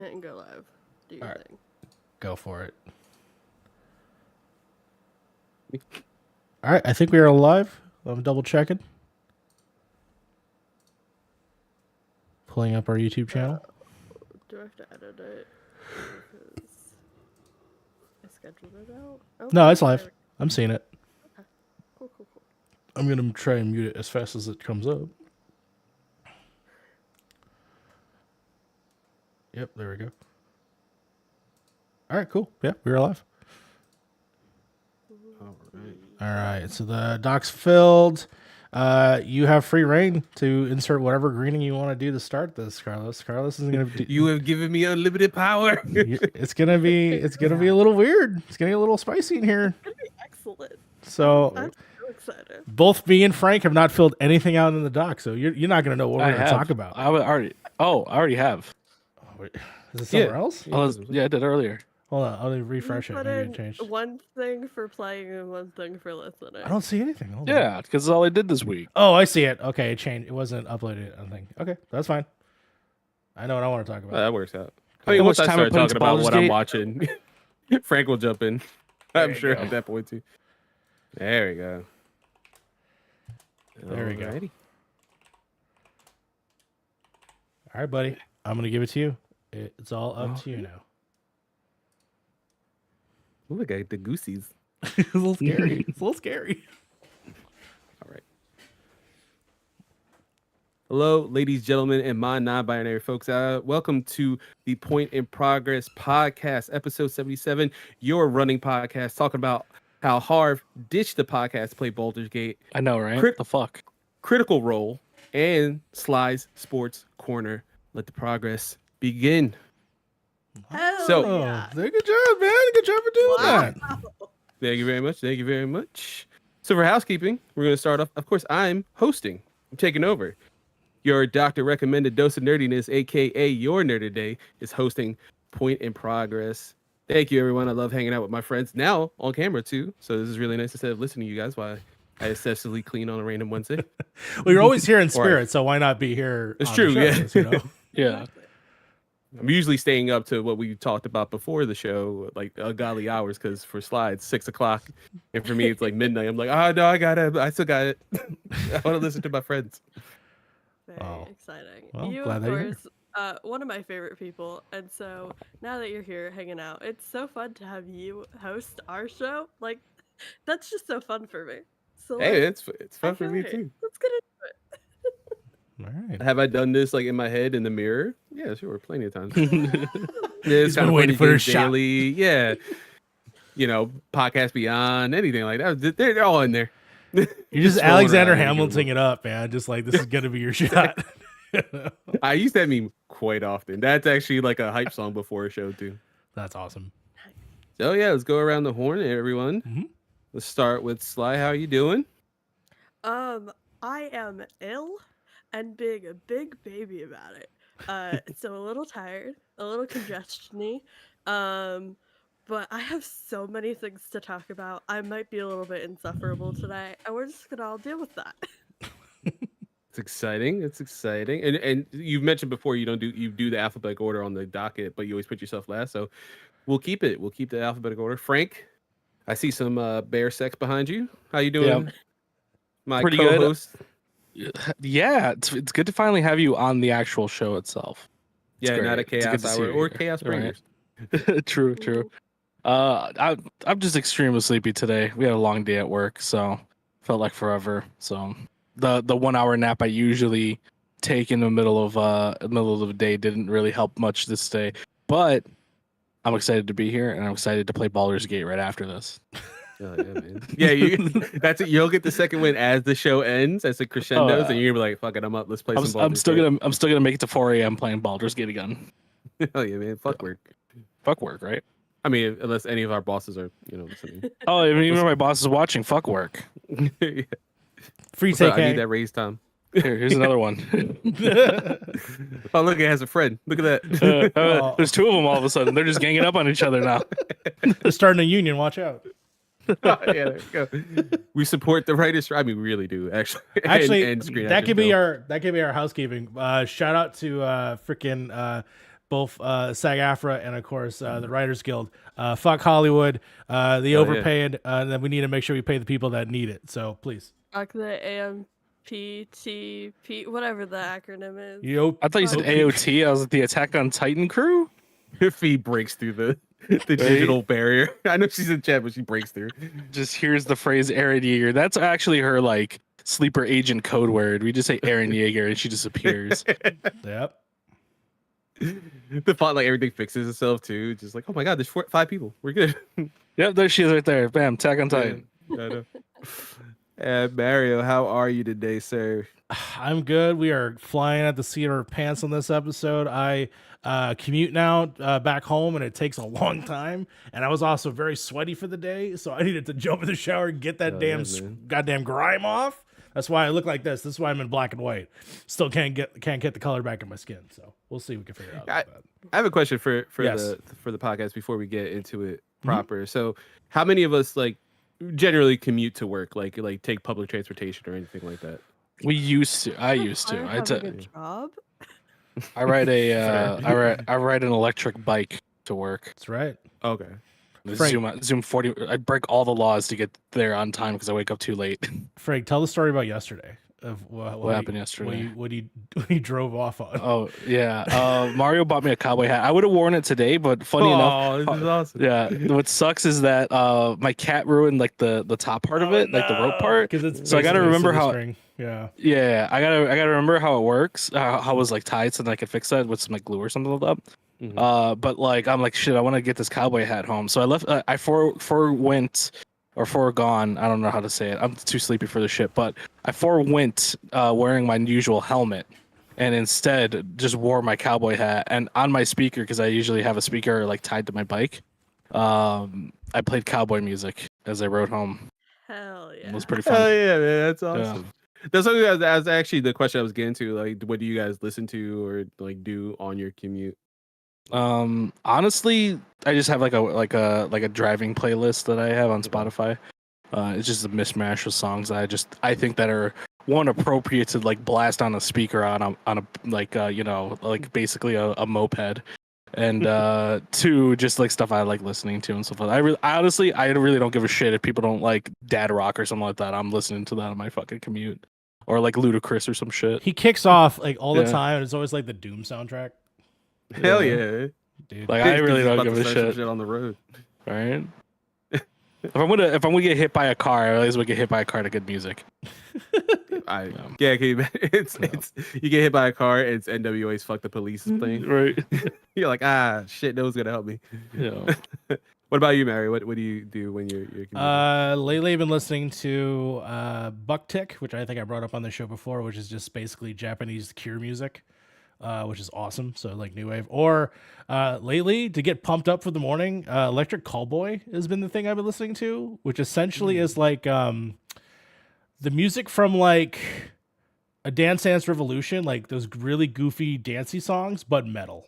And go live. Do your thing. Go for it. All right, I think we are live. I'm double checking. Pulling up our YouTube channel. Do I have to edit it? Because I scheduled it out. Oh, No, it's live. I'm seeing it. Okay. Cool. I'm going to try and mute it as fast as it comes up. Yep, there we go. All right, cool. Yeah, we're live. All right, so the doc's filled. You have free reign to insert whatever greening you want to do to start this, Carlos. Carlos is going to. You have given me unlimited power. It's gonna be a little weird. It's gonna be a little spicy in here. It's gonna be excellent. So I'm so excited. both me and Frank have not filled anything out in the doc, so you're not gonna know what we're gonna talk about. I already have. Oh, wait. Is it somewhere else? I did earlier. Hold on, I'll refresh it. Put Maybe in it changed. one thing for playing and one thing for listening. I don't see anything. Hold on. Yeah, because all I did this week. Oh, I see it. Okay, it changed. It wasn't uploaded. I think. Okay, that's fine. I know what I want to talk about. That works out. I mean, How once much I time start it puts talking about what I'm Baldur's watching, Frank will jump in. I'm you sure go. at that point too. There we go. There we go. Alrighty. All right, buddy. I'm gonna give it to you. It's all up to you now. Ooh, look at the goosies. It's a little scary. It's a little scary. All right. Hello, ladies, gentlemen, and my non-binary folks. Welcome to the Point in Progress podcast, episode 77, your running podcast, talking about how Harv ditched the podcast to play Baldur's Gate, I know, right? Crit- The fuck? Critical Role, and Sly's Sports Corner. Let the progress begin. Hell So- yeah. Good job, man. Good job for doing that. Thank you very much. Thank you very much. So for housekeeping, we're going to start off. Of course, I'm hosting. I'm taking over. Your doctor recommended dose of nerdiness, aka your nerd today, is hosting Point in Progress. Thank you, everyone. I love hanging out with my friends now on camera too. So this is really nice instead of listening to you guys while I obsessively clean on a random Wednesday. Well, you're always here in spirit, so why not be here? It's on true, the shows, yeah. You know? Yeah. I'm usually staying up to what we talked about before the show, like ungodly hours, because for slides, 6 o'clock. And for me, it's like midnight. I'm like, oh, no, I still got it. I want to listen to my friends. Very exciting. Well, You, glad of that you're here. course, one of my favorite people. And so now that you're here hanging out, it's so fun to have you host our show. Like, that's just so fun for me. So, Hey, like, it's fun I for feel me it. too. Let's get into it. All right. Have I done this like in my head in the mirror? Yeah, sure, plenty of times. He's been waiting for his shot. daily, yeah. You know, podcast beyond anything like that. They're all in there. You're just Throwing Alexander around any given Hamiltoning it up, man. Just like this is gonna be your shot. I use that meme quite often. That's actually like a hype song before a show too. That's awesome. So yeah, let's go around the horn, everyone. Mhm. Let's start with Sly. How are you doing? I am ill and being a big baby about it. So a little tired, a little congestiony. But I have so many things to talk about. I might be a little bit insufferable today, and we're just gonna all deal with that. It's exciting. It's exciting. And you've mentioned before you do the alphabetical order on the docket, but you always put yourself last. So we'll keep it. We'll keep the alphabetical order. Frank, I see some bear sex behind you. How you doing? Yeah. My Pretty good. co-host. Yeah, it's good to finally have you on the actual show itself. It's Yeah, not a great. It's good chaos to see hour you or here. chaos Right. bringers. True. I'm just extremely sleepy today. We had a long day at work, so felt like forever. So the 1 hour nap I usually take in the middle of the day didn't really help much this day. But I'm excited to be here, and I'm excited to play Baldur's Gate right after this. Oh, yeah, man. Yeah, that's it. You'll get the second win as the show ends, as it crescendos, and you're gonna be like, "Fuck it, I'm up. Let's play some." I'm still gonna make it to 4 a.m. playing Baldur's Gate again. Hell yeah, man. Fuck work. Fuck work, right? I mean, unless any of our bosses are, listening. Oh, I mean, even my boss is watching. Fuck work. Yeah. Free So take. I need that raise time. Here's another one. Oh, look, it has a friend. Look at that. There's two of them all of a sudden. They're just ganging up on each other now. They're starting a union. Watch out. Yeah, there we go. We support the writers. I mean, we really do, actually. Actually, and screen that actors could be don't. our housekeeping. Shout out to freaking both SAG-AFTRA and of course the Writers Guild. Fuck Hollywood, the yeah. overpaid, and then we need to make sure we pay the people that need it. So please. Fuck the AMPTP, whatever the acronym is. Yo, I thought you said Oh. AOT. I was the Attack on Titan crew. If he breaks through the digital barrier. I know she's in chat, but she breaks through. Just here's the phrase Aaron Yeager. That's actually her like sleeper agent code word. We just say Aaron Yeager and she disappears. Yep. The font, like everything fixes itself too. Just like, oh my god, there's 5 people. We're good. Yep, there she is right there. Bam, Attack on Titan. I know. And Mario, how are you today, sir? I'm good. We are flying at the seat of our pants on this episode. I commute now back home, and it takes a long time. And I was also very sweaty for the day, so I needed to jump in the shower and get that goddamn grime off. That's why I look like this. This is why I'm in black and white. Still can't get the color back in my skin. So we'll see if we can figure it out. I have a question for Yes. the podcast before we get into it proper. So, how many of us like generally commute to work, like take public transportation or anything like that? We used to. I used to. I have a good job. I ride I ride an electric bike to work. That's right. Okay. Zoom 40. I break all the laws to get there on time because I wake up too late. Frank, tell the story about yesterday. Of what happened yesterday? What you drove off on. Oh yeah, Mario bought me a cowboy hat. I would have worn it today, but funny enough, this is awesome. yeah. What sucks is that my cat ruined like the top part of it, like the rope part. So I gotta remember how. String. Yeah. Yeah, I gotta remember how it works. How it was like tied, so then I could fix that with some like glue or something like that. But like I'm like shit. I want to get this cowboy hat home, so I left. I forewent or foregone. I don't know how to say it. I'm too sleepy for this shit. But I forewent wearing my usual helmet, and instead just wore my cowboy hat. And on my speaker, because I usually have a speaker like tied to my bike, I played cowboy music as I rode home. Hell yeah. It was pretty fun. Oh yeah, man, that's awesome. That's something that was actually the question I was getting to. Like, what do you guys listen to or like do on your commute? Honestly, I just have like a driving playlist that I have on Spotify. It's just a mishmash of songs that I think that are one appropriate to like blast on a speaker on a like like basically a moped, and two, just like stuff I like listening to and stuff like that. I really don't give a shit if people don't like dad rock or something like that. I'm listening to that on my fucking commute, or like Ludacris or some shit. He kicks off like all the time, and it's always like the Doom soundtrack. Hell yeah, dude. Like I really don't give a shit on the road, right? If I'm gonna get hit by a car, I always would get hit by a car to good music. It's you get hit by a car. It's NWA's "Fuck the Police" thing, right? You're like, shit, no one's gonna help me. Yeah. What about you, Mary? What do you do when you're lately I've been listening to Buck Tick, which I think I brought up on the show before, which is just basically Japanese Cure music, which is awesome. So like new wave. Or lately, to get pumped up for the morning, Electric Callboy has been the thing I've been listening to, which essentially is like the music from like a Dance Dance Revolution, like those really goofy dancey songs, but metal.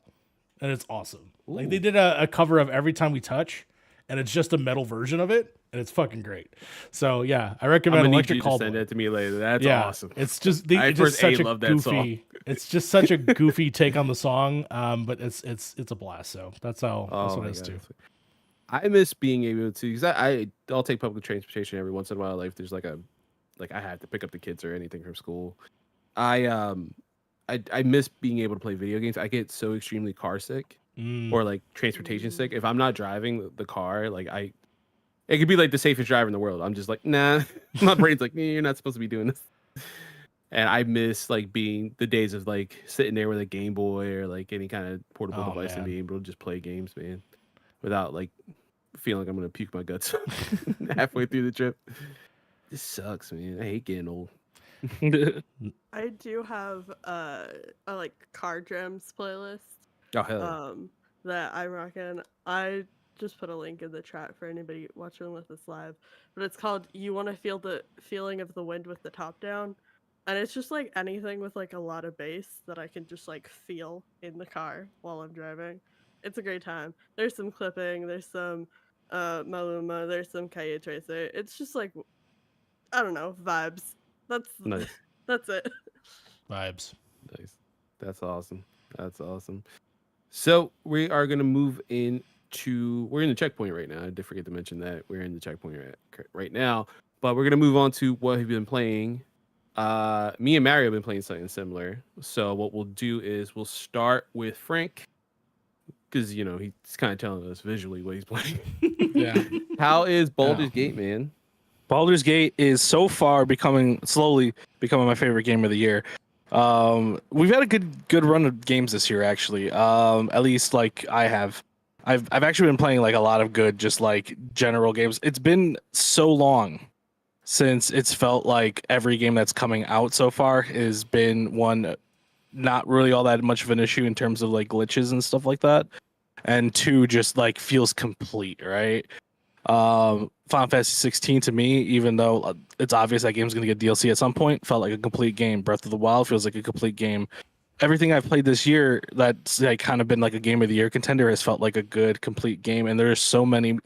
And it's awesome. Ooh. Like they did a cover of Every Time We Touch, and it's just a metal version of it, and it's fucking great. So yeah, I recommend Electric Callboy. Send it to me later. That's awesome. It's just it's just such a goofy. It's just such a goofy take on the song, but it's a blast. So that's what it is too. I miss being able to, because I'll take public transportation every once in a while. Like if there's like I had to pick up the kids or anything from school. I miss being able to play video games. I get so extremely car sick or like transportation sick. If I'm not driving the car, like it could be like the safest driver in the world. I'm just like, nah. My brain's like, you're not supposed to be doing this. And I miss like being the days of like sitting there with a Game Boy or like any kind of portable device and being able to just play games, man, without like feeling like I'm gonna puke my guts halfway through the trip. This sucks, man. I hate getting old. I do have a like car gems playlist. Oh hell. That I'm rocking. I just put a link in the chat for anybody watching with us live. But it's called "You Want to Feel the Feeling of the Wind with the Top Down," and it's just like anything with like a lot of bass that I can just like feel in the car while I'm driving. It's a great time. There's some clipping. There's some Maluma. There's some Calle Tracer. It's just like, I don't know, vibes. That's nice. That's it. Vibes. Nice. That's awesome. So we are gonna move into we're in the checkpoint right now. I did forget to mention that we're in the checkpoint right now, but we're gonna move on to what we've been playing. Me and Mario have been playing something similar. So what we'll do is we'll start with Frank because you know he's kind of telling us visually what he's playing. Yeah. How is Baldur's Yeah. Gate, man? Baldur's Gate is so far slowly becoming my favorite game of the year. We've had a good run of games this year, actually. At least like I have. I've actually been playing like a lot of good, just like general games. It's been so long since it's felt like every game that's coming out so far has been one, not really all that much of an issue in terms of like glitches and stuff like that, and two, just like feels complete, right? Final Fantasy 16 to me, even though it's obvious that game's gonna get DLC at some point, felt like a complete game. Breath of the Wild feels like a complete game. Everything I've played this year that's like kind of been like a game of the year contender has felt like a good complete game, and there's so many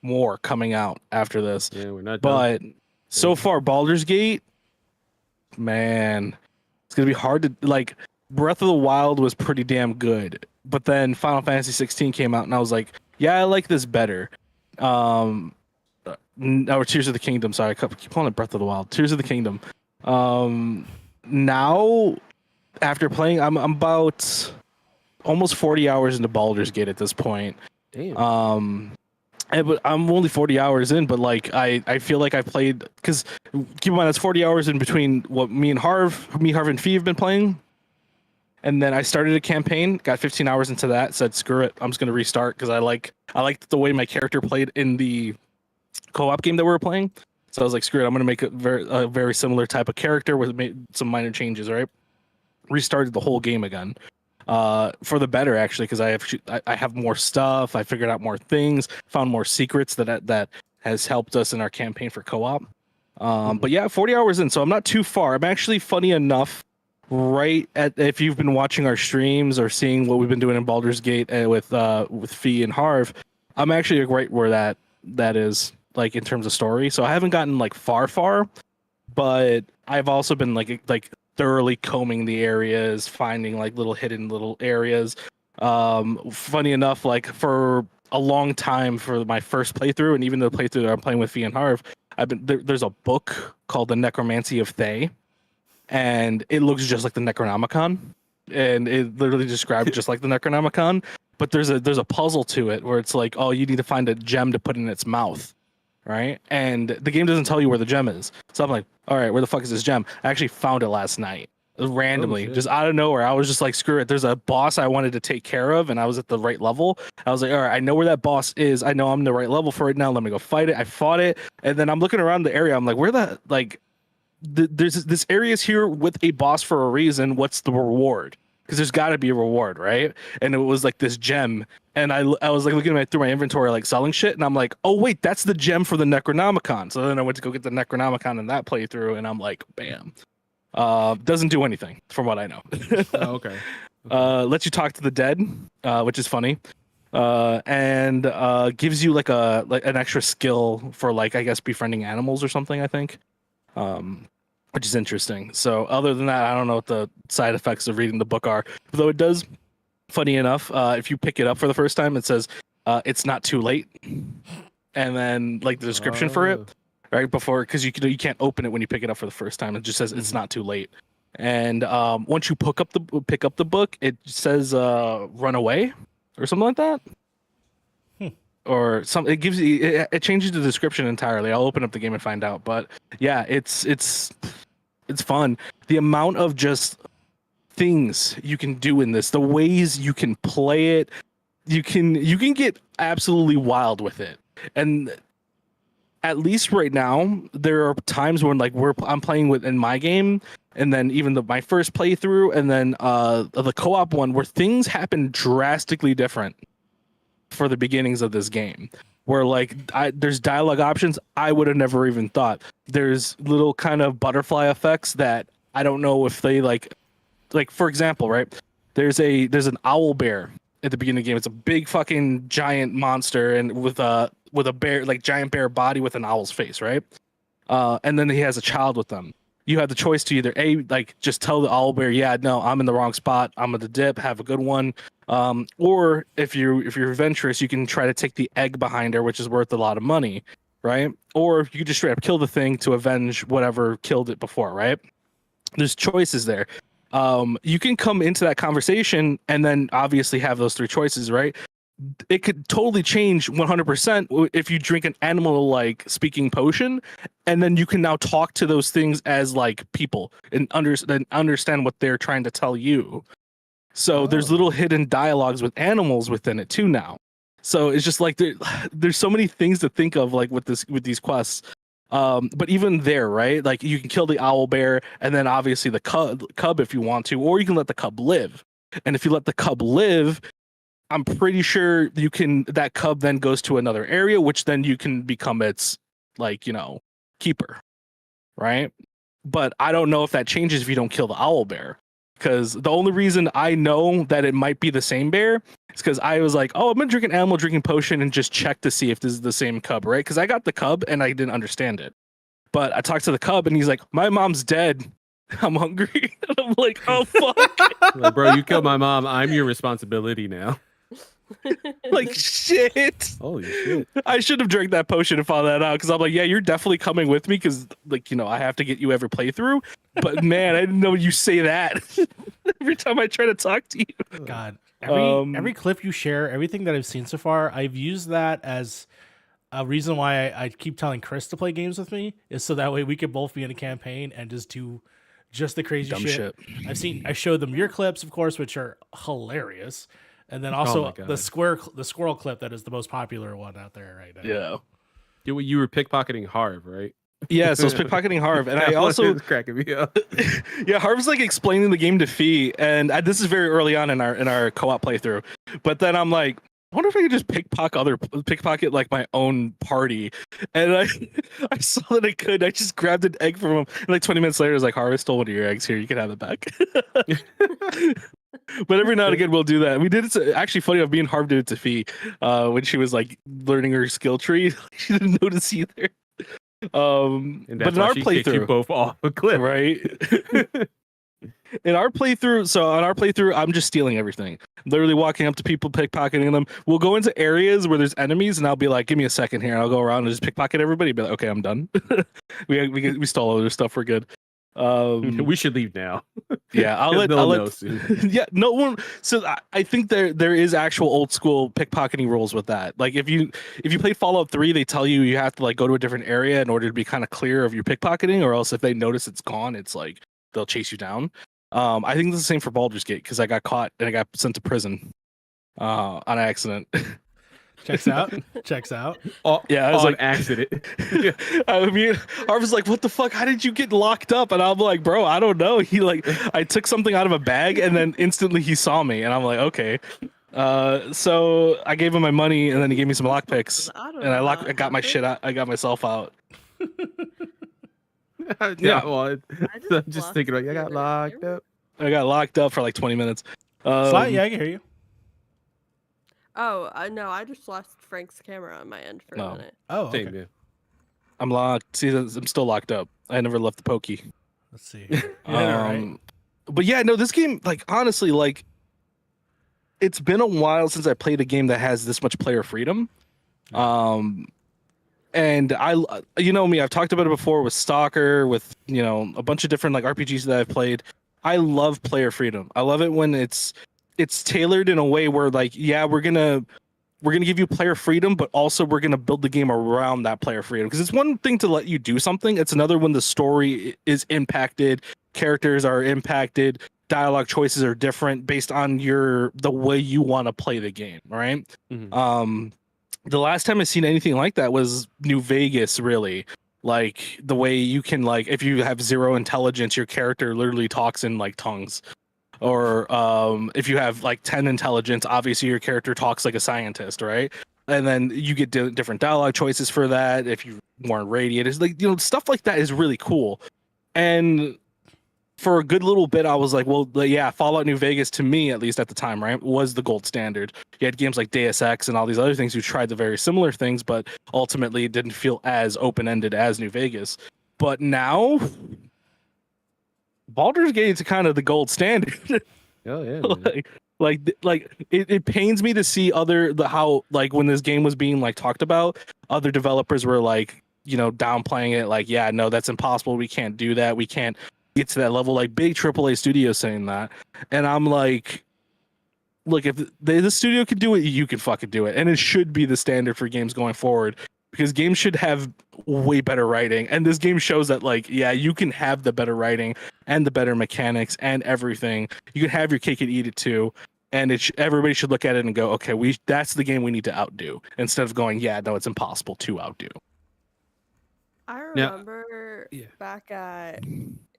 more coming out after this. Yeah, we're not done. But so far, Baldur's Gate, man, it's gonna be hard to like. Breath of the Wild was pretty damn good, but then Final Fantasy 16 came out, and I was like, yeah, I like this better. Or Tears of the Kingdom. Sorry, I keep calling it Breath of the Wild. Tears of the Kingdom. Now, after playing, I'm about almost 40 hours into Baldur's Gate at this point. Damn. But I'm only 40 hours in, but like I feel like I played, because keep in mind that's 40 hours in between what me, Harv, and Fee have been playing. And then I started a campaign, got 15 hours into that, said screw it, I'm just gonna restart because I liked the way my character played in the co-op game that we were playing. So I was like, screw it, I'm gonna make a very similar type of character with some minor changes, right? Restarted the whole game again. For the better, actually, because I have more stuff, I figured out more things, found more secrets that has helped us in our campaign for co-op. But yeah, 40 hours in, so I'm not too far. I'm actually, funny enough, if you've been watching our streams or seeing what we've been doing in Baldur's Gate with Fee and Harv, I'm actually right where that is, like in terms of story. So I haven't gotten like far, but I've also been like thoroughly combing the areas, finding like hidden little areas. Funny enough, like for a long time for my first playthrough, and even the playthrough that I'm playing with Fee and Harv, there's a book called The Necromancy of Thay. And it looks just like the Necronomicon, and it literally describes just like the Necronomicon. But there's a puzzle to it where it's like, oh, you need to find a gem to put in its mouth, right? And the game doesn't tell you where the gem is. So I'm like, all right, where the fuck is this gem? I actually found it last night, randomly, just out of nowhere. I was just like, screw it. There's a boss I wanted to take care of, and I was at the right level. I was like, all right, I know where that boss is. I know I'm the right level for it now. Let me go fight it. I fought it, and then I'm looking around the area. I'm like, where the like. There's this area's here with a boss for a reason. What's the reward? Because there's got to be a reward, right? And it was like this gem, and I was like looking through my inventory, like selling shit, and I'm like, oh wait, that's the gem for the Necronomicon. So then I went to go get the Necronomicon in that playthrough, and I'm like, bam. Doesn't do anything from what I know. Okay. Lets you talk to the dead, which is funny. And gives you like an extra skill for like, I guess, befriending animals or something, I think. Which is interesting. So other than that, I don't know what the side effects of reading the book are. Though it does, funny enough, if you pick it up for the first time, it says it's not too late, and then like the description for it, right before, because you can't open it when you pick it up for the first time. It just says it's not too late. And once you pick up the book, it says run away or something like that. Or some, it gives you, it changes the description entirely. I'll open up the game and find out. But yeah, it's fun. The amount of just things you can do in this, the ways you can play it, you can get absolutely wild with it. And at least right now, there are times when like I'm playing in my game, and then even my first playthrough, and then the co-op one, where things happen drastically different for the beginnings of this game, where like there's dialogue options I would have never even thought. There's little kind of butterfly effects that I don't know if they like for example, right? There's an owl bear at the beginning of the game. It's a big fucking giant monster, and with a bear, like giant bear body with an owl's face, right? And then he has a child with them. you have the choice to either like just tell the owlbear, yeah, no, I'm in the wrong spot, I'm gonna dip, have a good one, or if you're adventurous, you can try to take the egg behind her, which is worth a lot of money, right? Or you can just straight up kill the thing to avenge whatever killed it before, right? There's choices there. You can come into that conversation and then obviously have those three choices, right? It could totally change 100% if you drink an animal like speaking potion, and then you can now talk to those things as like people and understand what they're trying to tell you. So there's little hidden dialogues with animals within it too now. So it's just like there's so many things to think of like with these quests. But even there, right? Like you can kill the owl bear and then obviously the cub if you want to, or you can let the cub live. And if you let the cub live, I'm pretty sure that cub then goes to another area, which then you can become its like, keeper. Right. But I don't know if that changes if you don't kill the owl bear. Because the only reason I know that it might be the same bear is because I was like, oh, I'm gonna drink an animal drinking potion and just check to see if this is the same cub, right? Because I got the cub and I didn't understand it. But I talked to the cub and he's like, my mom's dead. I'm hungry. And I'm like, oh fuck. Like, bro, you killed my mom. I'm your responsibility now. Like shit. Holy shit. I should have drank that potion and found that out because I'm like, yeah, you're definitely coming with me because like, I have to get you every playthrough. But man, I didn't know you say that every time I try to talk to you. God, every clip you share, everything that I've seen so far, I've used that as a reason why I keep telling Chris to play games with me, is so that way we could both be in a campaign and just do just the crazy Dumb shit. I showed them your clips, of course, which are hilarious. And then also the squirrel clip that is the most popular one out there right now. Yeah. You were pickpocketing Harv, right? Yeah, so it's pickpocketing Harv. And I also cracking me up. yeah, Harv's like explaining the game to Fee, and this is very early on in our co-op playthrough. But then I'm like, I wonder if I could just pickpocket like my own party. And I saw that I could. I just grabbed an egg from him. And like 20 minutes later, I was like, Harv, I stole one of your eggs. Here, you can have it back. But every now and again, we'll do that. We did it. Actually, funny enough, me and Harv did it to Fee when she was like learning her skill tree. She didn't notice either. And that's but in our playthrough, you both off a cliff, right? In our playthrough, I'm just stealing everything. Literally walking up to people, pickpocketing them. We'll go into areas where there's enemies, and I'll be like, "Give me a second here." And I'll go around and just pickpocket everybody. Be like, "Okay, I'm done." we stole all their stuff. We're good. We should leave now. Yeah, I'll let know soon. Yeah, no one. So I think there is actual old school pickpocketing rules with that. Like if you play Fallout 3, they tell you have to like go to a different area in order to be kind of clear of your pickpocketing, or else if they notice it's gone, it's like they'll chase you down. I think it's the same for Baldur's Gate because I got caught and I got sent to prison on accident. Checks out. Oh, yeah, I was on like accident. I mean, I was like, "What the fuck? How did you get locked up?" And I'm like, "Bro, I don't know." I took something out of a bag, and then instantly he saw me, and I'm like, "Okay." So I gave him my money, and then he gave me some lockpicks, and I got my shit out. I got myself out. Yeah, well, I'm just thinking about. I got locked up. I got locked up for like 20 minutes. Yeah, I can hear you. Oh, no, I just lost Frank's camera on my end for a minute. Oh, okay. Same, yeah. I'm locked. See, I'm still locked up. I never left the pokey. Let's see. Right. But yeah, no, this game, like, honestly, like, it's been a while since I played a game that has this much player freedom. And you know me, I've talked about it before with Stalker, with, a bunch of different like RPGs that I've played. I love player freedom. I love it when it's tailored in a way where like, yeah, we're gonna give you player freedom, but also we're gonna build the game around that player freedom. Because it's one thing to let you do something, it's another when the story is impacted, characters are impacted, dialogue choices are different based on the way you want to play the game, right? Mm-hmm. The last time I seen anything like that was New Vegas, really. Like the way you can, like, if you have 0 intelligence, your character literally talks in like tongues. Or if you have like 10 intelligence, obviously your character talks like a scientist, right? And then you get different dialogue choices for that. If you weren't radiated, like, stuff like that is really cool. And for a good little bit, I was like, well, yeah, Fallout New Vegas, to me, at least at the time, right, was the gold standard. You had games like Deus Ex and all these other things who tried the very similar things, but ultimately it didn't feel as open-ended as New Vegas. But now, Baldur's Gate's kind of the gold standard. Oh yeah, man. It pains me to see how like when this game was being like talked about, other developers were like, downplaying it, like, yeah, no, that's impossible, we can't do that, we can't get to that level, like big AAA studios saying that. And I'm like, look, if the studio can do it, you can fucking do it, and it should be the standard for games going forward, because games should have way better writing, and this game shows that, like, yeah, you can have the better writing and the better mechanics and everything. You can have your cake and eat it too, and everybody should look at it and go, okay, that's the game we need to outdo, instead of going, yeah, no, it's impossible to outdo. I Now- remember yeah. back at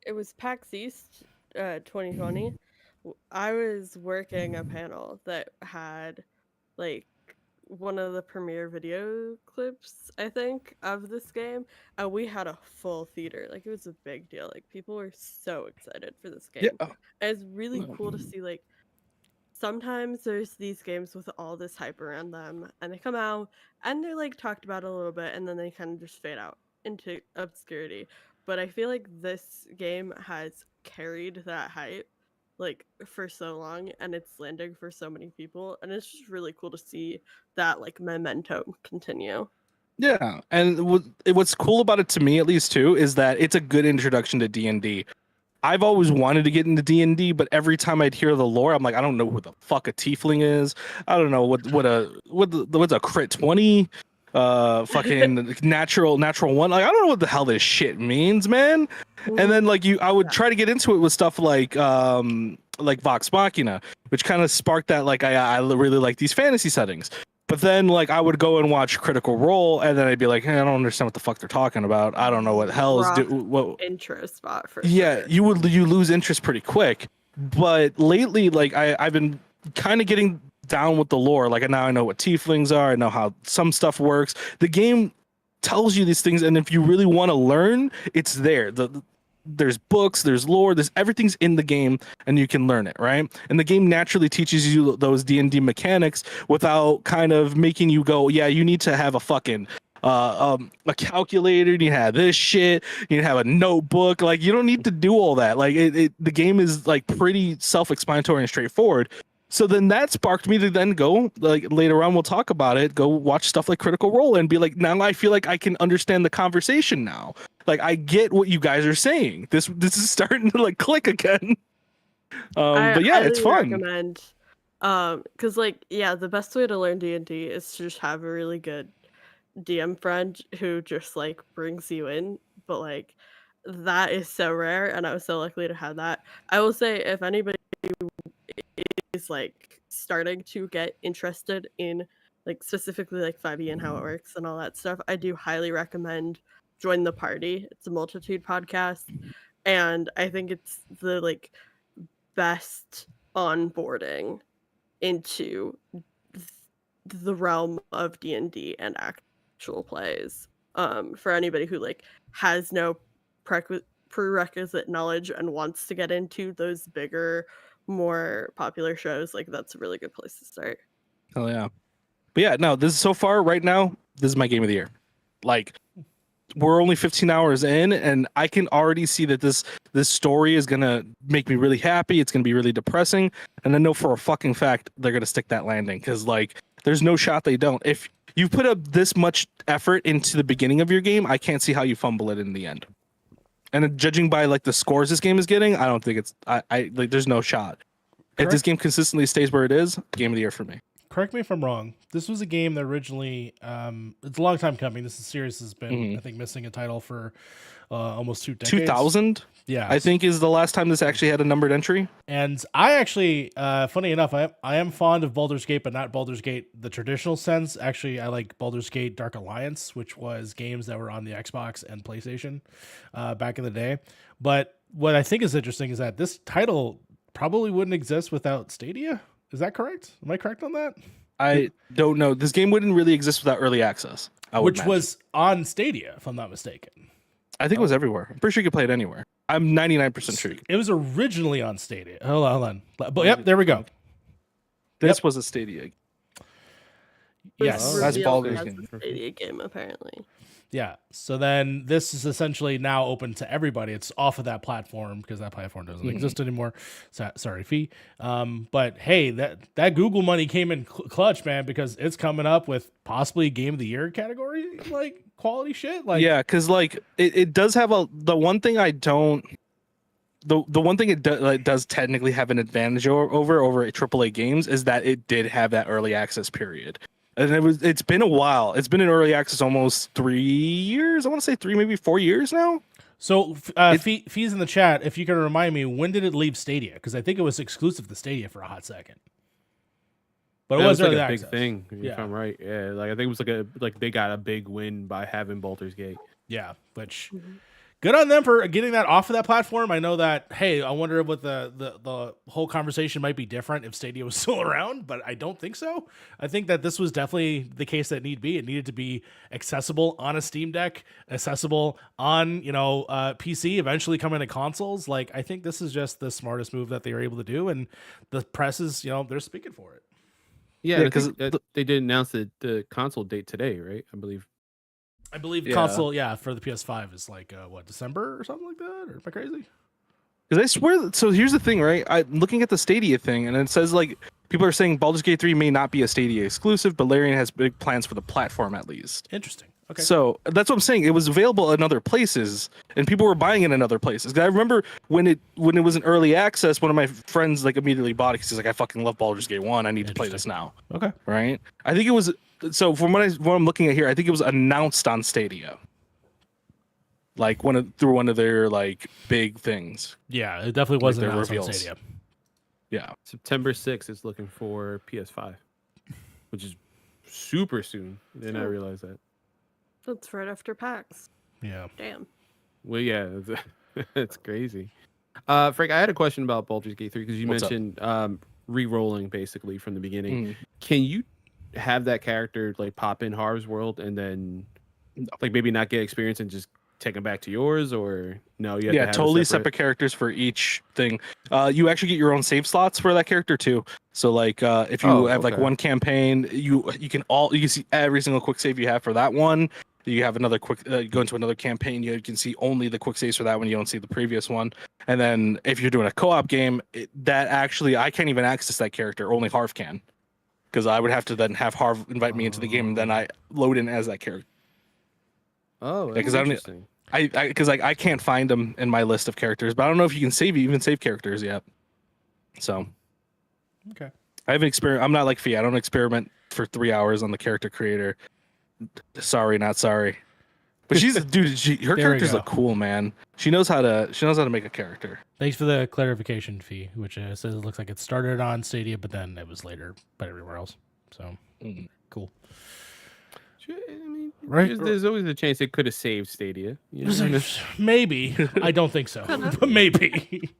it was PAX East 2020. I was working a panel that had like one of the premiere video clips, I think, of this game, and we had a full theater. Like, it was a big deal. Like, people were so excited for this game. Yeah. And it's really cool to see, like, sometimes there's these games with all this hype around them, and they come out and they're like talked about a little bit, and then they kind of just fade out into obscurity. But I feel like this game has carried that hype like for so long, and it's landing for so many people, and it's just really cool to see that like momentum continue. Yeah, and what's cool about it, to me at least too, is that it's a good introduction to D&D. I've always wanted to get into D&D, but every time I'd hear the lore, I'm like, I don't know who the fuck a tiefling is. I don't know what's a crit 20, fucking natural 1. Like, I don't know what the hell this shit means, man. And then I would try to get into it with stuff like Vox Machina, which kind of sparked that, like, I really like these fantasy settings. But then, like, I would go and watch Critical Role, and then I'd be like, hey, I don't understand what the fuck they're talking about. I don't know what the hell is what intro spot for yeah, sure. you lose interest pretty quick. But lately, like, I've been kind of getting down with the lore. Like, now I know what tieflings are. I know how some stuff works. The game tells you these things, and if you really want to learn, it's there. There's books, there's lore, there's everything's in the game, and you can learn it, right? And the game naturally teaches you those D&D mechanics without kind of making you go, yeah, you need to have a fucking a calculator, you have this shit, you have a notebook. Like, you don't need to do all that. Like, the game is like pretty self-explanatory and straightforward. So then that sparked me to then go, like, later on we'll talk about it, go watch stuff like Critical Role and be like, now I feel like I can understand the conversation now. Like, I get what you guys are saying. This is starting to like click again. But yeah, it's fun. Recommend, because like, yeah, the best way to learn D&D is to just have a really good DM friend who just like brings you in. But like, that is so rare, and I was so lucky to have that. I will say, if anybody is like starting to get interested in like specifically like 5e and how it works and all that stuff, I do highly recommend Join the Party. It's a Multitude podcast, and I think it's the like best onboarding into the realm of D&D and actual plays, for anybody who like has no prerequisite knowledge and wants to get into those bigger, more popular shows. Like, that's a really good place to start. Oh yeah. But yeah, no, this is so far right now, this is my game of the year. Like, we're only 15 hours in, and I can already see that this story is gonna make me really happy. It's gonna be really depressing, and I know for a fucking fact they're gonna stick that landing, because like, there's no shot they don't. If you put up this much effort into the beginning of your game, I can't see how you fumble it in the end. And judging by like the scores this game is getting, I don't think it's I like, there's no shot. If this game consistently stays where it is, game of the year for me. Correct me if I'm wrong. This was a game that originally, it's a long time coming. This series has been, I think, missing a title for almost 2 decades. 2000? Yeah. I think is the last time this actually had a numbered entry. And I actually, funny enough, I am fond of Baldur's Gate, but not Baldur's Gate the traditional sense. Actually, I like Baldur's Gate Dark Alliance, which was games that were on the Xbox and PlayStation back in the day. But what I think is interesting is that this title probably wouldn't exist without Stadia. Is that correct? Am I correct on that? I don't know. This game wouldn't really exist without early access. Which was on Stadia, if I'm not mistaken. I think it was everywhere. I'm pretty sure you could play it anywhere. I'm 99% sure. It was originally on Stadia. Hold on. But yep, there we go. This was a Stadia. was Yes. That's revealed Baldur's as Gate. a Stadia game, apparently. Yeah. So then this is essentially now open to everybody. It's off of that platform because that platform doesn't exist anymore. Sorry, fee. But hey, that Google money came in clutch, man, because it's coming up with possibly Game of the Year category, like quality shit. Like, yeah, because like it does have the one thing I don't. The one thing it does technically have an advantage over AAA games is that it did have that early access period, and it's been a while. It's been in early access almost 3 years. I want to say 3, maybe 4 years now. So fees in the chat, if you can remind me, when did it leave Stadia? Because I think it was exclusive to Stadia for a hot second. But it That was like early a access. big thing, Yeah. if I'm right. Yeah, like I think it was like they got a big win by having Baldur's Gate. Yeah, which good on them for getting that off of that platform. I know that, hey, I wonder what the whole conversation might be different if Stadia was still around, but I don't think so. I think that this was definitely the case that need be. It needed to be accessible on a Steam Deck, accessible on, PC, eventually come into consoles. Like, I think this is just the smartest move that they were able to do, and the press is, they're speaking for it. Yeah, Yeah, because 'cause they did announce the console date today, right? I believe. Yeah. Console, for the PS5 is like, December or something like that? Or am I crazy? Because I swear. So here's the thing, right? I'm looking at the Stadia thing, and it says like people are saying Baldur's Gate 3 may not be a Stadia exclusive, but Larian has big plans for the platform at least. Interesting. Okay. So that's what I'm saying. It was available in other places, and people were buying it in other places. 'Cause I remember when it was in early access, one of my friends like immediately bought it because he's like, "I fucking love Baldur's Gate 1. I need to play this now." Okay. Right? I think it was. So from what I'm looking at here, I think it was announced on Stadia, like through one of their like big things. Yeah, it definitely was Like their announced on reveals. Stadia. Yeah. September 6th is looking for PS5, which is super soon. Didn't I realize that? That's right after PAX. Yeah. Damn. Well, yeah, it's crazy. Frank, I had a question about Baldur's Gate 3 because you What's up? mentioned re-rolling basically from the beginning. Mm. Can you have that character like pop in Harv's world and then like maybe not get experience and just take them back to yours, or no? You have to Yeah, have a totally separate characters for each thing. You actually get your own save slots for that character too. So like if you have like okay. one campaign, you can see every single quick save you have for that one. You have another quick go into another campaign, you can see only the quick saves for that one. You don't see the previous one. And then if you're doing a co-op game, that actually I can't even access that character. Only Harv can, because I would have to then have Harv invite me into the game, and then I load in as that character. Oh, Yeah, that's 'cause I don't- interesting. Because I can't find them in my list of characters, but I don't know if you can even save characters yet. So Okay. I haven't experiment. I'm not like Fee. I don't experiment for 3 hours on the character creator. Sorry, not sorry. But she's dude. Her There we characters go. look cool, man. She knows how to make a character. Thanks for the clarification fee, which says it looks like it started on Stadia, but then it was later but everywhere else. So Mm. cool. I mean, Right. there's always a chance it could have saved Stadia. You know? Maybe. I don't think so. But maybe.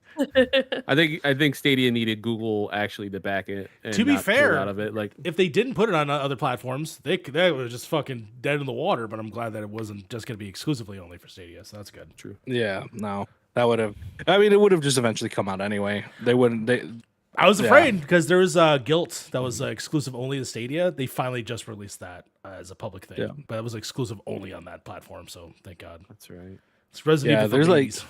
I think Stadia needed Google actually to back it. And To be not pull fair, out of it, like If they didn't put it on other platforms, that was just fucking dead in the water, but I'm glad that it wasn't just going to be exclusively only for Stadia, so that's good. true. Yeah, no, that would have. I mean, it would have just eventually come out anyway. They wouldn't. I was Yeah. afraid because there was Guilt that was exclusive only to Stadia. They finally just released that as a public thing, Yeah. but it was exclusive only on that platform. So thank God. That's right. It's Resident Yeah, Evil for there's, like,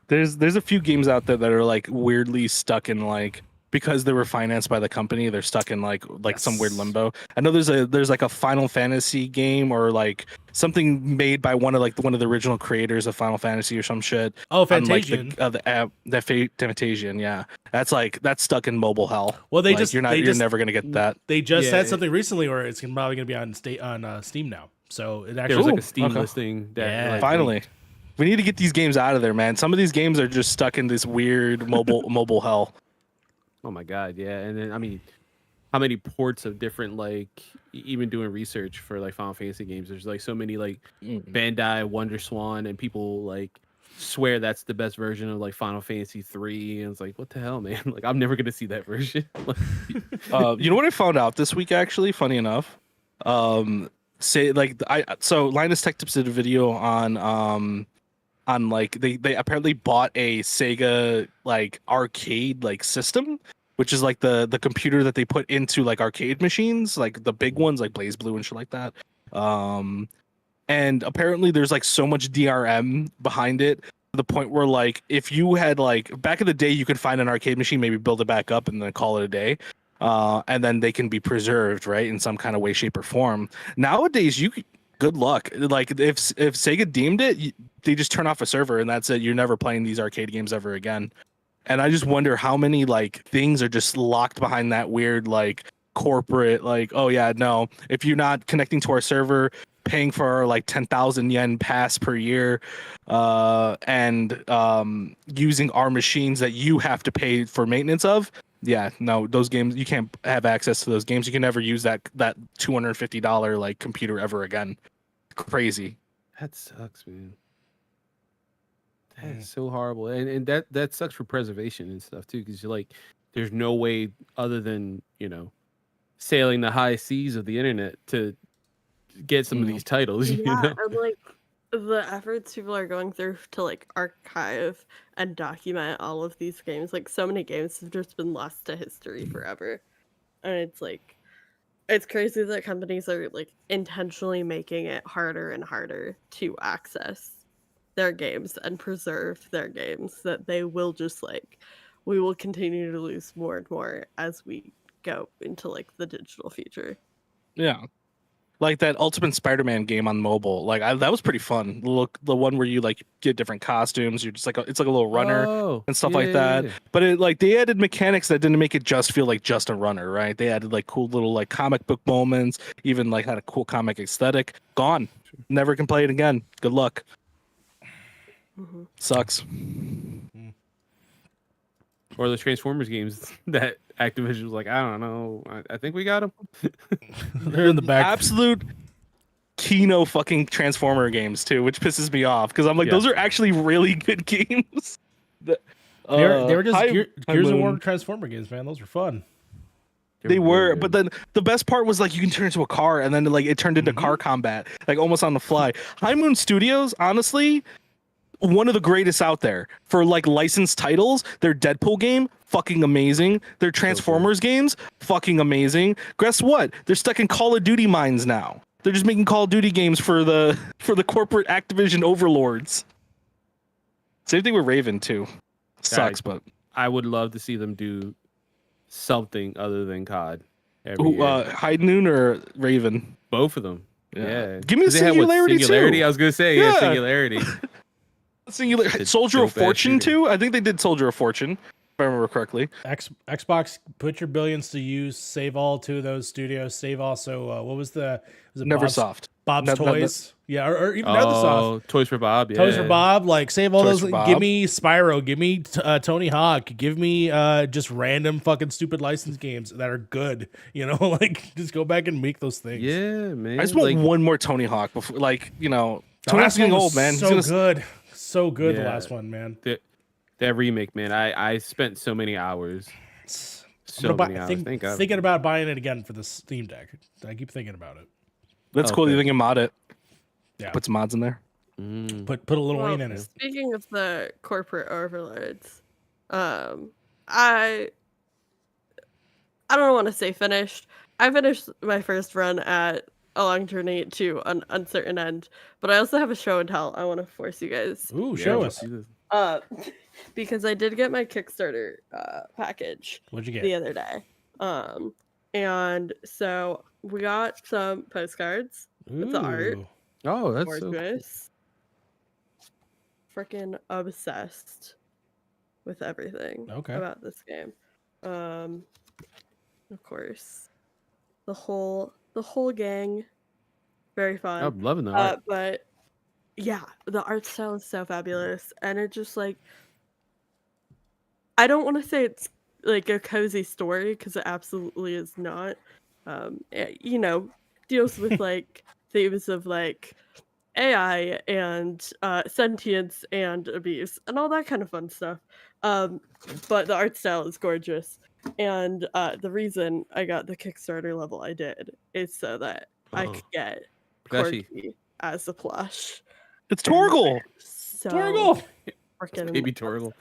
babies. There's a few games out there that are like weirdly stuck in like, because they were financed by the company, they're stuck in like some weird Yes. limbo. I know there's like a Final Fantasy game or like something made by one of the original creators of Final Fantasy or some shit. Oh, on, like, Fantasian. the app Fantasian, yeah. That's stuck in mobile hell. Well, they Like, just- you're they just- never gonna get that. They just Yeah, said it- something recently where it's probably going to be on Steam now. So it actually There was like Ooh, a Steam okay. listing that Yeah. like, Finally. We need to get these games out of there, man. Some of these games are just stuck in this weird mobile hell. Oh my god, yeah. And then I mean, how many ports of different like even doing research for like Final Fantasy games? There's like so many like Bandai, WonderSwan, and people like swear that's the best version of like Final Fantasy 3. And it's like, what the hell, man? Like I'm never gonna see that version. Like, You know what I found out this week? Actually, funny enough, say like so Linus Tech Tips did a video on like they apparently bought a Sega like arcade like system, which is like the computer that they put into like arcade machines, like the big ones like Blaze Blue and shit like that. And apparently there's like so much DRM behind it to the point where like if you had like back in the day you could find an arcade machine, maybe build it back up and then call it a day. And then they can be preserved, right, in some kind of way, shape, or form. Nowadays, good luck. Like if Sega deemed it, they just turn off a server and that's it. You're never playing these arcade games ever again. And I just wonder how many like things are just locked behind that weird like corporate like, oh yeah, no, if you're not connecting to our server, paying for like 10,000 yen pass per year, and using our machines that you have to pay for maintenance of. Yeah, no, those games you can't have access to those games. You can never use that $250 like computer ever again. Crazy. That sucks, man. That's so horrible, and that sucks for preservation and stuff too, because you're like, there's no way other than sailing the high seas of the internet to get some of these titles. Yeah, and like the efforts people are going through to like archive and document all of these games, like so many games have just been lost to history forever, and it's like it's crazy that companies are like intentionally making it harder and harder to access their games and preserve their games, that they will just like we will continue to lose more and more as we go into like the digital future. Yeah. Like that Ultimate Spider-Man game on mobile, like that was pretty fun. Look, the one where you like get different costumes, you're just like it's like a little runner and stuff like that. Yeah. But it like they added mechanics that didn't make it just feel like just a runner, right? They added like cool little like comic book moments, even like had a cool comic aesthetic. Gone, never can play it again. Good luck. Sucks. Or the Transformers games that Activision was like, I don't know, I think we got them. They're in the back. Absolute Kino fucking Transformer games too, which pisses me off because I'm like, those are actually really good games. They were just Gears of War Moon. Transformer games, man. Those were fun. They were, but then the best part was like you can turn into a car, and then like it turned into car combat, like almost on the fly. High Moon Studios, honestly, one of the greatest out there for like licensed titles. Their Deadpool game, fucking amazing. Their Transformers games, fucking amazing. Guess what? They're stuck in Call of Duty mines now. They're just making Call of Duty games for the corporate Activision overlords. Same thing with Raven too. Sucks, but I would love to see them do something other than COD. High Noon or Raven? Both of them. Yeah. Give me a Singularity too. I was gonna say Singularity. Soldier of Fortune too. I think they did Soldier of Fortune, if I remember correctly. Xbox, put your billions to use. Save all two of those studios. Save also what was it Neversoft. Bob's Toys. Yeah, or even Neversoft. Toys for Bob. Yeah. Toys for Bob. Like save all Toys those. for Bob. Give me Spyro. Give me Tony Hawk. Give me just random fucking stupid license games that are good. Like just go back and make those things. Yeah, man. I just want one more Tony Hawk before, Tony Hawk's getting old, man. So good. So good, the last one, man. That remake, man. I spent so many hours. Thinking about buying it again for the Steam Deck. I keep thinking about it. That's cool. You can mod it. Yeah. Put some mods in there. Put a little Wayne in it. Speaking of the corporate overlords, I don't want to say finished. I finished my first run at A Long Journey to an Uncertain End, but I also have a show and tell I want to force you guys. Ooh, show us. Because I did get my Kickstarter package. What'd you get? The other day. And so we got some postcards with the art. Oh, that's gorgeous. Freaking obsessed with everything about this game. Of course, the whole gang, very fun. I'm loving the art. But yeah, the art style is so fabulous, and it just like, I don't want to say it's like a cozy story because it absolutely is not. It, deals with like themes of like AI and sentience and abuse and all that kind of fun stuff. But the art style is gorgeous. And the reason I got the Kickstarter level I did is so that I could get Corgi as a plush. It's Torgal. So Torgal. freaking baby Torgal.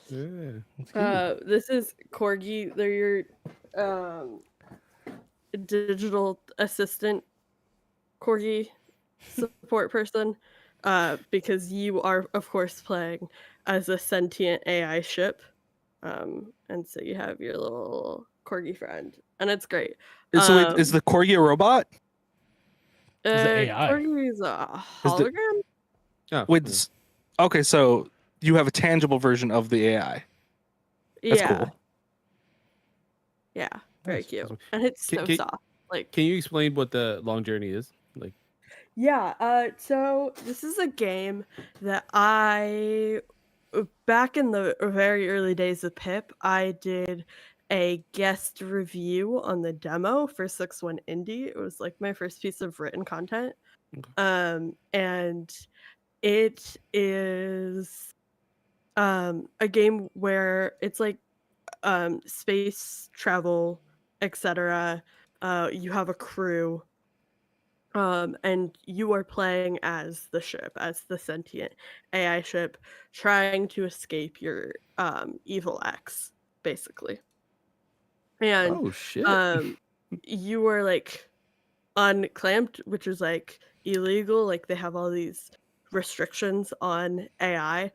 Yeah. That's cute. This is Corgi. They're your digital assistant Corgi support person. Because you are, of course, playing as a sentient AI ship. And so you have your little Corgi friend, and it's great. So wait, is the Corgi a robot? It's the AI. Corgi is a Is the hologram. Oh, wait, yeah. okay, so you have a tangible version of the AI. That's Yeah, cool. yeah, very Nice. cute, Awesome. and it's Can, so can, soft. Like, can you explain what the long journey is? Like, yeah. So this is a game that back in the very early days of Pip, I did a guest review on the demo for 6-1 Indie. It was like my first piece of written content. Okay. And it is a game where it's like space travel, etc. You have a crew, and you are playing as the ship, as the sentient AI ship, trying to escape your evil ex, basically. And Oh shit. um, you are like unclamped, which is like illegal. Like they have all these restrictions on AI.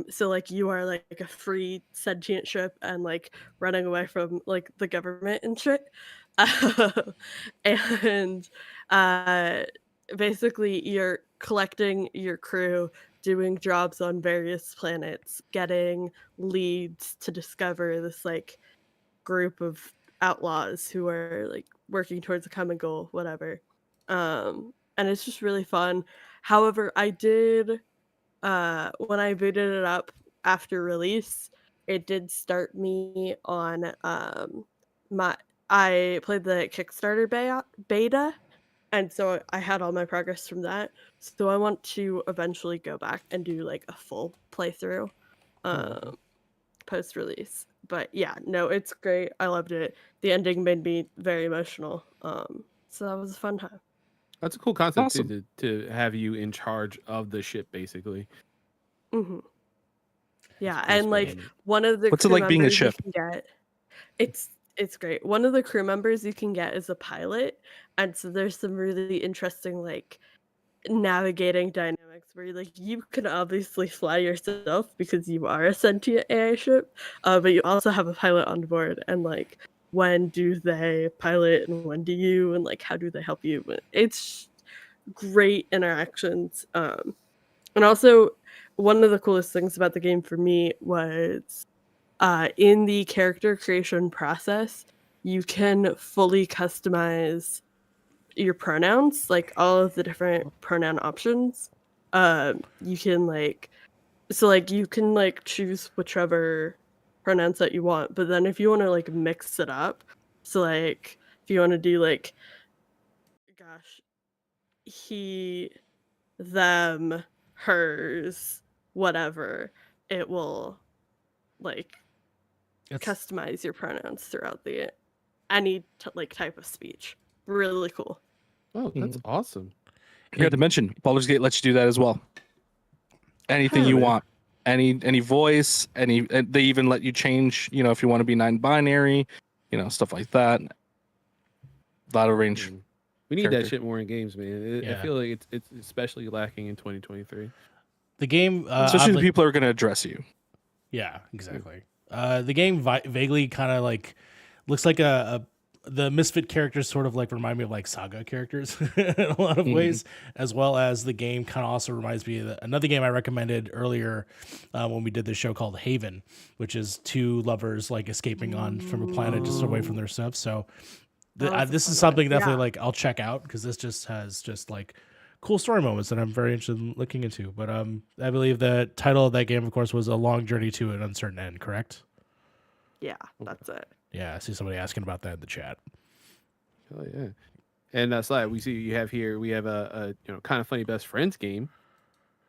So like you are like a free sentient ship and like running away from like the government and shit. And uh basically you're collecting your crew, doing jobs on various planets, getting leads to discover this like group of outlaws who are like working towards a common goal, whatever. And it's just really fun. However, I did when I booted it up after release, it did start me on my I played the Kickstarter beta, and so I had all my progress from that. So I want to eventually go back and do like a full playthrough. Okay. Um post release. But yeah, no, it's great. I loved it. The ending made me very emotional. So that was a fun time. That's a cool concept too, Awesome. to have you in charge of the ship, basically. Hmm. That's a Yeah, cool and spin on like it. one of the What's it crew like being a members you ship? can get, it's great. One of the crew members you can get is a pilot, and so there's some really interesting like navigating dynamics where like you can obviously fly yourself because you are a sentient AI ship, but you also have a pilot on board, and like when do they pilot and when do you, and like how do they help you? It's great interactions. And also one of the coolest things about the game for me was in the character creation process, you can fully customize your pronouns, like all of the different pronoun options. You can like you can like choose whichever pronouns that you want, but then if you want to like mix it up, so like if you want to do like gosh, he, them, hers, whatever, it will like It's customize your pronouns throughout the any like type of speech. Really cool. Oh, that's Mhm. awesome. I forgot to mention, Baldur's Gate lets you do that as well. Anything Yeah, you man. want, any voice, they even let you change. If you want to be non-binary, stuff like that. A lot of range. We need that Character. shit more in games, man. I Yeah. feel like it's especially lacking in 2023. the game. Especially the Oddly, people who are going to address you. yeah, exactly. The game vaguely kind of like looks like the misfit characters sort of like remind me of like Saga characters in a lot of Mhm. ways, as well as the game kind of also reminds me of another game I recommended earlier when we did this show called Haven, which is two lovers like escaping on from a planet just away from their stuff. So That was a this is fun one. something definitely Yeah. like I'll check out because this just has just like cool story moments that I'm very interested in looking into. But I believe the title of that game, of course, was A Long Journey to an Uncertain End, correct? Yeah, that's it. Yeah, I see somebody asking about that in the chat. Oh yeah. And Sly, we have a kind of funny best friends game,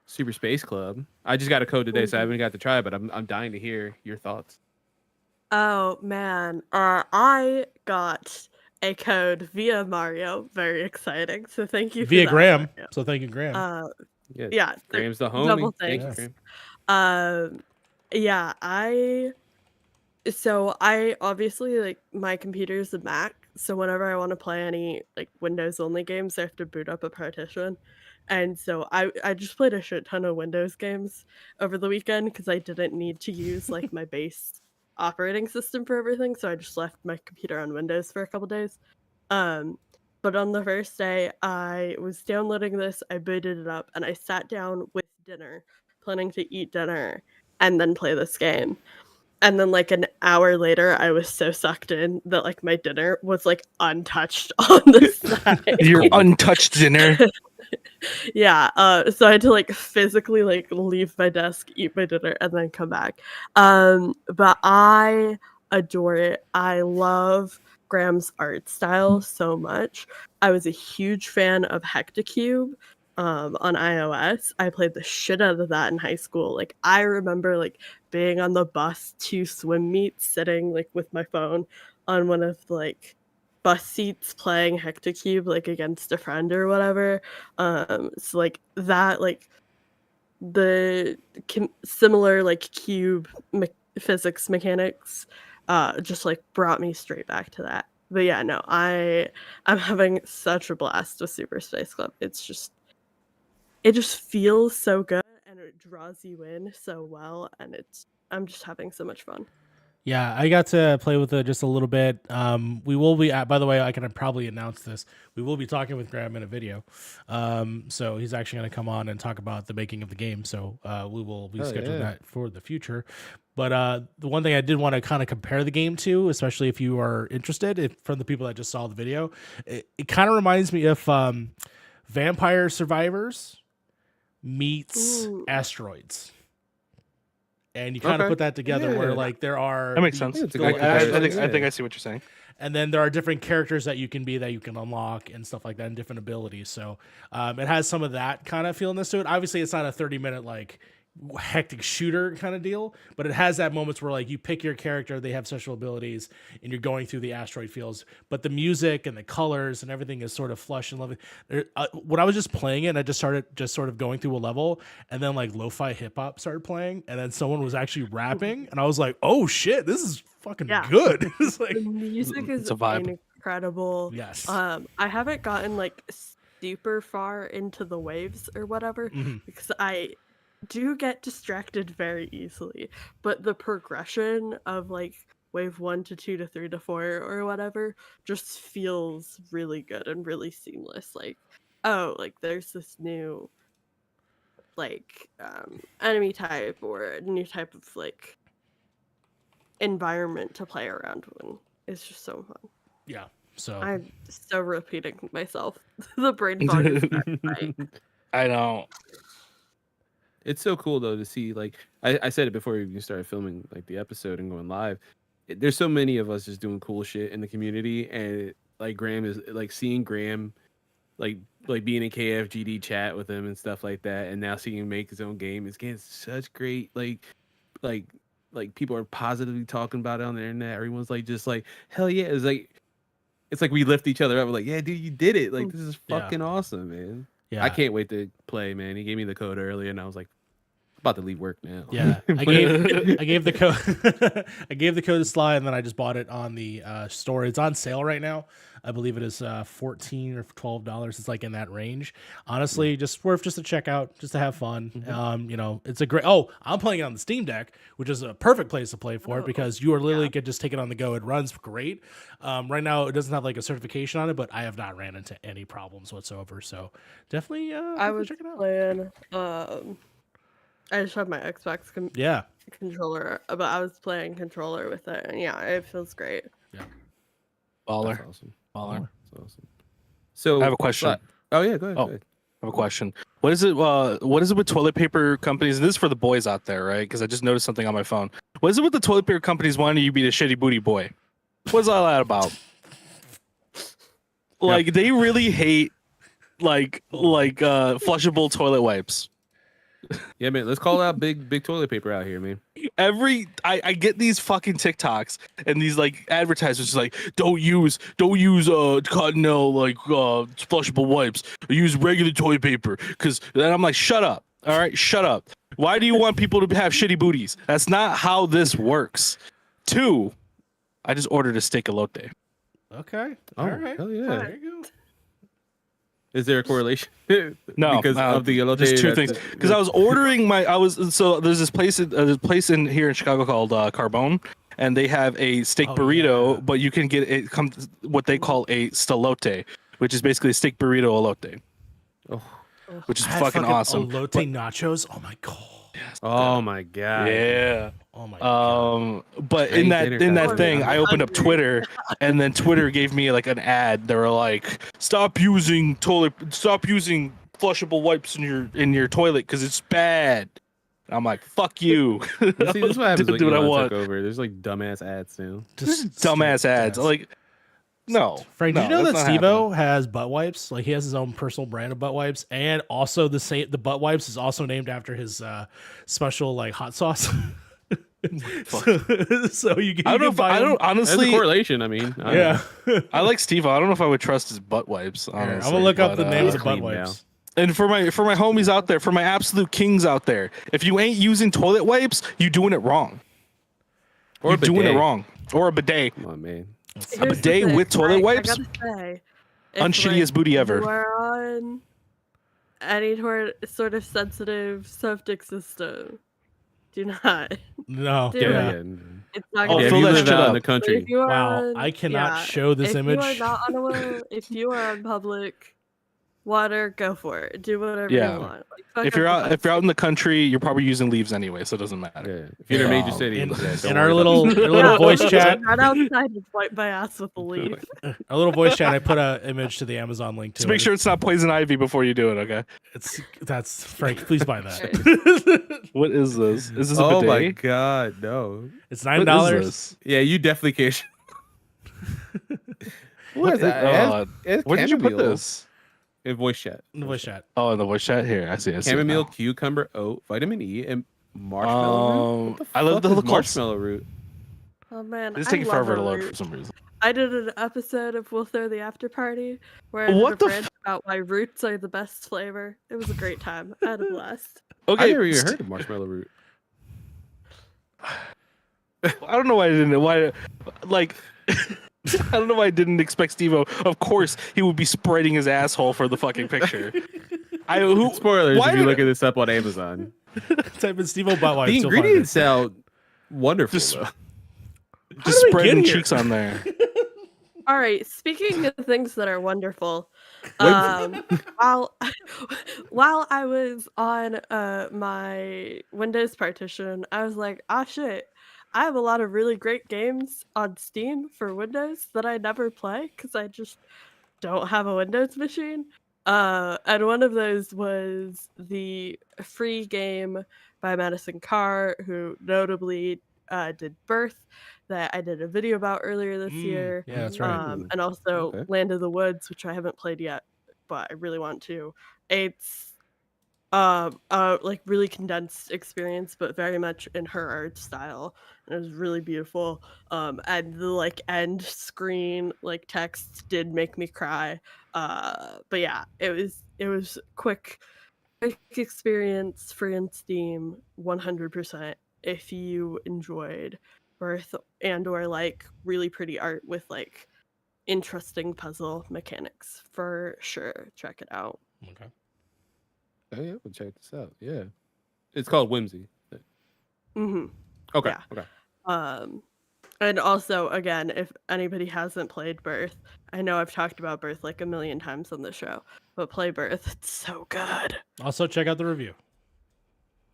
Super Space Club. I just got a code today, so I haven't got to try it, but I'm dying to hear your thoughts. Oh man, I got a code via Mario. Very exciting. So thank you for Via that, Graham. Mario. So thank you, Graham. Uh, Yeah, yeah, Graham's the double homie. Thank you, thanks. Yeah. Graham. Um, Yeah, I obviously, like, my computer's a Mac, so whenever I wanna play any, like, Windows only games, I have to boot up a partition, and so I just played a shit ton of Windows games over the weekend because I didn't need to use, like, my base operating system for everything, so I just left my computer on Windows for a couple days. Um, but on the first day, I was downloading this, I booted it up, and I sat down with dinner, planning to eat dinner and then play this game. And then, like, an hour later, I was so sucked in that, like, my dinner was, like, untouched on the Your Cold. untouched dinner. side. Yeah, so I had to, like, physically, like, leave my desk, eat my dinner, and then come back. But I adore it. I love Graham's art style so much. I was a huge fan of Hectocube, on iOS. I played the shit out of that in high school. Like, I remember, like, being on the bus to swim meets, sitting, like, with my phone on one of the, like, bus seats playing Hectocube, like, against a friend or whatever. So, like, that, like, the similar, like, cube physics mechanics, just, like, brought me straight back to that. But yeah, no, I'm having such a blast with Super Space Club. It just feels so good and it draws you in so well, and I'm just having so much fun. Yeah, I got to play with it just a little bit. We will be, by the way, I can probably announce this. We will be talking with Graham in a video. So he's actually going to come on and talk about the making of the game. So we will be scheduling that for the future. But the one thing I did want to kind of compare the game to, especially if you are interested, from the people that just saw the video, it kind of reminds me of Vampire Survivors meets Ooh. Asteroids. And you kind of put that together where like there are That makes sense. it's a I good think comparison, I see what you're saying. and then there are different characters that you can be that you can unlock and stuff like that and different abilities. So it has some of that kind of feelness to it. Obviously it's not a 30-minute like hectic shooter kind of deal, but it has that moments where like you pick your character, they have special abilities, and you're going through the asteroid fields, but the music and the colors and everything is sort of flush and lovely. When I was just playing it, I just started sort of going through a level, and then like lo-fi hip-hop started playing, and then someone was actually rapping, and I was like, oh shit, this is fucking good. It's like The music is It's a vibe. incredible. yes. I haven't gotten, like, super far into the waves or whatever because I do get distracted very easily, but the progression of, like, wave 1 to 2 to 3 to 4 or whatever just feels really good and really seamless. Like, oh, like, there's this new, like, enemy type or a new type of, like, environment to play around in. It's just so fun. Yeah. So I'm so repeating myself. The brain fog is right. I know. It's so cool though to see, like I said it before we even started filming like the episode and going live. There's so many of us just doing cool shit in the community, and like Graham is like seeing Graham like being in KFGD chat with him and stuff like that, and now seeing him make his own game. It's getting such great like people are positively talking about it on the internet. Everyone's like just like hell yeah. It's like we lift each other up. We're like, yeah, dude, you did it. Like this is fucking awesome, man. yeah. I can't wait to play, man. He gave me the code earlier, and I was like, about to leave work now. Yeah, I gave the code I gave the code to Sly, and then I just bought it on the store. It's on sale right now. I believe it is $14 or $12. It's like in that range. Honestly, just worth just to check out, just to have fun. You know, it's a great. Oh, I'm playing it on the Steam Deck, which is a perfect place to play for it because you are literally could just take it on the go. It runs great. Right now, it doesn't have like a certification on it, but I have not ran into any problems whatsoever. So definitely, I was check it out. playing. I just have my Xbox controller, but I was playing controller with it, and yeah, it feels great. Yeah. Baller. That's awesome. Baller. That's awesome. So I have a question. Oh yeah, go ahead. Oh. Go ahead. I have a question. What is it? What is it with toilet paper companies? And this is for the boys out there, right? Because I just noticed something on my phone. What is it with the toilet paper companies wanting you to be the shitty booty boy? What's all that about? Like they really hate like flushable toilet wipes. Yeah, man. Let's call out big toilet paper out here, man. I get these fucking TikToks and these like advertisements like don't use Cottonelle like flushable wipes. Use regular toilet paper because then I'm like shut up. All right, shut up. Why do you want people to have shitty booties? That's not how this works. 2, I just ordered a steak elote. Okay. Oh, All right. hell yeah. There you go. Is there a correlation? No, because of the elote. just 2 that's things. Because I was ordering so there's this place in here in Chicago called Carbone, and they have a steak burrito, yeah. but you can get it comes what they call a stelote, which is basically a steak burrito elote, Oh, which is I had fucking awesome. Elote But- nachos. Oh my god. oh my god. yeah. Oh my god. But Great in that dinner thing, time. I opened up Twitter, and then Twitter gave me like an ad. They were like, stop using flushable wipes in your toilet because it's bad. I'm like, fuck you. See, this is what happens when Do what I Elon want. took over. There's like dumbass ads now. Just dumbass ads. Like, no. Frank, no, did you know that that's not Steve-O has butt wipes? Like he has his own personal brand of butt wipes, and also the butt wipes is also named after his special like hot sauce. So you can I don't buy them. There's a honestly. correlation. I mean, I don't Yeah. know. I like Steve. I don't know if I would trust his butt wipes. Here, Honestly, I'm gonna look up but, the names of butt clean wipes. And for my homies out there, for my absolute kings out there, if you ain't using toilet wipes, you doing it wrong. Or You're a doing it bidet. wong. Or a bidet. Come on, man. Here's the bidet thing, with toilet I wipes? gotta say, if, Unshittiest booty ever. You are on any sort of sensitive septic system. Do not. No. Dude. Yeah. Yeah. It's not Oh, gonna Yeah, if fill you that live shit out in up. the country. If you are Wow, on- I cannot yeah, show this if image. You are not on if you are on public water, go for it. Do whatever Yeah. you want. Like, fuck If you're up the out in the country, you're probably using leaves anyway, so it doesn't matter. Yeah. If you're in a major Um, city, in- yeah, don't in worry our about little it. our little voice chat, Run outside and wipe my ass with a leaf. our little voice chat, I put an image to the Amazon link too. Just make sure it's not poison ivy before you do it, okay? that's Frank. Please buy that. What is this? Is this a Oh bidet? my god, no. It's What is $9. this? Yeah, you definitely can't. What is that? It's Where did you put chamomile. this? In voice chat. The voice chat. Oh, in the voice chat here. I see. I see. Chamomile, now. cucumber, oat, vitamin E, and marshmallow root. What the I love fuck the is look. marshmallow root. Oh man, It's I taking love forever to a load root. for some reason. I did an episode of We'll Throw the After Party where I What did a the rant about why roots are the best flavor. It was a great time. I had a blast. I Okay, never even heard of marshmallow root. I don't know why I didn't. Why, like, I don't know why I didn't expect Steve-O. Of course, he would be spreading his asshole for the fucking picture. Spoilers why if you did- look at this up on Amazon. Type in Steve-O butt wipes. The you'll find it. ingredients sound wonderful. Just- though. Just did we spreading get here? cheeks on there. All right, speaking of things that are wonderful, Wait. while I was on my Windows partition, I was like, ah shit, I have a lot of really great games on Steam for Windows that I never play because I just don't have a Windows machine. And one of those was the free game by Madison Carr, who notably did Birth, that I did a video about earlier this year. Yeah, that's right. And also Okay. Land of the Woods, which I haven't played yet, but I really want to. It's like really condensed experience, but very much in her art style. And it was really beautiful. And the like end screen like text did make me cry. But yeah, it was quick experience, free on Steam, 100%. If you enjoyed Birth and or like really pretty art with like interesting puzzle mechanics, for sure, check it out. Okay. Oh yeah, we'll check this out. Yeah, it's called Whimsy. Mm-hmm. Okay. Yeah. Okay. And also, again, if anybody hasn't played Birth, I know I've talked about Birth like a million times on the show, but play Birth. It's so good. Also, check out the review.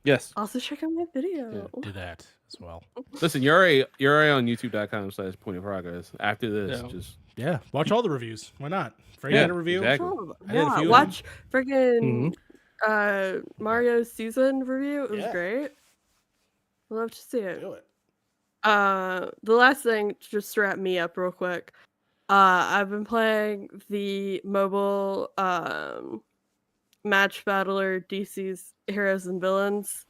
Yes. Also, check out my video. Do that as well. Listen, you're already on youtube.com/point-of-progress. After this, Yeah. just Yeah, watch all the reviews. Why not? Frank Yeah, did a review. exactly. Oh, I did a yeah, few of watch friggin' Mario's season review. It was Yeah. great. Love to see it. Do it. The last thing, just to wrap me up real quick. I've been playing the mobile match battler DC's Heroes and Villains.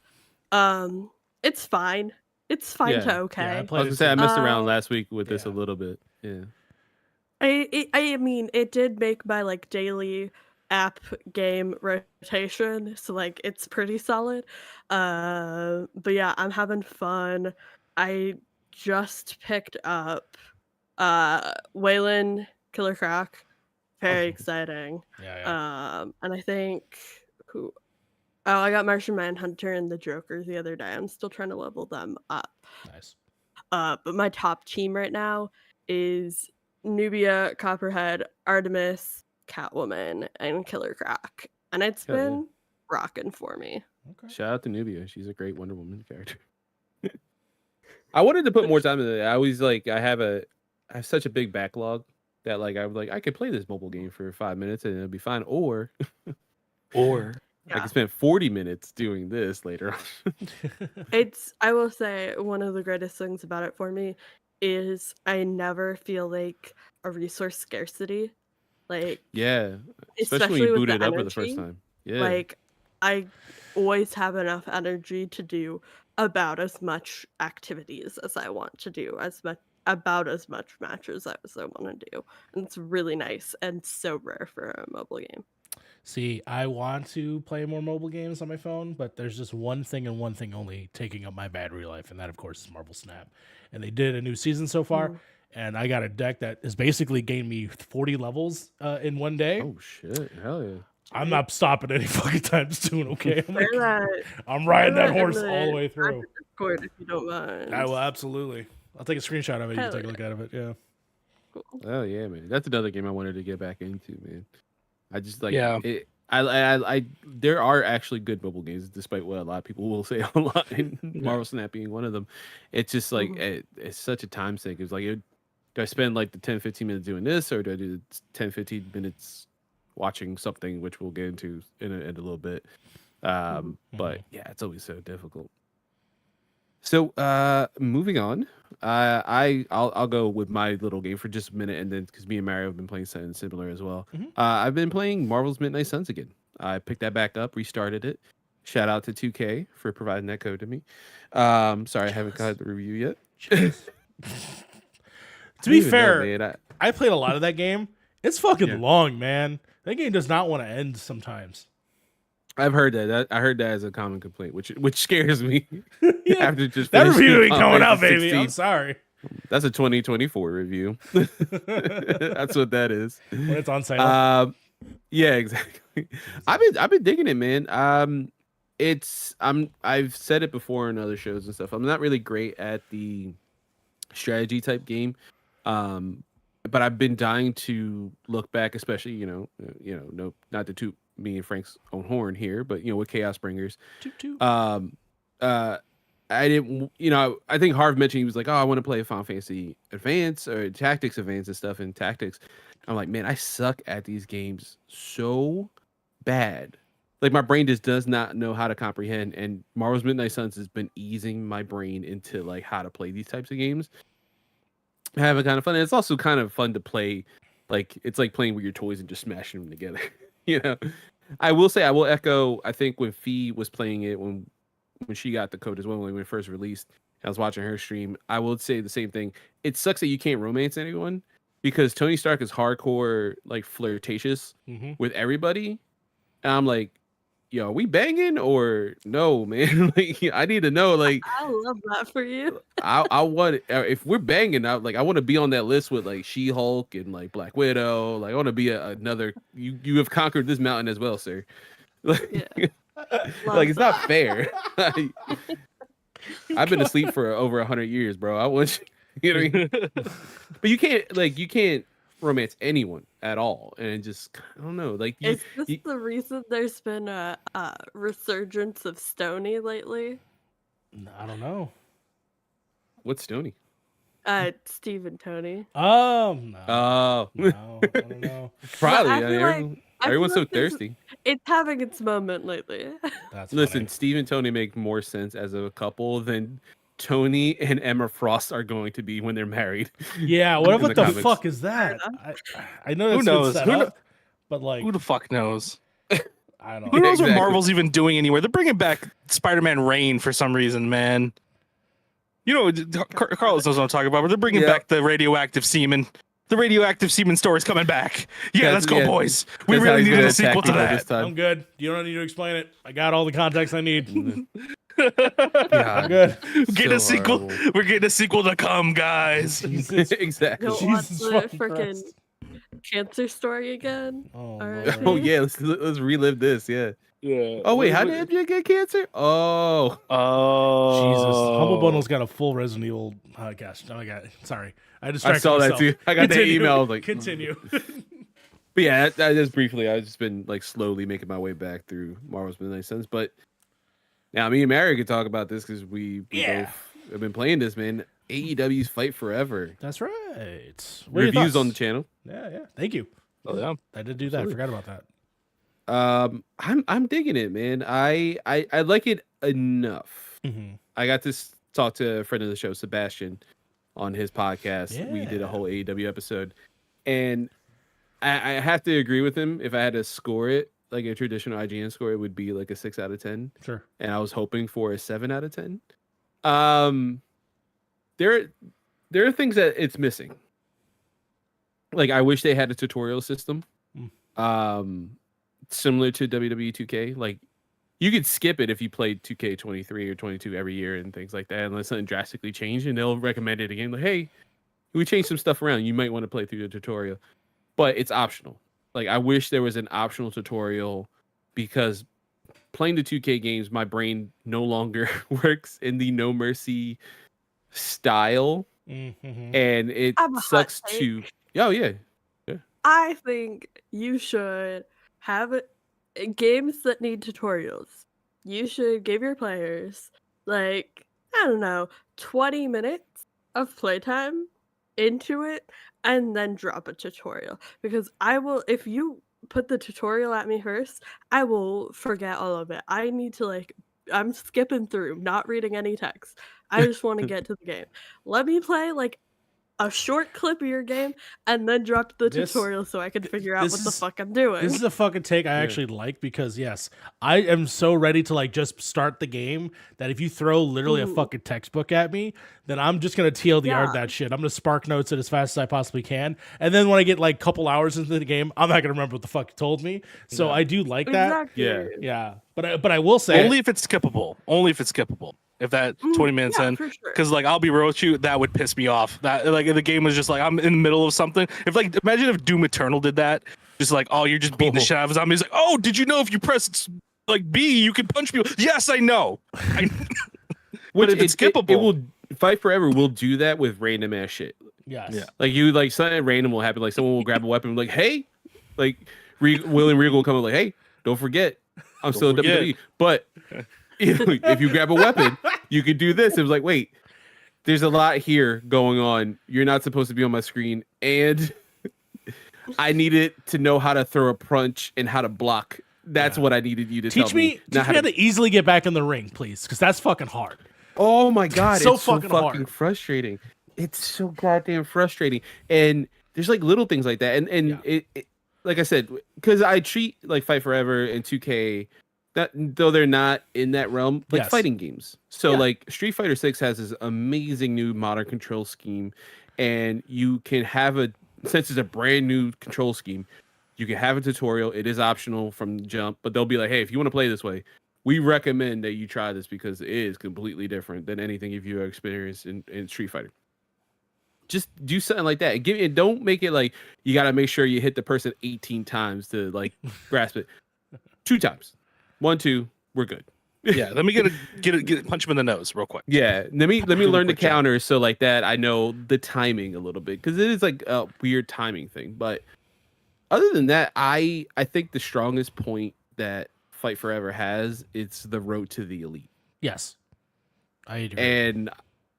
It's fine. It's fine Yeah. to Yeah, okay. I I played was gonna say I messed around Uh, last week with this a yeah. little bit. Yeah. I mean, it did make my like daily app game rotation, so like it's pretty solid. But yeah, I'm having fun. I just picked up Wayland Killer Croc. Very exciting. Yeah. And I think who oh, I got Martian Manhunter and the Joker the other day. I'm still trying to level them up. Nice. But my top team right now is Nubia, Copperhead, Artemis, Catwoman, and Killer Croc. And it's Hell yeah. been rocking for me. Okay. Shout out to Nubia. She's a great Wonder Woman character. I wanted to put more time into it. I always like I have such a big backlog that like I could play this mobile game for 5 minutes and it'll be fine. Or Or I Yeah. could spend 40 minutes doing this later on. I will say, one of the greatest things about it for me is I never feel like a resource scarcity. Like, Yeah. Especially when especially you with boot the it up for the first energy. time. Yeah. Like, I always have enough energy to do about as much activities as I want to do, about as much matches as I want to do. And it's really nice and so rare for a mobile game. See, I want to play more mobile games on my phone, but there's just one thing and one thing only taking up my battery life, and that, of course, is Marvel Snap. And they did a new season so far, and I got a deck that has basically gained me 40 levels in one day. Oh shit. Hell yeah. I'm not stopping any fucking time soon, okay? I'm, Share like, that, I'm riding share that that in horse all the way through. Discord if you don't mind. I will absolutely. I'll take a screenshot of it. You Hell can take a look at it. Yeah. Cool. Oh yeah, man. That's another game I wanted to get back into, man. I just like Yeah. it. I there are actually good mobile games, despite what a lot of people will say online. Marvel Snap being one of them. It's just like it's such a time sink. It's like, do I spend like the 10-15 minutes doing this, or do I do the 10-15 minutes watching something, which we'll get into in a little bit. But yeah, it's always so difficult. So moving on, I'll go with my little game for just a minute, and then because me and Mario have been playing something similar as well. I've been playing Marvel's Midnight Suns again. I picked that back up, restarted it. Shout out to 2K for providing that code to me. Sorry, I haven't got the review yet. To be fair, I played a lot of that game. It's fucking long, man. That game does not want to end sometimes. I've heard that. I heard that as a common complaint, which scares me. After just that finishing review ain't Final coming out, Fantasy baby. 16. I'm sorry. That's a 2024 review. That's what that is. When it's on sale. Yeah, exactly. I've been digging it, man. I've said it before in other shows and stuff. I'm not really great at the strategy type game. But I've been dying to look back, especially, no, not to toot me and Frank's own horn here, but with Chaos Bringers. Toot, toot. I didn't, I think Harv mentioned he was like, oh, I want to play Final Fantasy Advance or Tactics Advance and stuff in Tactics. I'm like, man, I suck at these games so bad. Like, my brain just does not know how to comprehend. And Marvel's Midnight Suns has been easing my brain into like how to play these types of games. Having kind of fun. And it's also kind of fun to play. Like, it's like playing with your toys and just smashing them together. I will say, I will echo, I think when Fee was playing it, when she got the code as well, when it first released, I was watching her stream, I will say the same thing. It sucks that you can't romance anyone because Tony Stark is hardcore, like, flirtatious with everybody. And I'm like, yo, are we banging or no, man? Like, I need to know. Like, I love that for you. I want, if we're banging, I want to be on that list with like She-Hulk and like Black Widow. Like, I want to be another. You have conquered this mountain as well, sir. Like, like it's not fair. I've been asleep for over 100 years, bro. I want you know what I mean? But you can't romance anyone at all, and just I don't know. Like, is this the reason there's been a resurgence of Stony lately? I don't know. What's Stony? Steve and Tony. Oh no. Oh, No, I don't know. probably. I feel Everyone's so like thirsty. It's having its moment lately. That's Listen, funny. Steve and Tony make more sense as a couple than Tony and Emma Frost are going to be when they're married. Yeah, in what the the comics. fuck is that? I know that's Who knows? set up, but like, Who the fuck knows? I don't Who know. knows what Exactly. Marvel's even doing anywhere? They're bringing back Spider-Man Reign for some reason, man. Carlos knows what I'm talking about, but they're bringing back the radioactive semen. The radioactive semen story's coming back. Yeah, let's go, boys. We That's how really he's needed gonna a sequel attack to people that. this time. I'm good. You don't need to explain it. I got all the context I need. God, I'm good. Getting a so sequel. horrible. We're getting a sequel to come, guys. Jesus. Exactly. Don't want Jesus the fucking freaking Christ. cancer story again. Oh, R.I.P. Lord. Oh yeah, let's relive this. Yeah. Yeah. Oh wait, how did MJ get cancer? Oh, Oh. Jesus. Humble Bundle's got a full Resident Evil podcast. Oh my god. Sorry. I I distracted saw that myself. too. I got that Continue. email. I was like, Continue. But yeah, that just briefly. I've just been like slowly making my way back through Marvel's Midnight Suns. But now me and Mary could talk about this because we Yeah. both have been playing this, man. AEW's Fight Forever. That's right. What are your Reviews on the thoughts? channel. Yeah. Thank you. Oh, yeah. I did do that. I Absolutely. forgot about that. I'm digging it, man. I like it enough. Mhm. I got to talk to a friend of the show, Sebastian, on his podcast. We did a Yeah. whole AEW episode, and I have to agree with him. If I had to score it like a traditional IGN score, it would be like a 6 out of 10. Sure. And I was hoping for a 7 out of 10. There are things that it's missing. Like I wish they had a tutorial system, similar to WWE 2K. Like you could skip it if you played 2K23 or 22 every year and things like that, unless something drastically changed, and they'll recommend it again. Like, hey, we changed some stuff around. You might want to play through the tutorial, but it's optional. Like I wish there was an optional tutorial because playing the 2K games, my brain no longer works in the No Mercy style, Mm-hmm. and it I have a hot sucks take. to. Oh yeah, I think you should have games that need tutorials. You should give your players, like, I don't know, 20 minutes of playtime into it and then drop a tutorial. Because I will, if you put the tutorial at me first, I will forget all of it. I need to, like, I'm skipping through, not reading any text. I just want to get to the game. Let me play, like, a short clip of your game and then drop the This- tutorial so I can figure out this what the is- fuck I'm doing. This is a fucking take I Yeah. actually like because yes, I am so ready to like just start the game that if you throw literally a Ooh. fucking textbook at me, then I'm just gonna TLDR Yeah. that shit. I'm gonna spark notes it as fast as I possibly can, and then when I get like a couple hours into the game, I'm not gonna remember what the fuck you told me. So Yeah. I do like that. Exactly. Yeah. Yeah, but I will say Only if it's skippable. Only if it's skippable. If that 20 minutes yeah, in, for sure. because like I'll be real with you, that would piss me off. That like if the game was just like I'm in the middle of something. If like imagine if Doom Eternal did that, just like oh you're just beating the shit out of zombies. Like oh did you know if you press like B you can punch people? Yes I know. But if it's skippable, it will Fight Forever will do that with random ass shit. yes. Yeah. Like you, like something random will happen. Like someone will grab a weapon, and be like, "Hey," like Will and Regal will come and like, "Hey, don't forget, I'm still in forget. WWE." But if you grab a weapon, you could do this. It was like, wait, there's a lot here going on. You're not supposed to be on my screen, and I needed to know how to throw a punch and how to block. That's what I needed you to Teach tell me, me. teach me how to easily get back in the ring, please, because that's fucking hard. Oh my god, So it's so fucking fucking hard. frustrating. It's so goddamn frustrating. And there's like little things like that. And Yeah. it like I said, because I treat like Fight Forever and 2K that though they're not in that realm, like Yes. fighting games. So Yeah. like Street Fighter 6 has this amazing new modern control scheme, and you can have since it's a brand new control scheme, you can have a tutorial. It is optional from the jump, but they'll be like, hey, if you want to play this way, we recommend that you try this because it is completely different than anything you've ever experienced in Street Fighter. Just do something like that. And don't make it like you got to make sure you hit the person 18 times to like grasp it. 2 times. 1, 2, we're good. yeah. Let me get punch him in the nose real quick. Yeah, let me learn the quick jump. counter so like that I know the timing a little bit because it is like a weird timing thing. But other than that, I think the strongest point that Fight Forever has, it's the road to the elite. Yes, I agree. And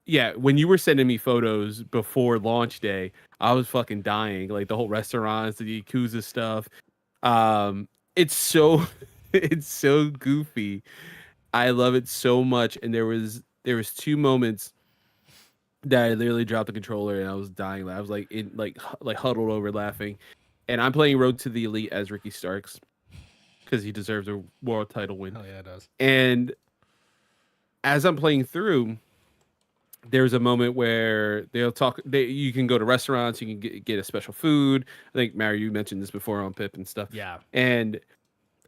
yeah, when you were sending me photos before launch day, I was fucking dying. Like the whole restaurants, the Yakuza stuff. It's so it's so goofy. I love it so much. And there was 2 moments that I literally dropped the controller and I was dying. I was like huddled over laughing. And I'm playing Road to the Elite as Ricky Starks because he deserves a world title win. Hell yeah, it does. And as I'm playing through, there's a moment where they'll talk. You can go to restaurants. You can get a special food. I think Mary, you mentioned this before on Pip and stuff. Yeah. And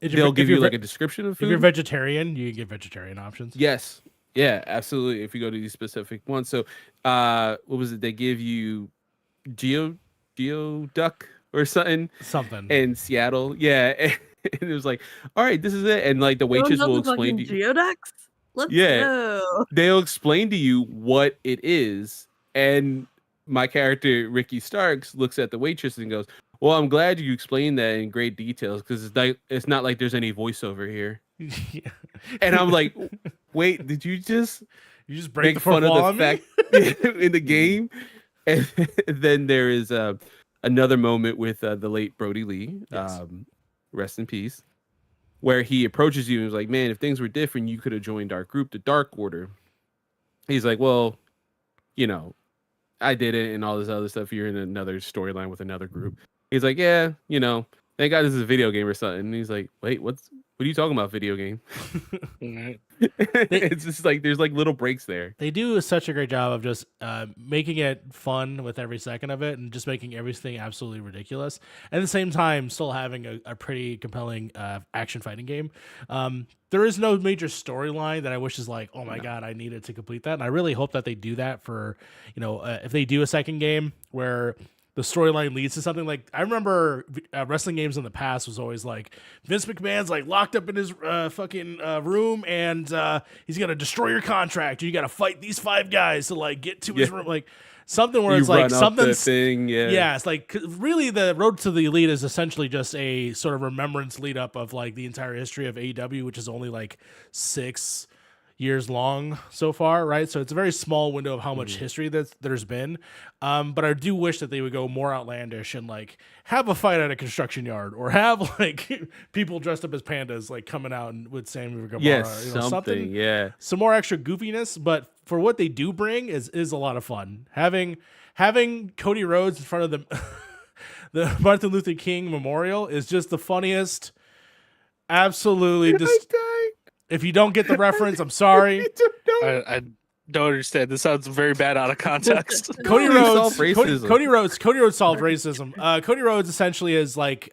If they'll give you you're like a description of if you're food. vegetarian, you can get vegetarian options. Yes. Yeah, absolutely. If you go to these specific ones. So, what was it? They give you Geo Duck or something Something. in Seattle. Yeah. And it was like, all right, this is it. And like the You don't waitress know will the explain fucking to you. Geodex? Let's Yeah. go. They'll explain to you what it is. And my character, Ricky Starks, looks at the waitress and goes, well, I'm glad you explained that in great details because it's not like there's any voiceover here. Yeah. And I'm like, wait, did you just break make the fourth fun wall of on the me? fact in the game? And then there is another moment with the late Brody Lee, Yes. rest in peace, where he approaches you and is like, man, if things were different, you could have joined our group, the Dark Order. He's like, well, you know, I did it and all this other stuff. You're in another storyline with another group. He's like, yeah, you know, thank God this is a video game or something. And he's like, wait, what are you talking about, video game? It's just like there's like little breaks there. They do such a great job of just making it fun with every second of it and just making everything absolutely ridiculous. At the same time, still having a pretty compelling action fighting game. There is no major storyline that I wish is like, oh my God, I needed to complete that. And I really hope that they do that for, if they do a second game where the storyline leads to something. Like I remember wrestling games in the past was always like Vince McMahon's like locked up in his fucking room and he's gonna destroy your contract. You got to fight these 5 guys to like get to his room, like something where it's like something's thing. Yeah, it's like really the Road to the Elite is essentially just a sort of remembrance lead up of like the entire history of AEW, which is only like 6 years long so far, right? So it's a very small window of how much history there's been. But I do wish that they would go more outlandish and like have a fight at a construction yard or have like people dressed up as pandas like coming out and with Sammy Guevara. Yes, Something. Yeah. Some more extra goofiness, but for what they do bring is a lot of fun. Having Cody Rhodes in front of the Martin Luther King Memorial is just the funniest. Absolutely. If you don't get the reference, I'm sorry. I don't understand. This sounds very bad out of context. Cody Rhodes solved racism. Cody Rhodes essentially is like,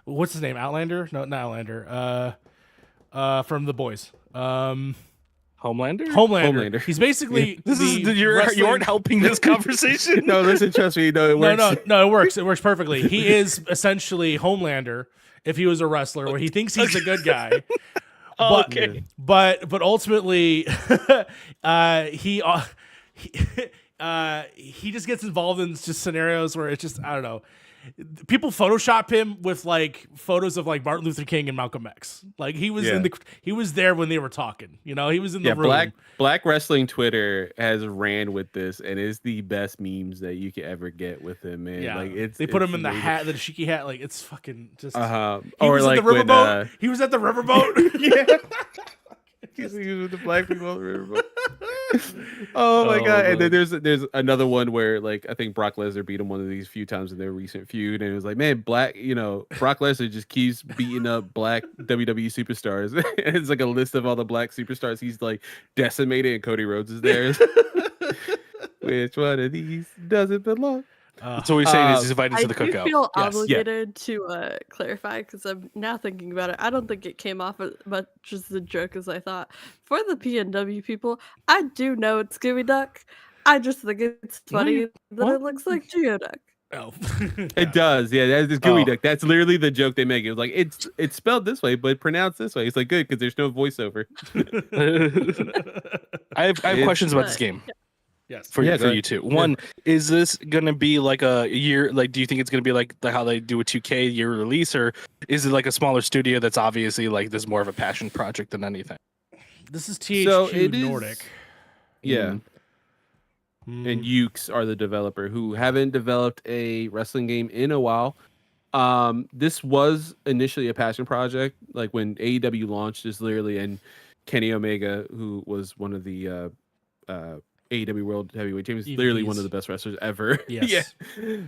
what's his name? Outlander? No, not Outlander. From The Boys. Homelander. He's basically you aren't helping this conversation. No, listen, trust me. No, it works. No, it works. It works perfectly. He is essentially Homelander if he was a wrestler, where he thinks he's a good guy. Okay. But ultimately, he just gets involved in just scenarios where it's just, I don't know. People Photoshop him with like photos of like Martin Luther King and Malcolm X. Like he was he was there when they were talking. He was in the room. Black wrestling Twitter has ran with this and is the best memes that you could ever get with him, man. Yeah, like they put him in the hat, the dashiki hat. Like it's fucking just. Or like the riverboat. He was at the riverboat. Yeah. He was with the black people on the riverboat. Oh my God. And then there's another one where like I think Brock Lesnar beat him one of these few times in their recent feud, and it was like, man, Brock Lesnar just keeps beating up black WWE superstars. And it's like a list of all the black superstars he's like decimated, and Cody Rhodes is there. Which one of these doesn't belong? So what you're saying is he's invited to the I do cookout. feel obligated to clarify because I'm now thinking about it. I don't think it came off as much as a joke as I thought. For the PNW people, I do know it's Scooby Duck. I just think it's funny that it looks like Geoduck. Oh. It does, yeah. That's Gooey Duck. That's literally the joke they make. It was like it's spelled this way, but pronounced this way. It's like good because there's no voiceover. I have questions about this game. Yes. For you two. One, is this gonna be like a year? Like, do you think it's gonna be like how they do a 2K year release, or is it like a smaller studio that's obviously like this more of a passion project than anything? This is THQ Nordic. Yeah. And Ukes are the developer who haven't developed a wrestling game in a while. This was initially a passion project, like when AEW launched. Is literally, and Kenny Omega, who was one of the AEW World Heavyweight Champions, literally one of the best wrestlers ever. Yes.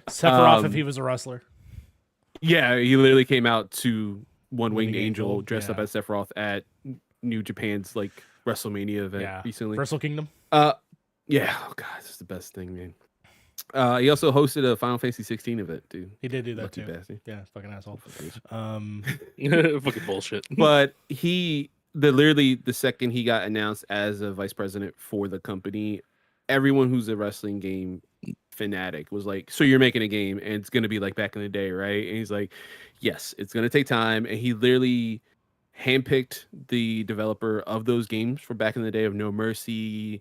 Sephiroth, if he was a wrestler. Yeah, he literally came out to One Winged Angel dressed up as Sephiroth at New Japan's like WrestleMania event recently. Wrestle Kingdom. Yeah, oh god, this is the best thing, man. He also hosted a Final Fantasy 16 event, dude. He did do that Lucky too. bastard. Yeah, fucking asshole. Fucking bullshit. But literally the second he got announced as a vice president for the company, everyone who's a wrestling game fanatic was like, "So you're making a game, and it's gonna be like back in the day, right?" And he's like, "Yes, it's gonna take time." And he literally handpicked the developer of those games from back in the day of No Mercy,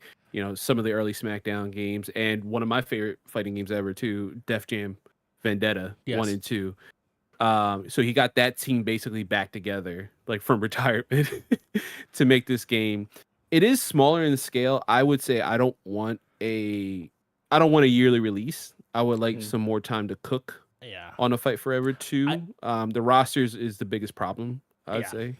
some of the early SmackDown games, and one of my favorite fighting games ever too, Def Jam Vendetta 1 Yes. and 2. So he got that team basically back together, like from retirement, to make this game. It is smaller in scale. I would say I don't want a yearly release. I would like some more time to cook Yeah. on a Fight Forever 2. The rosters is the biggest problem, I'd say.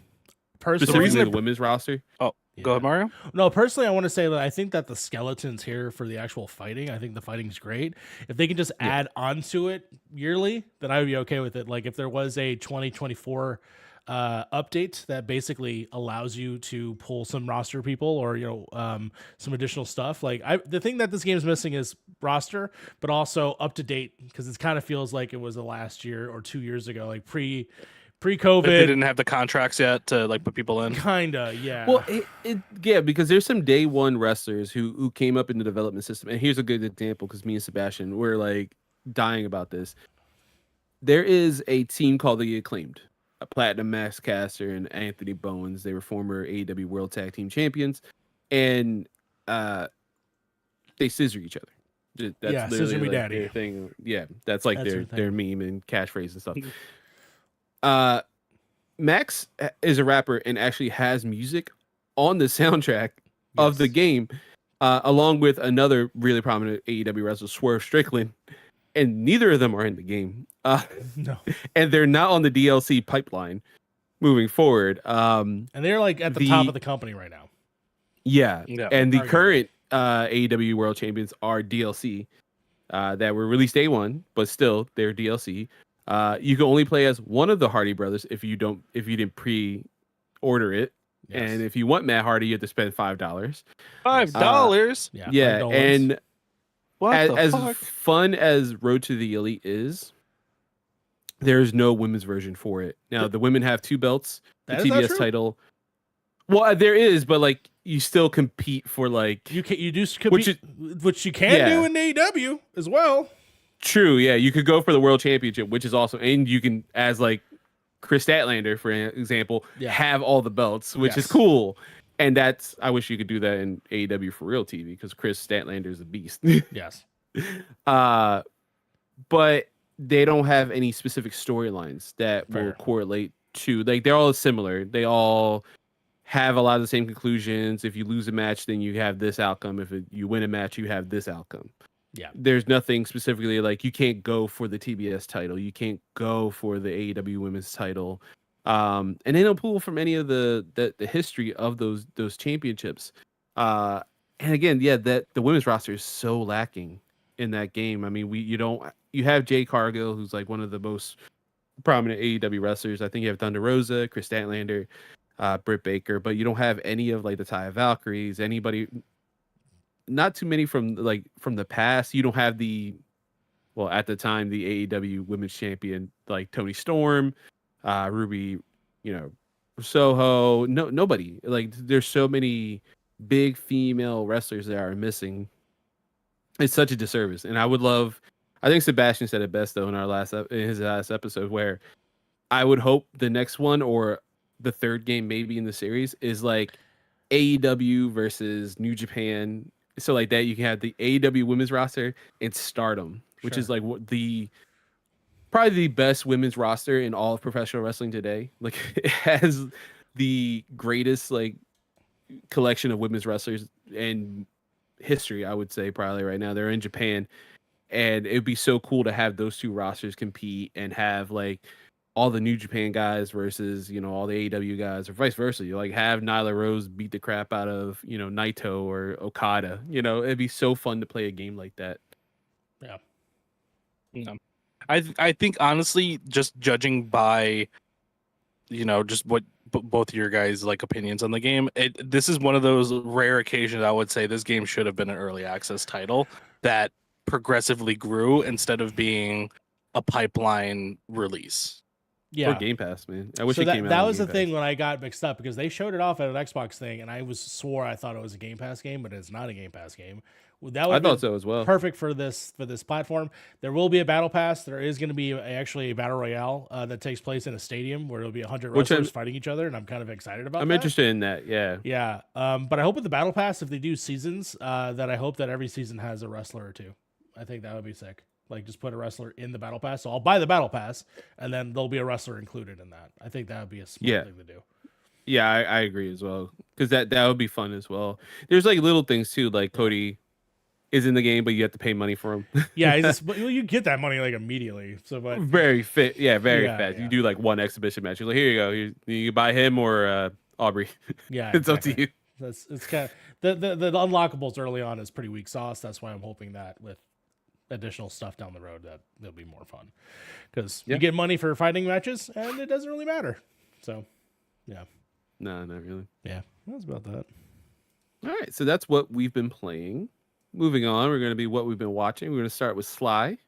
Personally, Specifically the women's roster. Oh, go ahead, Mario. No, personally, I want to say that I think that the skeletons here for the actual fighting, I think the fighting's great. If they can just add onto it yearly, then I would be okay with it. Like if there was a 2024 update that basically allows you to pull some roster people or some additional stuff. Like the thing that this game is missing is roster, but also up to date, because it kind of feels like it was the last year or 2 years ago, like pre-COVID. They didn't have the contracts yet to like put people in. Kinda, yeah. Well, because there's some day one wrestlers who came up in the development system, and here's a good example because me and Sebastian were like dying about this. There is a team called the Acclaimed, a Platinum Max Caster and Anthony Bowens. They were former AEW World Tag Team Champions, and they scissor each other. That's scissor me like daddy. their thing. Yeah, that's like That's their meme and catchphrase and stuff. Max is a rapper and actually has music on the soundtrack of the game, along with another really prominent AEW wrestler, Swerve Strickland, and neither of them are in the game. No, and they're not on the DLC pipeline moving forward. And they're like at the top of the company right now. Yeah. And the Arguably. current AEW World Champions are DLC that were released day one, but still they're DLC. You can only play as one of the Hardy brothers if you didn't pre-order it. Yes. And if you want Matt Hardy, you have to spend $5. $5? Yeah, $5. and What as the fuck? fun as Road to the Elite is, there's no women's version for it. Now the women have 2 belts, the That is not TBS true? title. Well, there is, but like you still compete for like You do compete, which you can do in AEW as well. True, yeah. You could go for the world championship, which is also, and you can, as like Chris Statlander, for example, have all the belts, which is cool. And I wish you could do that in AEW for real TV because Chris Statlander is a beast. Yes. But they don't have any specific storylines that will correlate to, like, they're all similar. They all have a lot of the same conclusions. If you lose a match, then you have this outcome. If you win a match, you have this outcome. Yeah. There's nothing specifically like you can't go for the TBS title. You can't go for the AEW women's title. And they don't pull from any of the history of those championships. And again, that the women's roster is so lacking in that game. I mean, you have Jay Cargill, who's like one of the most prominent AEW wrestlers. I think you have Thunder Rosa, Chris Statlander, Britt Baker, but you don't have any of like the Taya Valkyries, anybody. Not too many from the past. You don't have at the time the AEW Women's Champion like Toni Storm, Ruby, Soho. Nobody. Like there's so many big female wrestlers that are missing. It's such a disservice, and I would love. I think Sebastian said it best though in his last episode, where I would hope the next one or the third game maybe in the series is like AEW versus New Japan. So like that, you can have the AEW women's roster and Stardom, which is like probably the best women's roster in all of professional wrestling today. Like it has the greatest like collection of women's wrestlers in history, I would say probably right now. They're in Japan, and it'd be so cool to have those 2 rosters compete and have like all the New Japan guys versus, all the AEW guys, or vice versa. You like have Nyla Rose beat the crap out of, Naito or Okada. It'd be so fun to play a game like that. Yeah. I think honestly, just judging by, just what both of your guys' like opinions on the game. This is one of those rare occasions I would say this game should have been an early access title that progressively grew instead of being a pipeline release. Or Yeah. Game Pass, man. I wish So it came out that on was Game the thing Pass. when I got mixed up because they showed it off at an Xbox thing, and I swore I thought it was a Game Pass game, but it's not a Game Pass game. Well, that would I have been thought so as well. perfect for this platform. There will be a battle pass. There is going to be actually a battle royale that takes place in a stadium where it'll be 100 Which wrestlers fighting each other, and I'm kind of excited about I'm that. interested in that. Yeah. Yeah, but I hope with the battle pass, if they do seasons, that I hope that every season has a wrestler or two. I think that would be sick. Like just put a wrestler in the battle pass. So I'll buy the battle pass, and then there'll be a wrestler included in that. I think that would be a smart thing to do. Yeah, I agree as well. Because that would be fun as well. There's like little things too, like Cody is in the game, but you have to pay money for him. Yeah, he's just, well, you get that money like immediately. So, but very fit. Yeah, very Yeah, fast. yeah. You do like one exhibition match. You're like, here you go. You buy him or Aubrey. yeah, It's up to exactly. you. It's kind of the unlockables early on is pretty weak sauce. That's why I'm hoping that with additional stuff down the road that they'll be more fun because Yeah. you get money for fighting matches and it doesn't really matter. So, yeah, No, not really. yeah, that's about that. All right, so that's what we've been playing. Moving on, we're going to be what we've been watching. We're going to start with Sly.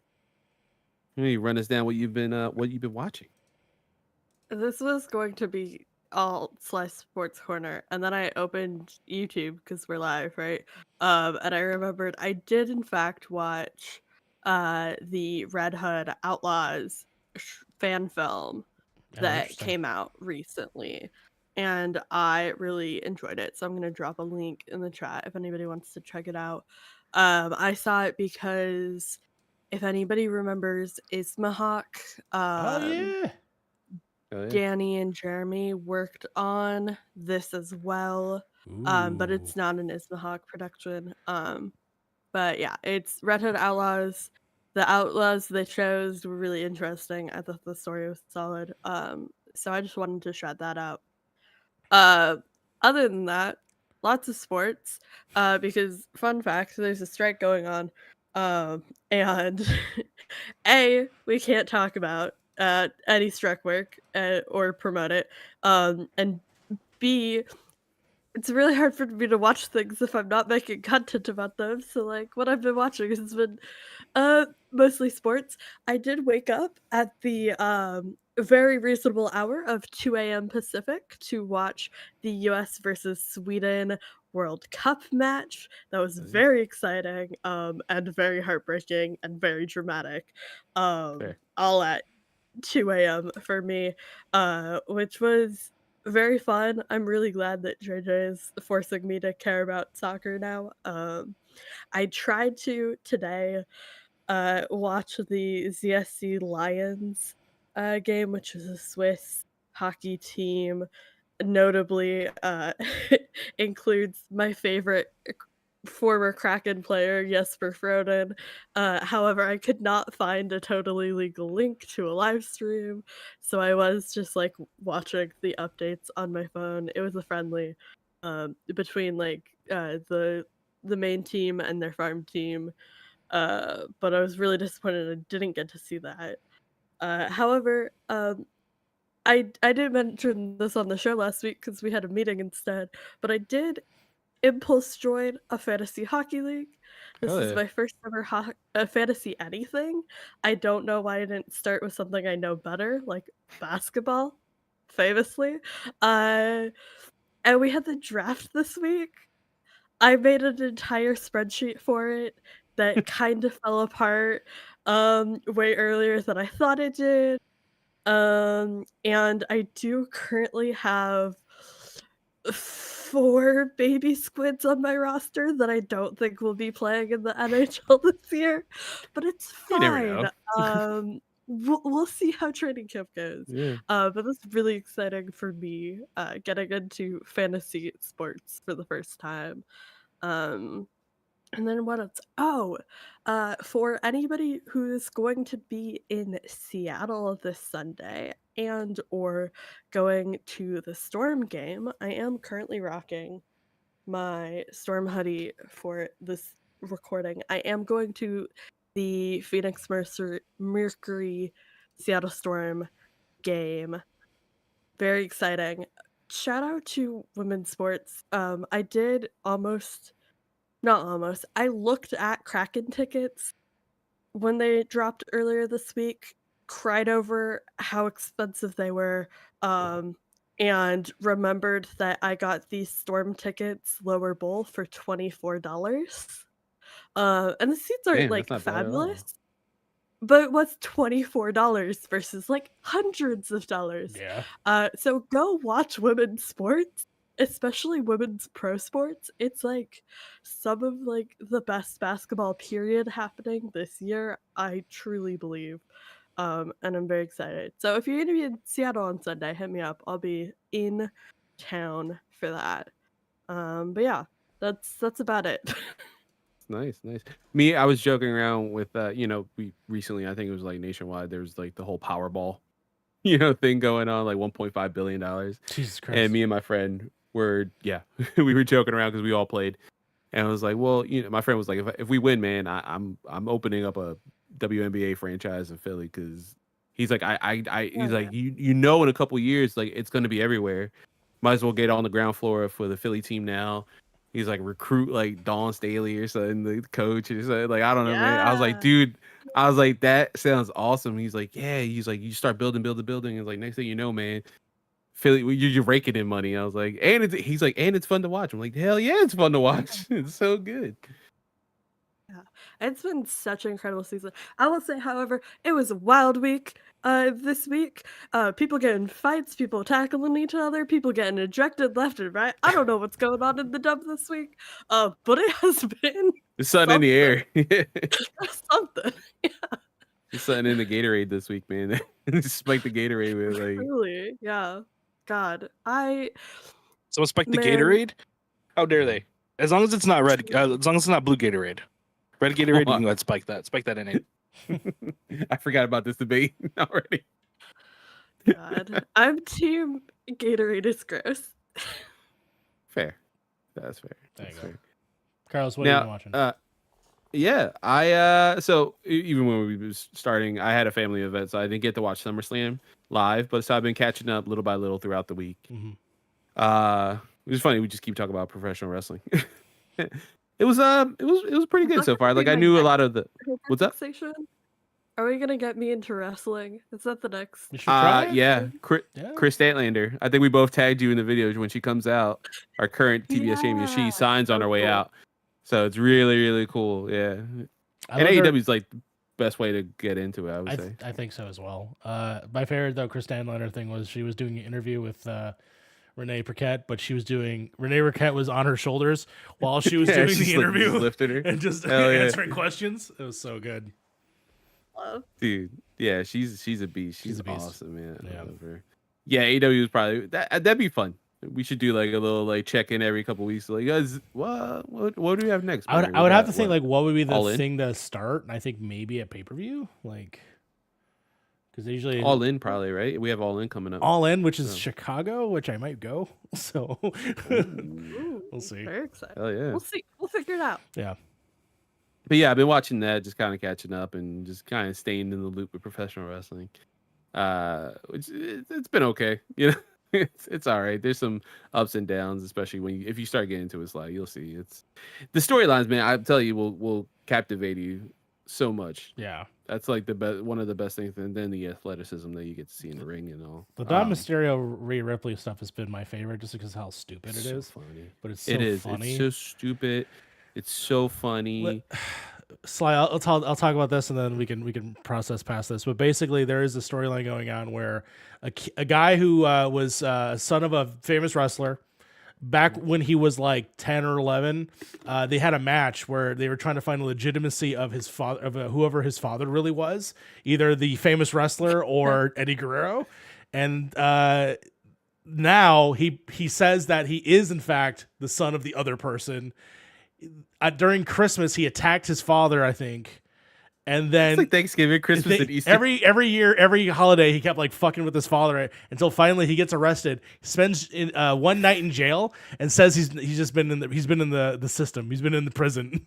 You run us down what you've been watching. This was going to be all Slice Sports Corner, and then I opened YouTube because we're live, right? And I remembered I did in fact watch the Red Hood Outlaws fan film Oh, that interesting. came out recently, and I really enjoyed it. So I'm gonna drop a link in the chat if anybody wants to check it out. I saw it because if anybody remembers Ismahawk, Oh yeah. Oh, yeah. Danny and Jeremy worked on this as well. But Ooh. it's not an Ismahawk production. But yeah, it's Red Hood Outlaws. The outlaws they chose were really interesting. I thought the story was solid. So I just wanted to shout that out. Other than that, lots of sports. Because fun fact, there's a strike going on. And A, we can't talk about any strike work or promote it. And B, it's really hard for me to watch things if I'm not making content about them. So like what I've been watching has been mostly sports. I did wake up at the very reasonable hour of 2 a.m. Pacific to watch the US versus Sweden World Cup match. That was Nice. very exciting and very heartbreaking and very dramatic. Fair. All at 2 a.m. for me, which was very fun. I'm really glad that JJ is forcing me to care about soccer now. I tried to today watch the ZSC Lions game, which is a Swiss hockey team. Notably, includes my favorite former Kraken player, Jesper Froden. However, I could not find a totally legal link to a live stream, so I was just like watching the updates on my phone. It was a friendly between like the main team and their farm team. But I was really disappointed I didn't get to see that. However, I didn't mention this on the show last week because we had a meeting instead, but I did impulse join a fantasy hockey league. This Hell is yeah. my first ever fantasy anything. I don't know why I didn't start with something I know better, like basketball, famously. And we had the draft this week. I made an entire spreadsheet for it that kind of fell apart way earlier than I thought it did. And I do currently have 4 baby squids on my roster that I don't think will be playing in the NHL this year, but it's You never fine. know. We'll see how training camp goes. Yeah. But that's really exciting for me, getting into fantasy sports for the first time. Um, and then what else? Oh, for anybody who's going to be in Seattle this Sunday and or going to the Storm game, I am currently rocking my Storm hoodie for this recording. I am going to the Phoenix Mercury Seattle Storm game. Very exciting. shout out to women's sports. I did not almost. I looked at Kraken tickets when they dropped earlier this week, cried over how expensive they were, um, and remembered that I got these Storm tickets lower bowl for $24. And the seats are Damn, that's like not bad at all. fabulous. But what's $24 versus like hundreds of dollars? Yeah. So go watch women's sports, especially women's pro sports. It's like some of like the best basketball period happening this year, I truly believe. And I'm very excited. So if you're gonna be in Seattle on Sunday, hit me up. I'll be in town for that. But yeah, that's about it. Nice. Me, I was joking around with we recently, I think it was like nationwide, there was like the whole Powerball, thing going on, like $1.5 billion. Jesus Christ. And me and my friend were, we were joking around because we all played. And I was like, well, my friend was like, if we win, man, I'm opening up a WNBA franchise in Philly, because he's like, he's Yeah. like, in a couple years, like it's gonna be everywhere. Might as well get on the ground floor for the Philly team now. He's like, recruit like Dawn Staley or something, the coach or something. Like, I don't know, man. I was like, Yeah. dude, that sounds awesome. He's like, yeah. He's like, you start building. And like, next thing you know, man, Philly, you're raking in money. I was like, he's like, and it's fun to watch. I'm like, hell yeah, it's fun to watch. It's so good. Yeah, it's been such an incredible season. I will say, however, it was a wild week this week. People getting fights, people tackling each other, people getting ejected left and right. I don't know what's going on in the dub this week, but it has been The sun in the air. something. The sun in the Gatorade this week, man. Spike the Gatorade with like. Truly, yeah. God, Someone spiked the man, Gatorade? How dare they? As long as it's not red, as long as it's not blue Gatorade. Red Gatorade, you can go ahead and spike that. Spike that in it. I forgot about this debate already. God, I'm team Gatorade is gross. Fair. That's fair. There you That's go. fair. Carlos, what are you Now, watching? yeah, I so even when we was starting, I had a family event, so I didn't get to watch SummerSlam live, but so I've been catching up little by little throughout the week. Mhm. It was funny. We just keep talking about professional wrestling. It was pretty good Is that so far. gonna Like, be I my knew a next lot of the. What's up? fixation? Are we gonna get me into wrestling? Is that the next? You should try it. Yeah, Yeah. Chris Statlander. I think we both tagged you in the videos when she comes out. Our current TBS champion. She Yeah, signs on so her way cool. out, so it's really really cool. Yeah, I and love her- AEW is like the best way to get into it, I would say. I think so as well. My favorite though, Chris Stanlander thing was she was doing an interview with Renee Paquette, but Renee Paquette was on her shoulders while she was Yeah, doing she's the just interview lifting her. and just Hell yeah. answering questions. It was so good. Love. Dude, yeah, she's a beast. She's She's a beast. awesome, man. I Yeah. love her. Yeah, AEW was probably that'd be fun. We should do like a little like check in every couple weeks. Like, guys, what do we have next? I would man? I We would have got, to think like what would be the All In? thing to start, and I think maybe a pay-per-view, like because they usually All In probably, right? We have All In coming up. All In, which is Oh. Chicago, which I might go. So Ooh, we'll see. Very excited. Hell yeah. We'll see. We'll figure it out. Yeah. But yeah, I've been watching that, just kind of catching up and just kind of staying in the loop with professional wrestling. It's been okay, it's all right. There's some ups and downs, especially if you start getting into it, like you'll see. It's the storylines, man. I tell you, will captivate you so much. Yeah. That's like one of the best things, and then the athleticism that you get to see in the ring and all. The Dom Mysterio Rhea Ripley stuff has been my favorite just because of how stupid it so is. funny. But it's so It is. funny. It's so stupid. It's so funny. Sly, I'll talk about this and then we can process past this. But basically, there is a storyline going on where a guy who was son of a famous wrestler back when he was like 10 or 11, they had a match where they were trying to find the legitimacy of his father, of whoever his father really was, either the famous wrestler or Eddie Guerrero, and now he says that he is in fact the son of the other person. During Christmas, he attacked his father, I think, And It's then like Thanksgiving, Christmas, and Easter. every year, every holiday, he kept like fucking with his father until finally he gets arrested. He spends one night in jail and says he's been in the system. He's been in the prison.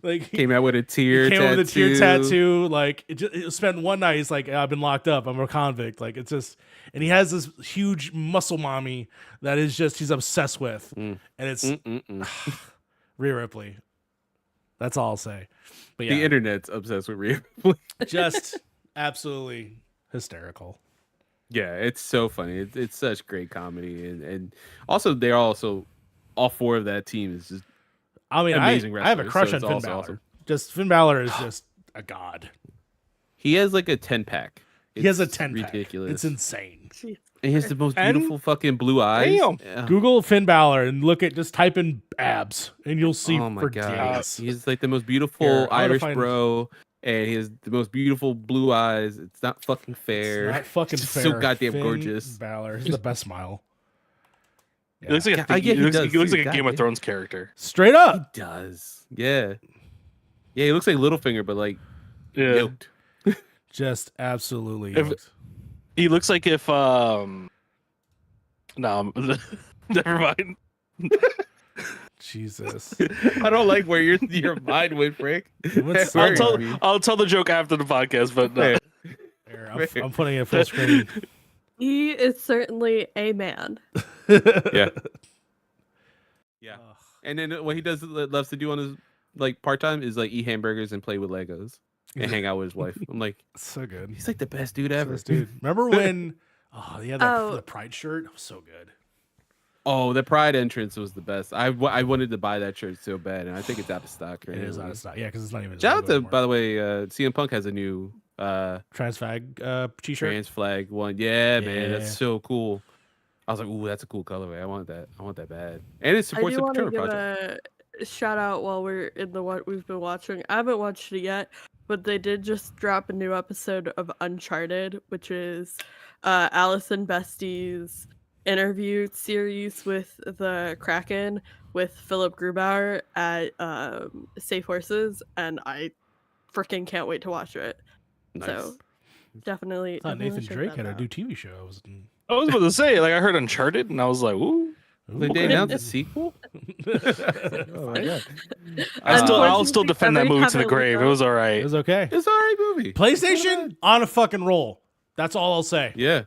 Like Came out with a tear. came out with a tear tattoo. Like it spent one night. He's like, I've been locked up. I'm a convict. Like it's just, and he has this huge muscle mommy that is just he's obsessed with, and it's Rhea Ripley. That's all I'll say. But yeah, The internet's obsessed with Rhea. just absolutely hysterical. Yeah, it's so funny. It's such great comedy, and also they're also all four of that team is just I mean, amazing I have a wrestlers, crush so on it's Finn also Balor. awesome. Just Finn Balor is just a god. He has like a 10-pack. He has a 10-pack. Ridiculous. It's insane. Jeez. And he has the most And- beautiful fucking blue eyes. Damn. Yeah. Google Finn Balor and just type in abs, and you'll see Oh my for god, days. he's like the most beautiful Here, I'm gonna Irish find- bro, and he has the most beautiful blue eyes. It's not fucking fair. It's not fucking It's fair. so goddamn Finn gorgeous. Balor, he's the best smile. He looks like Yeah, I get he does he looks too, like a Game of goddamn. Thrones character. Straight He up. does. Yeah. Yeah, he looks like Littlefinger, but like Yeah. yoked. Just absolutely. If- yoked. He looks like if no, never mind. Jesus. I don't like where your mind went, Frank. What's- Where I'll are you? I'll tell the joke after the podcast, but no. Here, I'm putting it full screen. He is certainly a man. Yeah. Yeah. Ugh. And then what he loves to do on his like part time is like eat hamburgers and play with Legos and hang out with his wife. I'm like, So good. he's like the best dude ever. This dude. Remember when he had Oh. the pride shirt? It was so good. Oh, the Pride entrance was the best. I wanted to buy that shirt so bad, and I think it's out of stock. Right It is now. out of stock. Yeah, because it's not even. Shout out to, by the way, CM Punk has a new Transfag t-shirt. trans flag one. Yeah, man, Yeah. that's so cool. I was like, ooh, that's a cool colorway. I want that. I want that bad. And it I supports do the want to Patrona give Project. a shout out while we're in the what we've been watching. I haven't watched it yet, but they did just drop a new episode of Uncharted, which is Allison Bestie's interview series with the Kraken with Philip Grubauer at Safe Horses, and I freaking can't wait to watch it. Nice. So definitely. I thought definitely Nathan check Drake that had a out. new TV show. I was, I was about to say, like I heard Uncharted, and I was like, ooh. Like, they announced a sequel? oh my god, I'll still Unfortunately, defend that every movie to time the I grave. look It was all it right. was okay. It's an alright movie. PlayStation on a fucking roll. That's all I'll say. Yeah,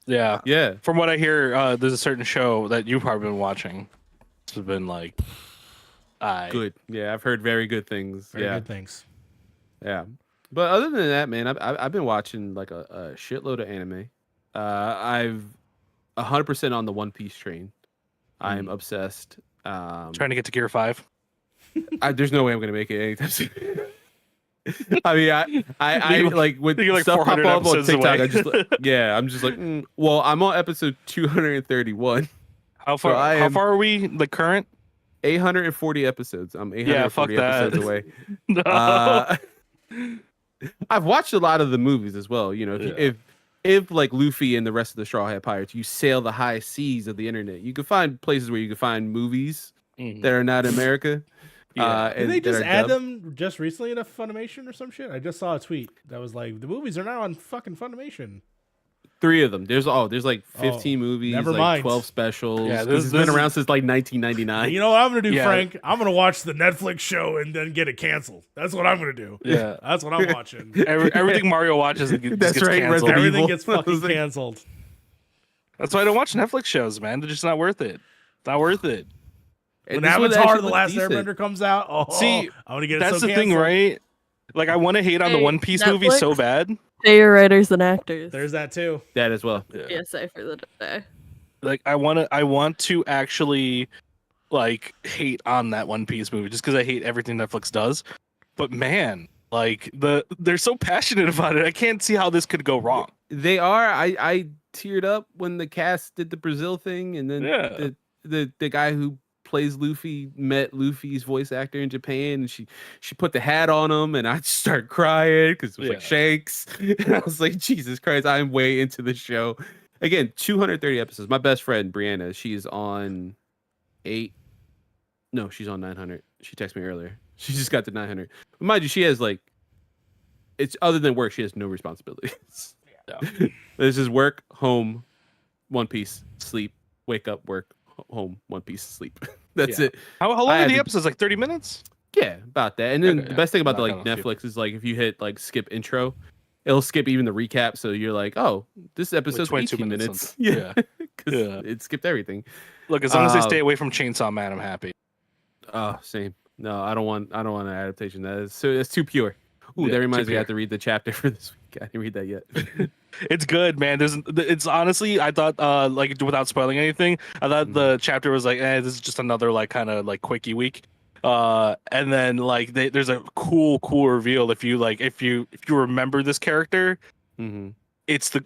Yeah. yeah. From what I hear, there's a certain show that you've probably been watching. It's been like, Good. Yeah, I've heard very good things. Very yeah, good things. yeah. But other than that, man, I've been watching like a shitload of anime. I've 100% on the One Piece train. I'm obsessed. trying to get to Gear 5. There's no way I'm gonna make it anytime soon. I mean, I You're like when you're like stuff pop 400 up on episodes TikTok. away. I just yeah, I'm just like, well, I'm on episode 231, How far? I How am- far are we? The current? 840 episodes. I'm 840 Yeah, fuck that. episodes away. No. I've watched a lot of the movies as well. You know, if like Luffy and the rest of the Straw Hat Pirates, you sail the high seas of the internet, you can find places where you can find movies Mhm. that are not America. Yeah. Did and they that just are add dubbed. them just recently in a Funimation or some shit? I just saw a tweet that was like, the movies are now on fucking Funimation. 3 of them. There's like 15 movies, never like mind. 12 specials. Yeah, 'cause this it's been is- around since like 1999. You know what I'm gonna do, Yeah. Frank? I'm gonna watch the Netflix show and then get it canceled. That's what I'm gonna do. Yeah. That's what I'm watching. Everything Mario watches just That's gets right, canceled. Resident Everything Evil. gets I was fucking like- canceled. That's why I don't watch Netflix shows, man. They're just not worth it. It's not worth it. And When this one Avatar: actually The looks Last decent. Airbender comes out, See, I'm gonna get it That's so the thing, canceled. right? Like I want to hate on the Hey, One Piece movie so Netflix? bad. Pay your writers and actors. There's that too. That as well. PSA for the day. Like I want to actually like hate on that One Piece movie just because I hate everything Netflix does. But man, like they're so passionate about it. I can't see how this could go wrong. They are. I teared up when the cast did the Brazil thing, and then Yeah. the guy who plays Luffy met Luffy's voice actor in Japan, and she put the hat on him, and I just started crying because it was like Yeah. Shanks. And I was like, Jesus Christ, I'm way into the show. Again, 230 episodes. My best friend Brianna, she's on 8. No, she's on 900. She texted me earlier. She just got to 900. But mind you, she has like, it's other than work, she has no responsibilities. Yeah. This is work, home, One Piece, sleep, wake up, work, home, One Piece, sleep. That's Yeah. it. How long I are had the to- episodes? Like 30 minutes? Yeah, about that. And then Okay, the yeah. best thing about the Not like gonna skip. Netflix is like if you hit like skip intro, it'll skip even the recap. So you're like, oh, this episode's 22 18 minutes minutes. in. Yeah, because Yeah. it skipped everything. Look, as long as they stay away from Chainsaw Man, I'm happy. Oh, same. No, I don't want an adaptation. That's too pure. Ooh, Yeah, that too reminds me. I have pure. to read the chapter for this week. I didn't read that yet. It's good, man. It's honestly, I thought, like without spoiling anything, I thought the chapter was like, this is just another like kind of like quickie week. And then like there's a cool reveal if you remember this character, Mm-hmm. it's a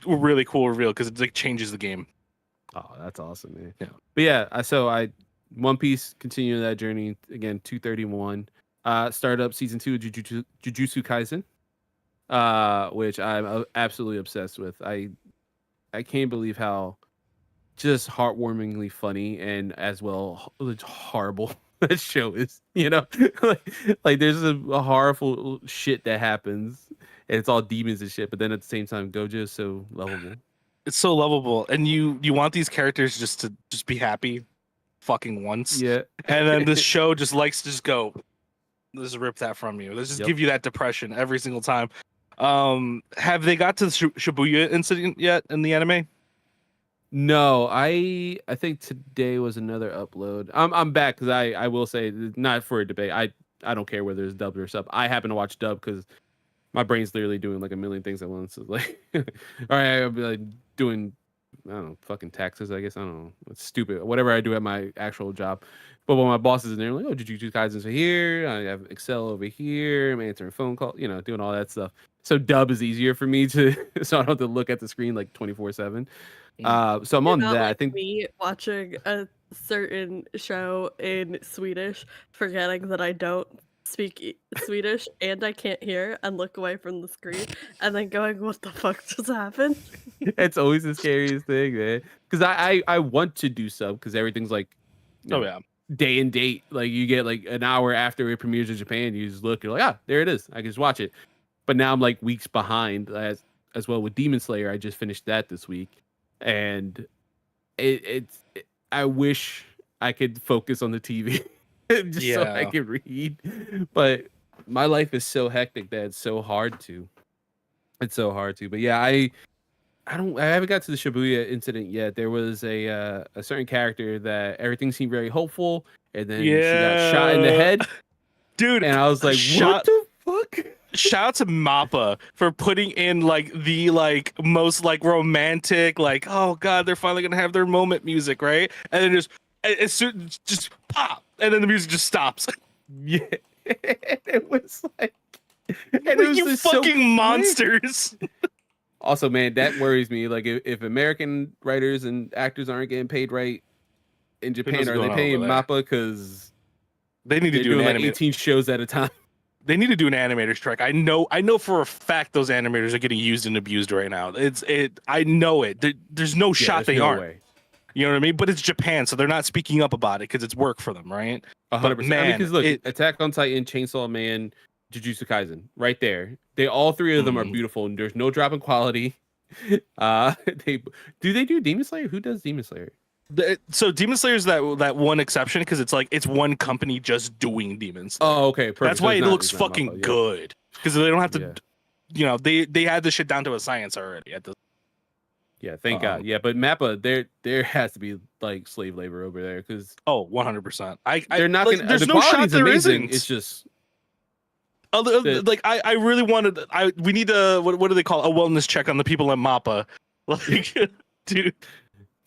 really cool reveal because it like changes the game. Oh, that's awesome, man. Yeah. But yeah, I One Piece continuing that journey again. 231. Started up season 2 of Jujutsu Kaisen, which I'm absolutely obsessed with. I can't believe how just heartwarmingly funny and as well horrible that show is. You know, like there's a horrible shit that happens, and it's all demons and shit. But then at the same time, Gojo is so lovable. It's so lovable, and you want these characters just to be happy, fucking once. Yeah, And then this show just likes to just go, let's rip that from you. Let's just give you that depression every single time. Have they got to the Shibuya incident yet in the anime? No, I think today was another upload. I'm back because I will say not for a debate. I don't care whether it's dubbed or sub. I happen to watch dub because my brain's literally doing like a million things at once. It's like, all right, I'll be like doing, I don't know, fucking taxes. I guess I don't know. It's stupid. Whatever I do at my actual job. But when my boss is in there, like, oh, Jujutsu Kaisen's here. I have Excel over here. I'm answering phone calls. You know, doing all that stuff. So dub is easier for me to, so I don't have to look at the screen like 24/7. So I'm You're on not that. I like think me watching a certain show in Swedish, forgetting that I don't speak Swedish and I can't hear, and look away from the screen, and then going, "What the fuck just happened?" it's always the scariest thing, man. Because I want to do sub because everything's like, you know, yeah. day and date. Like you get like an hour after it premieres in Japan, you just look, you're like, there it is. I can just watch it. But now I'm like weeks behind as well with Demon Slayer. I just finished that this week, and I wish I could focus on the TV just so I could read. But my life is so hectic that it's so hard to. It's so hard to. But yeah, I haven't got to the Shibuya incident yet. There was a certain character that everything seemed very hopeful, and then she got shot in the head, dude. And I was like, what the fuck? Shout out to Mappa for putting in like the like most like romantic, like, oh god, they're finally gonna have their moment music, right? And then just pop, and then the music just stops. Yeah, it was like, and like, it was you just fucking so monsters. Also, man, that worries me. Like, if American writers and actors aren't getting paid right in Japan, are they paying Mappa? Because they need to do like 18 shows at a time. They need to do an animator strike. I know for a fact those animators are getting used and abused right now. I know it. There's no shot they aren't. Way. You know what I mean? But it's Japan, so they're not speaking up about it because it's work for them, right? 100%. Man, because look, Attack on Titan, Chainsaw Man, Jujutsu Kaisen, right there. All three of them are beautiful, and there's no drop in quality. They do Demon Slayer? Who does Demon Slayer? So Demon Slayer is that one exception because it's like it's one company just doing Demon Slayer. Oh, okay, perfect. That's why it looks fucking good because they don't have to. Yeah. You know, they had this shit down to a science already at this. Yeah, thank God. Yeah, but Mappa, there has to be like slave labor over there because 100%. They're not like, gonna. There's The no shot there amazing. isn't. It's just like I really wanted. We need a what do they call it? A wellness check on the people at Mappa. Like, dude.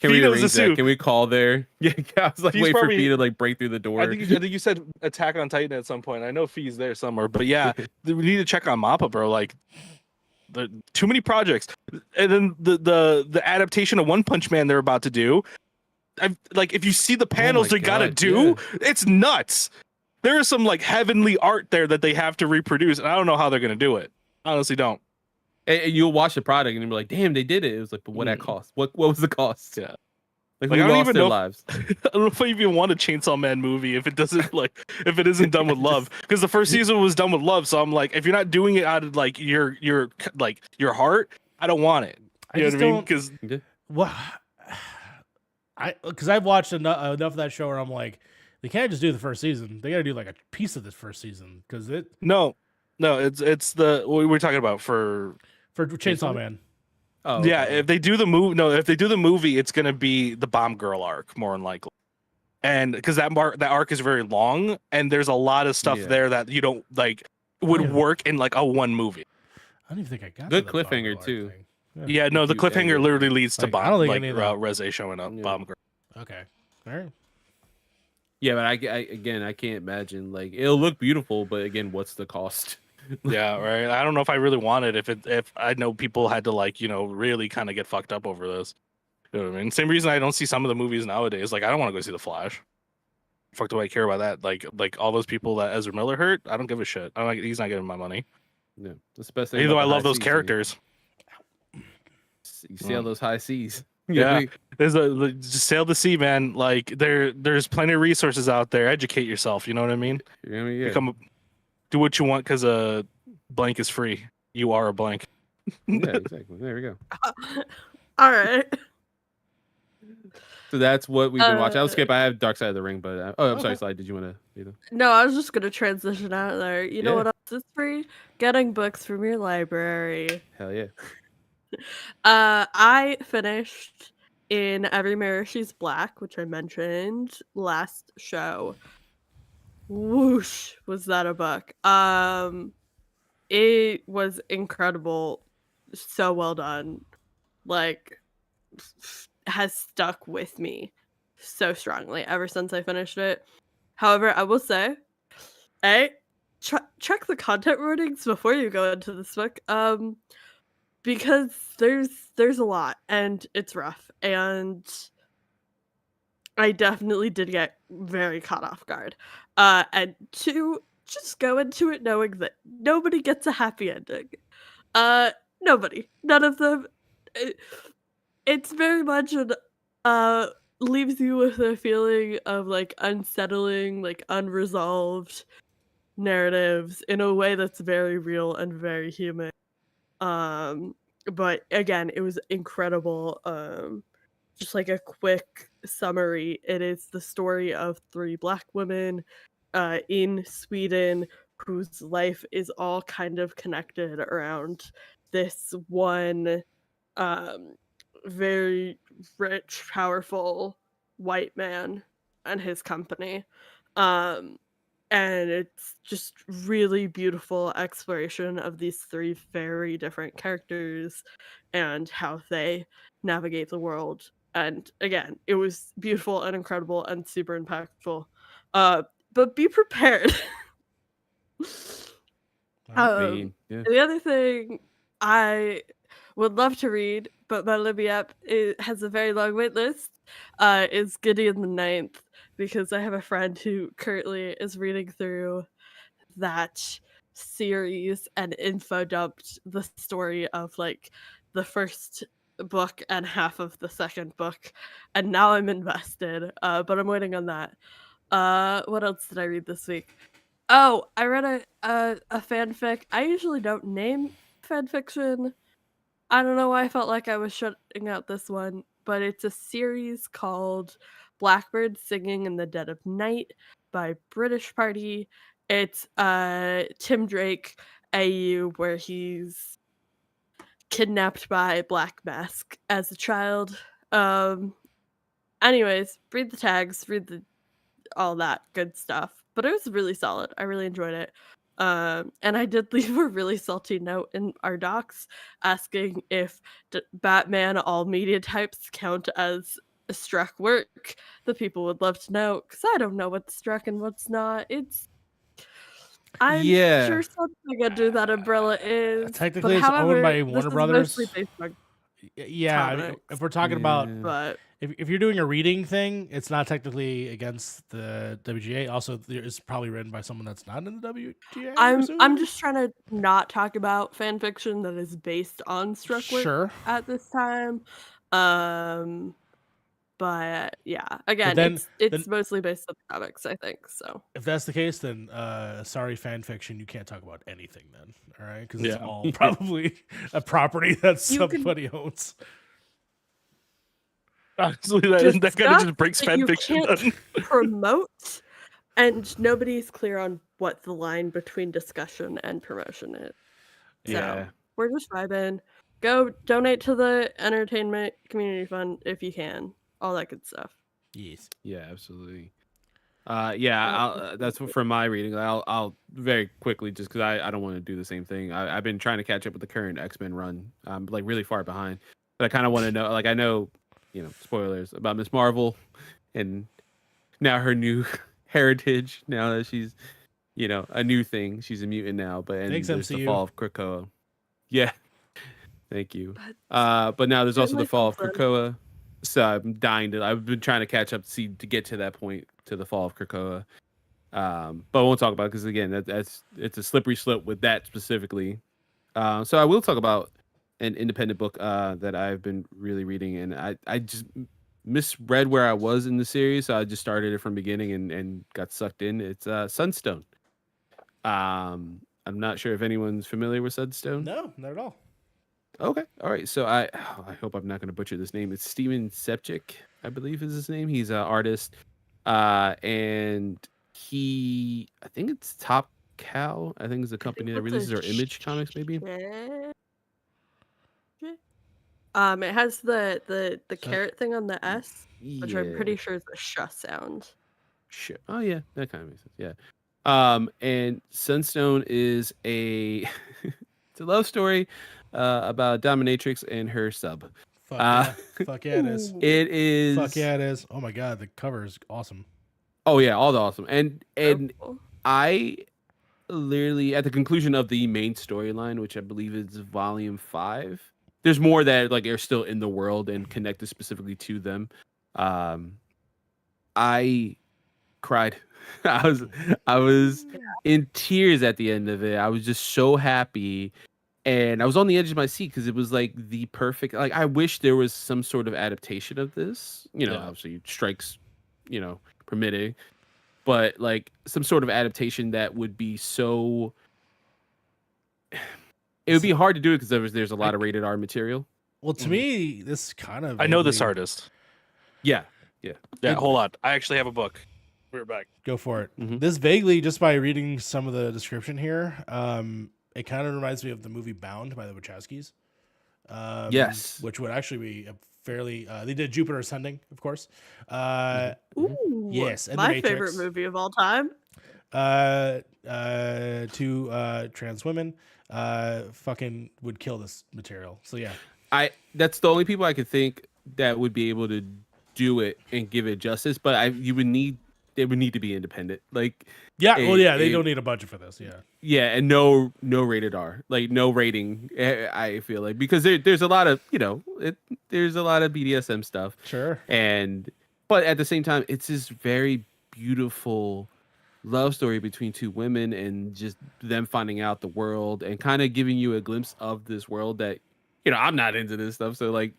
Can we arrange that? Can we call there? Yeah, I was like, wait for Fee to like break through the door. I think you said Attack on Titan at some point. I know Fee's there somewhere, but yeah, we need to check on Mappa, bro. Like, too many projects, and then the adaptation of One Punch Man they're about to do. Like, if you see the panels they gotta do, it's nuts. There is some like heavenly art there that they have to reproduce, and I don't know how they're gonna do it. I honestly don't. And you'll watch the product and you'll be like, damn, they did it. It was like, but what that cost? What was the cost? Yeah. Like Like, who I don't lost even their know lives. I don't know if I even want a Chainsaw Man movie if it doesn't if it isn't done with love. Because the first season was done with love, so I'm like, if you're not doing it out of like your your heart, I don't want it. I You know just what I mean? don't. Because Well, because I've watched enough of that show where I'm like, they can't just do the first season. They got to do like a piece of this first season because it no, it's the what we're talking about for Chainsaw Man? Man. Oh, yeah. okay. If they do the movie, no, if they do the movie, it's gonna be the Bomb Girl arc more than likely. And because that arc is very long, and there's a lot of stuff Yeah. there that you don't like Oh, would yeah. work in like a one movie. I don't even think I got Good to the Bomb cliffhanger, Girl too. thing. Yeah, no, the Cute cliffhanger ending. literally leads to Like, I don't Bomb think like any of that- Reze showing up. Yeah. Bomb Girl. Okay, all right. Yeah, but I can't imagine. Like, it'll look beautiful, but again, what's the cost? Yeah, right. I don't know if I really want it. If I know people had to like really kind of get fucked up over this. You know what I mean? Same reason I don't see some of the movies nowadays. Like I don't want to go see The Flash. Fuck do I care about that? Like all those people that Ezra Miller hurt. I don't give a shit. I'm like he's not getting my money. Yeah, that's the best thing. Even though I about the love high those seas, characters. You sail those high seas. Yeah. Just sail the sea, man. Like there's plenty of resources out there. Educate yourself. You know what I mean? Yeah. Do what you want because a blank is free. You are a blank. Yeah, exactly. There we go. All right. So that's what we've been watching. I'll Uh, skip. I have Dark Side of the Ring, but I'm sorry, Okay. Slide. Did you want to? No, I was just gonna transition out of there. You know Yeah. what else is free? Getting books from your library. Hell yeah. I finished In Every Mirror She's Black, which I mentioned last show. Whoosh, was that a book? It was incredible, so well done. Like, has stuck with me so strongly ever since I finished it. However, I will say, check the content warnings before you go into this book. Because there's a lot and it's rough, and I definitely did get very caught off guard. And two, just go into it knowing that nobody gets a happy ending. Nobody, none of them. It's very much an leaves you with a feeling of like unsettling, like unresolved narratives in a way that's very real and very human. But again, it was incredible. Just like a quick summary, it is the story of 3 Black women in Sweden whose life is all kind of connected around this one very rich, powerful white man and his company. Um, and it's just really beautiful exploration of these 3 very different characters and how they navigate the world. And again, it was beautiful and incredible and super impactful. But be prepared. Yeah. The other thing I would love to read, but my Libby app has a very long wait list, is Gideon the Ninth, because I have a friend who currently is reading through that series and info dumped the story of like the first book and half of the second book, and now I'm invested. But I'm waiting on that. What else did I read this week? Oh, I read a fanfic. I usually don't name fanfiction. I don't know why I felt like I was shutting out this one, but it's a series called Blackbird Singing in the Dead of Night by British Party. It's Tim Drake AU, where he's kidnapped by Black Mask as a child. Anyways, read the tags, all that good stuff. But it was really solid. I really enjoyed it. And I did leave a really salty note in our docs asking if Batman all media types count as a struck work. The people would love to know, because I don't know what's struck and what's not. I'm Yeah. sure something under that umbrella is. Technically, but it's owned however, by this Warner is Brothers. mostly based on Yeah, I mean, comics, if we're talking about Yeah. but if you're doing a reading thing, it's not technically against the WGA. Also, it's probably written by someone that's not in the WGA. I'm assume? just trying to not talk about fan fiction that is based on struck work Sure. at this time. But yeah, again, then- it's mostly based on the comics, I think. So If that's the case, then sorry, fan fiction. You can't talk about anything then, all right? Because it's Yeah. all probably a property that You can- somebody owns. Honestly, just that kind of stuff just breaks that fan you fiction. can't Then. promote, and nobody's clear on what the line between discussion and promotion is. So Yeah. we're just vibing. Go donate to the entertainment community fund if you can. All that good stuff. Yes. Yeah, absolutely. That's from my reading. I'll very quickly just because I don't want to do the same thing. I've been trying to catch up with the current X-Men run. I'm like really far behind, but I kind of want to know. Like I know, spoilers about Miss Marvel, and now her new heritage. Now that she's, a new thing. She's a mutant now. But and Thanks, there's the MCU. fall of Krakoa. Yeah, thank you. But But now there's also the fall of something. Krakoa. So I'm dying to. I've been trying to catch up to get to that point to the fall of Krakoa. But I won't talk about it because again, it's a slippery slope with that specifically. So I will talk about an independent book that I've been really reading, and I just misread where I was in the series, so I just started it from beginning and got sucked in. It's Sunstone. I'm not sure if anyone's familiar with Sunstone. No, not at all. Okay, all right. So I hope I'm not going to butcher this name. It's Steven Sepchik, I believe is his name. He's an artist, and I think it's Top Cow. I think is the company that releases our Image comics, maybe. It has the So- carrot thing on the S, which I'm Yeah. pretty sure is a sh sound. Sure. Oh yeah, that kind of makes sense. Yeah. And Sunstone is a it's a love story about a dominatrix and her sub. Fuck yeah. Fuck yeah, it is. Ooh. It is. Fuck yeah, it is. Oh my god, the cover is awesome. Oh yeah, all the awesome. And So cool. I literally at the conclusion of the main storyline, which I believe is volume 5. There's more that like are still in the world and connected specifically to them. I cried. I was in tears at the end of it. I was just so happy. And I was on the edge of my seat because it was like the perfect. Like I wish there was some sort of adaptation of this. Yeah. Obviously strikes, permitting, but like some sort of adaptation that would be so. It would be hard to do it because there's a lot of rated R material. Well, to me, this kind of. I know this vaguely- artist. Yeah. Yeah, hold on. I actually have a book. We're back. Go for it. Mhm. This vaguely, just by reading some of the description here, it kind of reminds me of the movie Bound by the Wachowskis. Yes. Which would actually be a fairly. They did Jupiter Ascending, of course. Ooh, Yes, and The my Matrix. favorite movie of all time. Two trans women fucking would kill this material. So yeah. That's the only people I could think that would be able to do it and give it justice, but they would need to be independent. Like They don't need a budget for this. Yeah. and no rated R, like no rating. I feel like because there's a lot of there's a lot of BDSM stuff. Sure. But at the same time, it's this very beautiful love story between two women and just them finding out the world and kind of giving you a glimpse of this world that I'm not into this stuff. So like,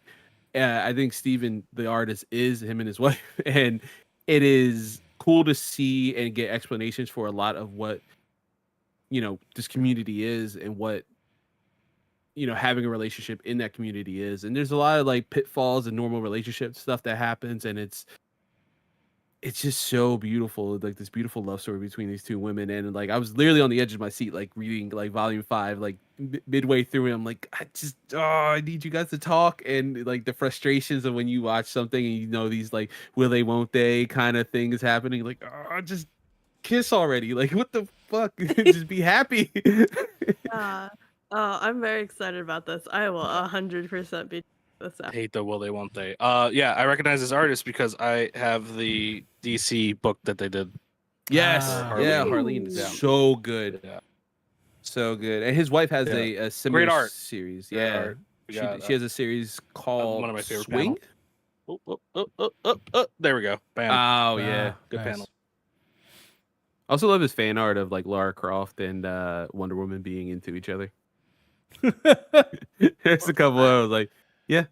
I think Steven, the artist, is him and his wife, and it is cool to see and get explanations for a lot of what this community is and what having a relationship in that community is. And there's a lot of like pitfalls and normal relationship stuff that happens, and it's just so beautiful, like this beautiful love story between these two women. And like I was literally on the edge of my seat, like reading like volume 5, like midway through, and I'm like, I need you guys to talk. And like the frustrations of when you watch something and these like will they won't they kind of thing is happening, like just kiss already, like what the fuck. Just be happy. I'm very excited about this. I will 100% be this I out. hate the will they won't they. Yeah, I recognize this artist because I have the DC book that they did. Yes. Yeah, Harleen. Harleen. Yeah. So good. Yeah. So good. And his wife has Yeah. a similar Great art. series. Great Yeah. art. We got, She has a series called one of my favorite Swing. There we go. Bam. Oh yeah. Good nice. panel. I also love his fan art of like Lara Croft and Wonder Woman being into each other. There's a couple I was like, yeah,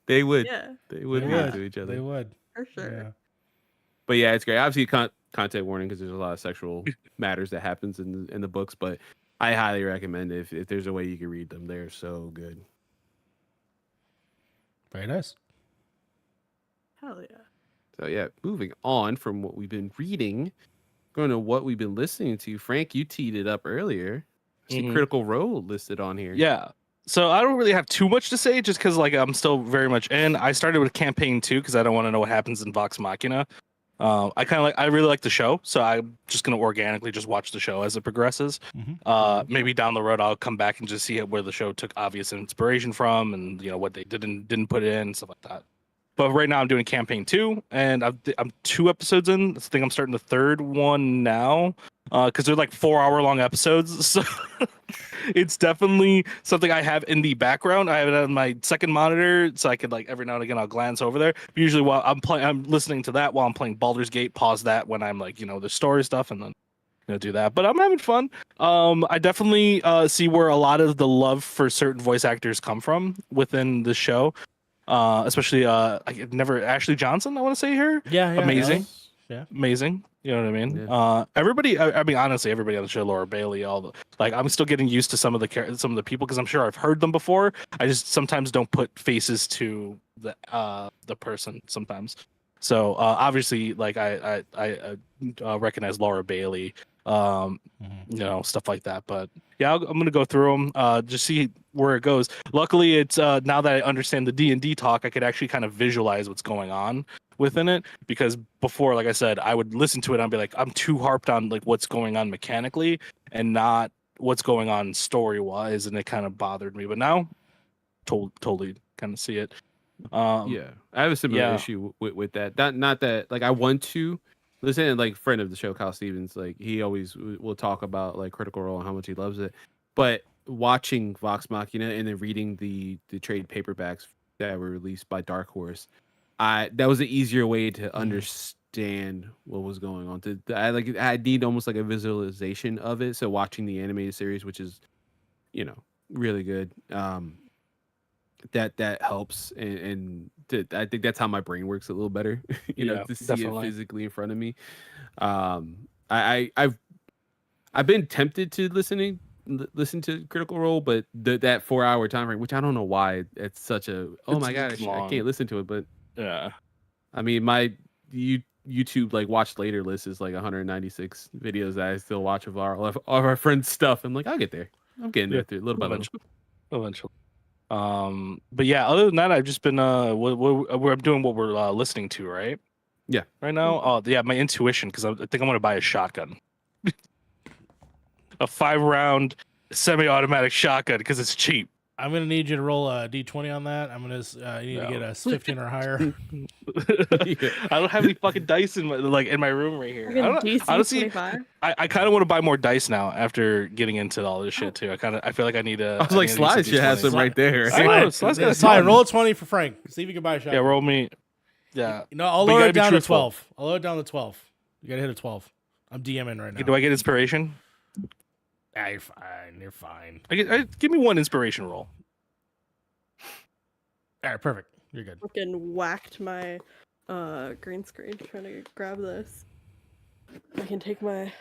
They would. Yeah, They would They be Yeah. into each other. They would. for sure. Yeah. But yeah, it's great. Obviously, content warning because there's a lot of sexual matters that happens in the books. But I highly recommend it if there's a way you can read them. They're so good. Very nice. Hell yeah. So yeah, moving on from what we've been reading, going to what we've been listening to. Frank, you teed it up earlier. I see Mhm. Critical Role listed on here. Yeah. So I don't really have too much to say, just because like I'm still very much in. I started with campaign 2 because I don't want to know what happens in Vox Machina. I really like the show, so I'm just gonna organically just watch the show as it progresses. Maybe down the road I'll come back and just see where the show took obvious inspiration from, and what they didn't put in and stuff like that. But right now I'm doing campaign 2, and I'm 2 episodes in. I think I'm starting the 3rd one now, because they're like 4-hour long episodes. So it's definitely something I have in the background. I have it on my second monitor, so I could like every now and again I'll glance over there. But usually while I'm listening to that while I'm playing Baldur's Gate. Pause that when I'm like the story stuff, and then do that. But I'm having fun. I definitely see where a lot of the love for certain voice actors come from within the show. Especially Ashley Johnson, I want to say her. Yeah. Amazing. Yeah. Amazing. You know what I mean? Yeah. Everybody. I mean, honestly, everybody on the show, Laura Bailey, I'm still getting used to some of the people because I'm sure I've heard them before. I just sometimes don't put faces to the person sometimes. So obviously, like I recognize Laura Bailey, stuff like that. But yeah, I'm gonna go through them, just see where it goes. Luckily, it's now that I understand the D&D talk, I could actually kind of visualize what's going on within it. Because before, like I said, I would listen to it and I'd be like, I'm too harped on like what's going on mechanically and not what's going on story wise, and it kind of bothered me. But now, totally kind of see it. Yeah, I have a similar issue with that. Not that like I want to listen. And like friend of the show, Kyle Stevens, like he always will talk about like Critical Role and how much he loves it. But watching Vox Machina and then reading the trade paperbacks that were released by Dark Horse, that was an easier way to understand what was going on. I need almost like a visualization of it. So watching the animated series, which is really good. That helps, and I think that's how my brain works a little better. To see definitely. it physically in front of me. I've been tempted to listen to Critical Role, but that 4-hour time frame, which I don't know why it's such a my god, I can't listen to it. But yeah, I mean my YouTube like watch later list is like 196 videos that I still watch of our friends' stuff. I'm like, I'll get there. I'm getting there through little by little. Eventually. But yeah, other than that, I've just been we're doing what we're listening to, right? Yeah. Right now, my intuition, because I think I'm gonna buy a shotgun, a 5-round semi-automatic shotgun because it's cheap. I'm gonna need you to roll a d20 on that. I'm gonna you need to get a 15 or higher. I don't have any fucking dice in my room right here. Honestly, I kind of want to buy more dice now after getting into all this shit too. I feel like I need to. I was like, Slide should have some right there. Slide, roll a 20 for Frank. See if you can buy a shot. Yeah, roll me. Yeah. No, I'll lower it down to 12. I'll lower it down to 12. You gotta hit a 12. I'm DMing right now. Do I get inspiration? Yeah, you're fine. You're fine. Give me one inspiration roll. All right, perfect. You're good. Fucking whacked my green screen trying to grab this. I can take my.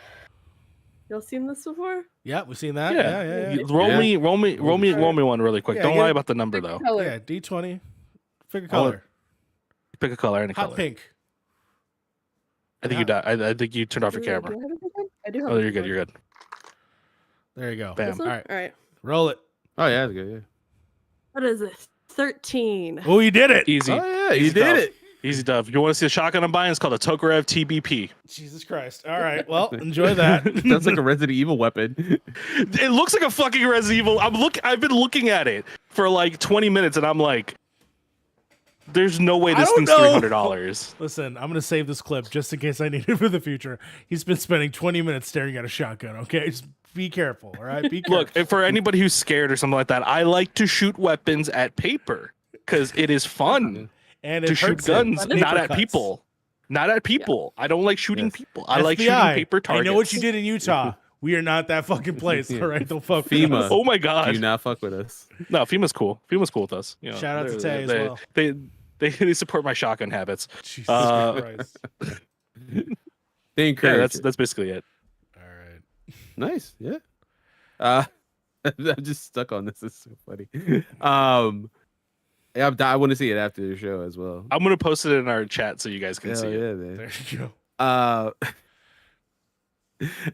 Y'all seen this before? Yeah, we've seen that. Yeah. Yeah. Roll me one really quick. Don't lie about the number though. Yeah, D20. Pick a color. Pick a color, any Hot color. pink. I think you died. I think you turned off your camera. I do have Oh, you're good. You're good. There you go. Bam. All right. All right. Roll it. Oh yeah, that's good. Yeah. What is it? 13. Oh, you did it. Easy. Oh yeah, you did it. Easy stuff. You want to see a shotgun I'm buying? It's called a Tokarev TBP. Jesus Christ. All right. Well, enjoy that. That's like a Resident Evil weapon. It looks like a fucking Resident Evil. I've been looking at it for like 20 minutes, and I'm like, there's no way this thing's $300. Listen, I'm going to save this clip just in case I need it for the future. He's been spending 20 minutes staring at a shotgun, okay? Just be careful, all right? Be careful. Look, if for anybody who's scared or something like that, I like to shoot weapons at paper because it is fun and to shoot guns, not at people. Not at people. I don't like shooting people. I like shooting paper targets. I know what you did in Utah We are not that fucking place. Yeah. All right, don't fuck with FEMA. us. Oh my Do god. not fuck with us. No, FEMA's cool. FEMA's cool with us. You know, Shout out to they're- Tay as they, well. They support my shotgun habits. Jesus Christ. They Yeah, encourage that's it. that's basically it. All right. Nice. Yeah. I'm just stuck on this. It's so funny. Yeah, I want to see it after the show as well. I'm gonna post it in our chat so you guys can Hell see it. yeah, man. There you go.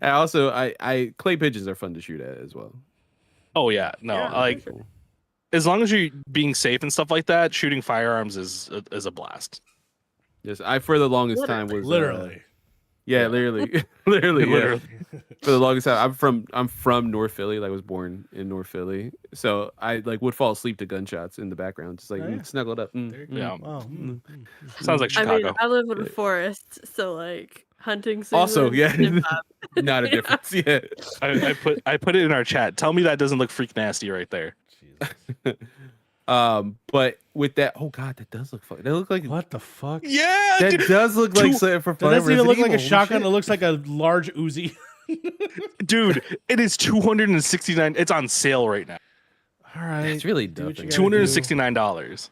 And also, I clay pigeons are fun to shoot at as well. Oh yeah, no, Yeah, like for sure. as long as you're being safe and stuff like that, shooting firearms is a blast. Yes, I for the longest time was Literally. yeah, literally, literally, yeah. Literally. For the longest time, I'm from North Philly. Like, I was born in North Philly, so I like would fall asleep to gunshots in the background, just like Oh, yeah. snuggled up. There you go. Yeah. Oh, Sounds like I Chicago. mean, I live in a forest, so like hunting season. Also, yeah, is bad. not a Yeah. difference. Yeah. I put it in our chat. Tell me that doesn't look freak nasty right there. Jesus. But with that, oh god, that does look fun. That look like What the fuck? Yeah, that does look like Two- something for That fun. doesn't even look like a Holy shotgun. shit. It looks like a large Uzi. dude, it is 269. It's on sale right now. All right. It's really Do what you nothing. gotta do. $269.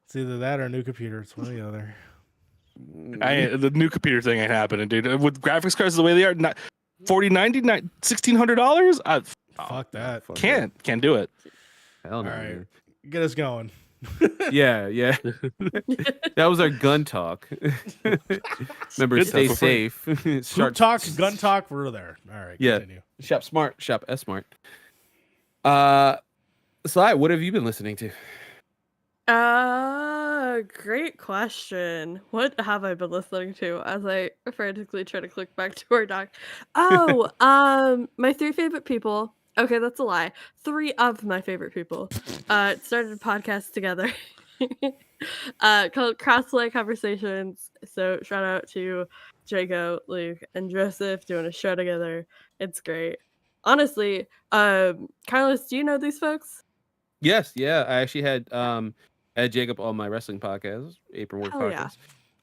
It's either that or a new computer. It's one or the other. The new computer thing ain't happening, dude. With graphics cards the way they are, not $40.90, $1,600. Fuck that. Fuck Can't do it. that. Hell no. All right. man. Get us going. Yeah, yeah. That was our gun talk. Remember, Good stay stuff. safe. Hoop talk, gun talk, we're there. All right. Yeah. Continue. Shop smart. Shop S smart. Sly, what have you been listening to? Great question. What have I been listening to as I frantically try to click back to our doc? Oh, my three favorite people. Okay, that's a lie. Three of my favorite people started a podcast together called Crossplay Conversations. So shout out to Jago, Luke, and Joseph doing a show together. It's great. Honestly, Carlos, do you know these folks? Yes, yeah. I actually had Jacob on my wrestling podcast, Apron Work Hell yeah.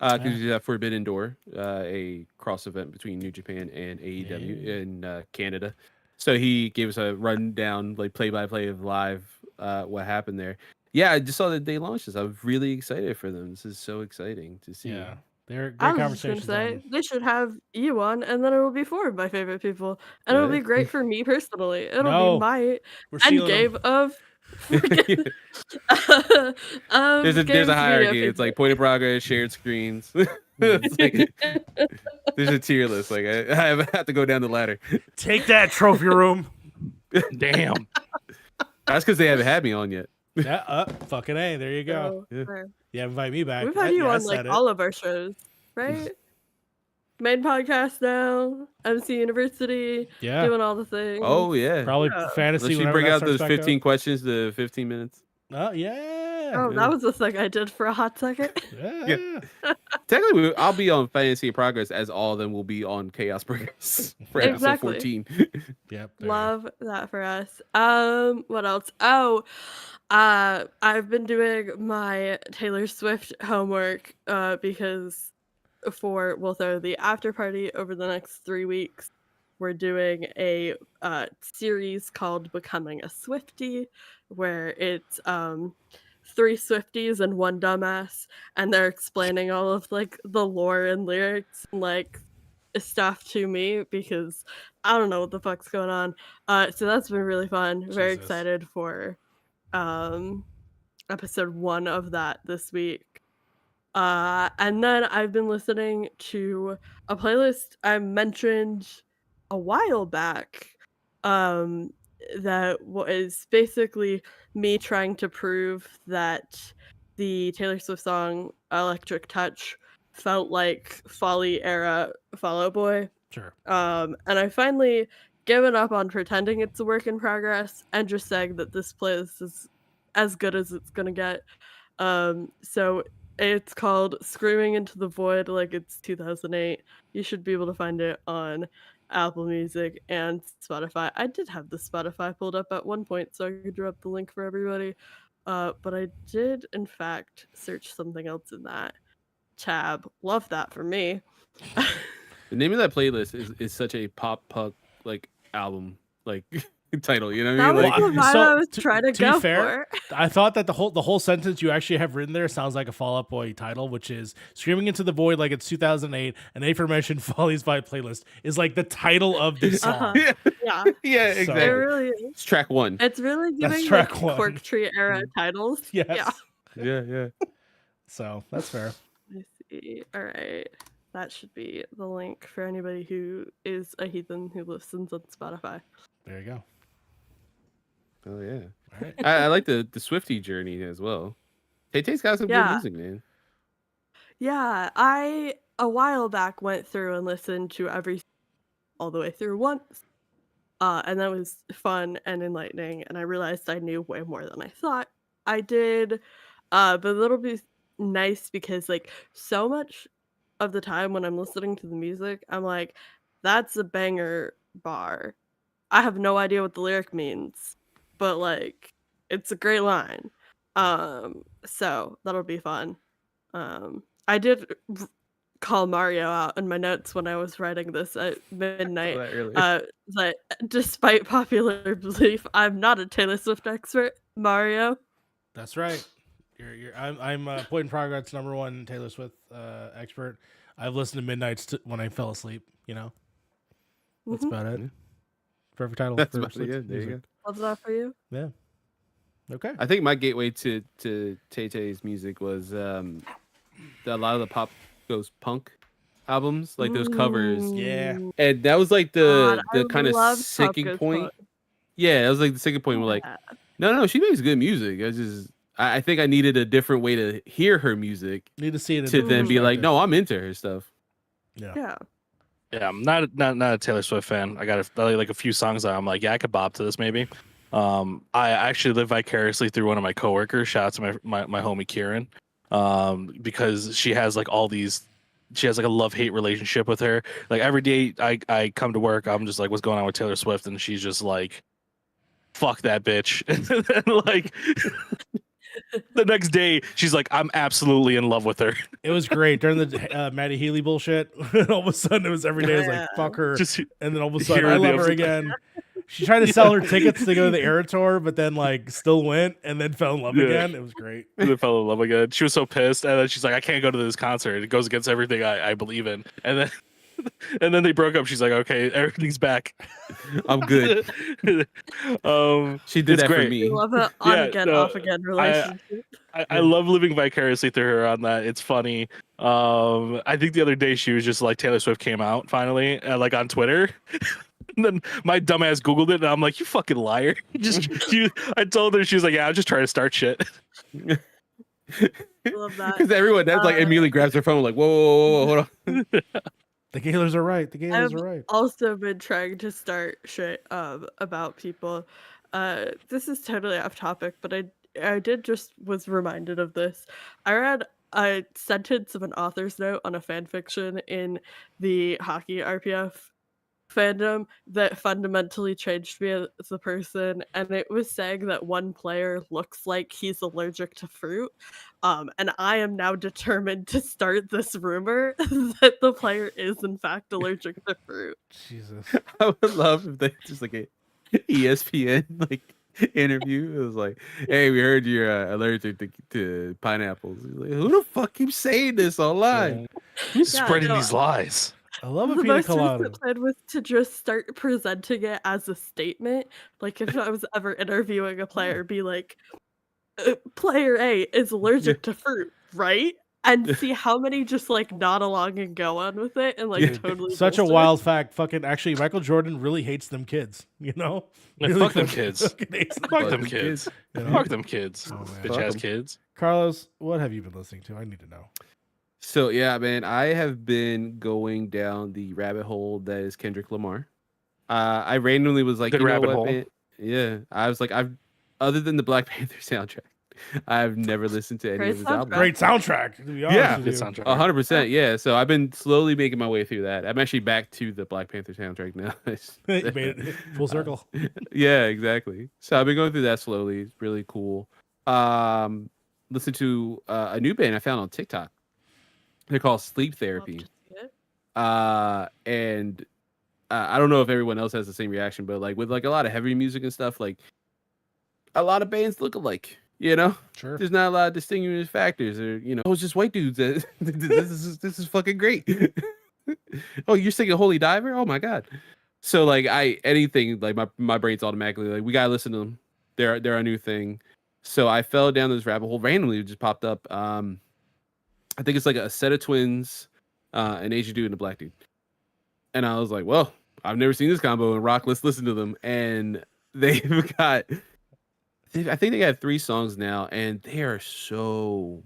podcast. Because we have Forbidden Door, a cross event between New Japan and AEW in Canada. So he gave us a rundown, like play-by-play of live what happened there. Yeah, I just saw that they launched this. I'm really excited for them. This is so exciting to see. Yeah. They're I great was just gonna conversations. say on- they should have you on, and then it will be four of my favorite people, and it'll be Right. great for me personally. It'll No. be my We're end stealing game them. of. There's a games hierarchy. video It's like point of progress, shared screens. It's like, there's a tier list. Like I have to go down the ladder. Take that, trophy room. Damn. That's because they haven't had me on yet. Yeah, fucking A. There you go. So, Yeah. fair. Yeah, invite me back. We've had you Yeah, I on like said it. all of our shows, right? Main podcast now, MC University, Yeah. doing all the things. Oh yeah. Probably Yeah. fantasy. Let's you whenever bring that out starts those back 15 questions to 15 minutes. up. Oh, yeah. Oh, that was the thing I did for a hot second. Yeah. Technically, I'll be on Fantasy in Progress as all of them will be on Chaos Progress for episode Exactly. 14. Yep. there you Love that for us. What else? Oh, I've been doing my Taylor Swift homework because we'll throw the after party over the next 3 weeks. We're doing a series called Becoming a Swiftie, where it's 3 Swifties and 1 dumbass, and they're explaining all of like the lore and lyrics and like stuff to me because I don't know what the fuck's going on. So that's been really fun. Very Jesus. excited for episode 1 of that this week. And then I've been listening to a playlist I mentioned a while back that was basically me trying to prove that the Taylor Swift song Electric Touch felt like Folly era Fall Out Boy. Sure. And I finally given up on pretending it's a work in progress and just saying that this playlist is as good as it's gonna get. So it's called Screaming into the Void, like it's 2008. You should be able to find it on Apple Music and Spotify. I did have the Spotify pulled up at one point, so I could drop the link for everybody. But I did, in fact, search something else in that tab. Love that for me. The name of that playlist is such a pop punk like album like title. You know what That I mean? was Like, the vibe I was trying to to be go fair, for. I thought that the whole sentence you actually have written there sounds like a Fall Out Boy title, which is "Screaming into the Void like it's 2008." An aforementioned Follies by playlist is like the title of the song. yeah, Yeah, yeah, So- it exactly. really is. It's track 1. It's really That's giving track like one. Cork Tree era titles. Yes. Yeah. Yeah. So that's fair. I see. All right. That should be the link for anybody who is a heathen who listens on Spotify. There you go. Oh yeah. All right. I like the Swiftie journey as well. Tay-Tay's got some good Yeah. music, man. Yeah, I a while back went through and listened to every all the way through once. And that was fun and enlightening, and I realized I knew way more than I thought I did. But it'll be nice because like so much of the time when I'm listening to the music, I'm like, that's a banger bar. I have no idea what the lyric means, but like it's a great line. So that'll be fun. I did call Mario out in my notes when I was writing this at midnight. That earlier. That despite popular belief, I'm not a Taylor Swift expert. Mario. That's right. I'm Point in Progress #1 Taylor Swift expert. I've listened to Midnights when I fell asleep. You know, that's Mhm. about it. Yeah. Perfect title. That's for about it. sleep Yeah, there you music. go. Love that for you. Yeah. Okay. I think my gateway to Tay-Tay's music was a lot of the pop goes punk albums, like those covers. Yeah. Ooh, And that was like God, the I kind of love Pop sinking Goes point. Punk. Yeah, that was like the sinking point where like, Yeah. no, she makes good music. I think I needed a different way to hear her music Need to see it in to different then be like, perspective. no, I'm into her stuff. Yeah. Yeah. Yeah, I'm not a Taylor Swift fan. I got like a few songs that I'm like, yeah, I could bop to this maybe. I actually live vicariously through one of my coworkers. Shout out to my homie Kieran, because she has like she has like a love-hate relationship with her. Like every day I come to work, I'm just like, what's going on with Taylor Swift? And she's just like, fuck that bitch. And then, like the next day, she's like, I'm absolutely in love with her. It was great during the Maddie Healy bullshit. All of a sudden, it was every day. It was like, fuck her. Just And then all of a sudden, hear I the love her ups- again. She tried to sell her tickets to go to the Era Tour, but then like still went and then fell in love Yeah. again. It was great. and then fell in love again. She was so pissed, and then she's like, I can't go to this concert. It goes against everything I believe in. And then and then they broke up. She's like, okay, everything's back. I'm good. She did It's that for great. me. Love it on Yeah, again, no, off again relationship. I love living vicariously through her on that. It's funny. I think the other day she was just like, Taylor Swift came out finally, like on Twitter. And then my dumbass Googled it, and I'm like, you fucking liar. I told her, she was like, yeah, I'm just trying to start shit. Love that. Because everyone that's like immediately grabs their phone, like, whoa, hold on. The Gaylors are right. The Gaylors I've are right. also been trying to start shit about people. This is totally off topic, but I did just was reminded of this. I read a sentence of an author's note on a fan fiction in the hockey RPF fandom that fundamentally changed me as a person, and it was saying that one player looks like he's allergic to fruit. And I am now determined to start this rumor that the player is in fact allergic to fruit. Jesus. I would love if they just like a ESPN like interview. It was like, hey, we heard you're allergic to pineapples. He's like, who the fuck keeps saying this online? Who's Yeah, spreading no, these lies? I love a the pina most colada. recent plan was to just start presenting it as a statement. Like if I was ever interviewing a player, be like, player A is allergic to fruit, right? And see how many just like nod along and go on with it and like Yeah. totally Such a bullshit. wild fact. Fucking actually, Michael Jordan really hates them kids. You know, Like, Really fuck them fucking- kids. fucking hates them Fuck kids, them kids. you know? Fuck them kids. Oh, man. Bitch Fuck ass 'em. kids. Carlos, what have you been listening to? I need to know. So yeah, man, I have been going down the rabbit hole that is Kendrick Lamar. I randomly was like, Good you know rabbit what, hole. man? Yeah, I was like, other than the Black Panther soundtrack, I've never listened to any Great of his soundtrack. albums. Great soundtrack. To be honest Yeah. with Good you. soundtrack. 100%, yeah. So I've been slowly making my way through that. I'm actually back to the Black Panther soundtrack now. You made it full circle. Yeah, exactly. So I've been going through that slowly. It's really cool. Listen to a new band I found on TikTok. They're called Sleep Love Therapy. to see it. And I don't know if everyone else has the same reaction, but like with like a lot of heavy music and stuff, like a lot of bands look alike. You know, Sure. there's not a lot of distinguishing factors, or it's just white dudes. This is fucking great. Oh, you're singing Holy Diver? Oh my god. So like anything like my brain's automatically like we gotta listen to them. They're a new thing. So I fell down this rabbit hole randomly. It just popped up. I think it's like a set of twins, an Asian dude and a black dude. And I was like, well, I've never seen this combo in rock. Let's listen to them. And they've got, I think they got 3 songs now, and they are so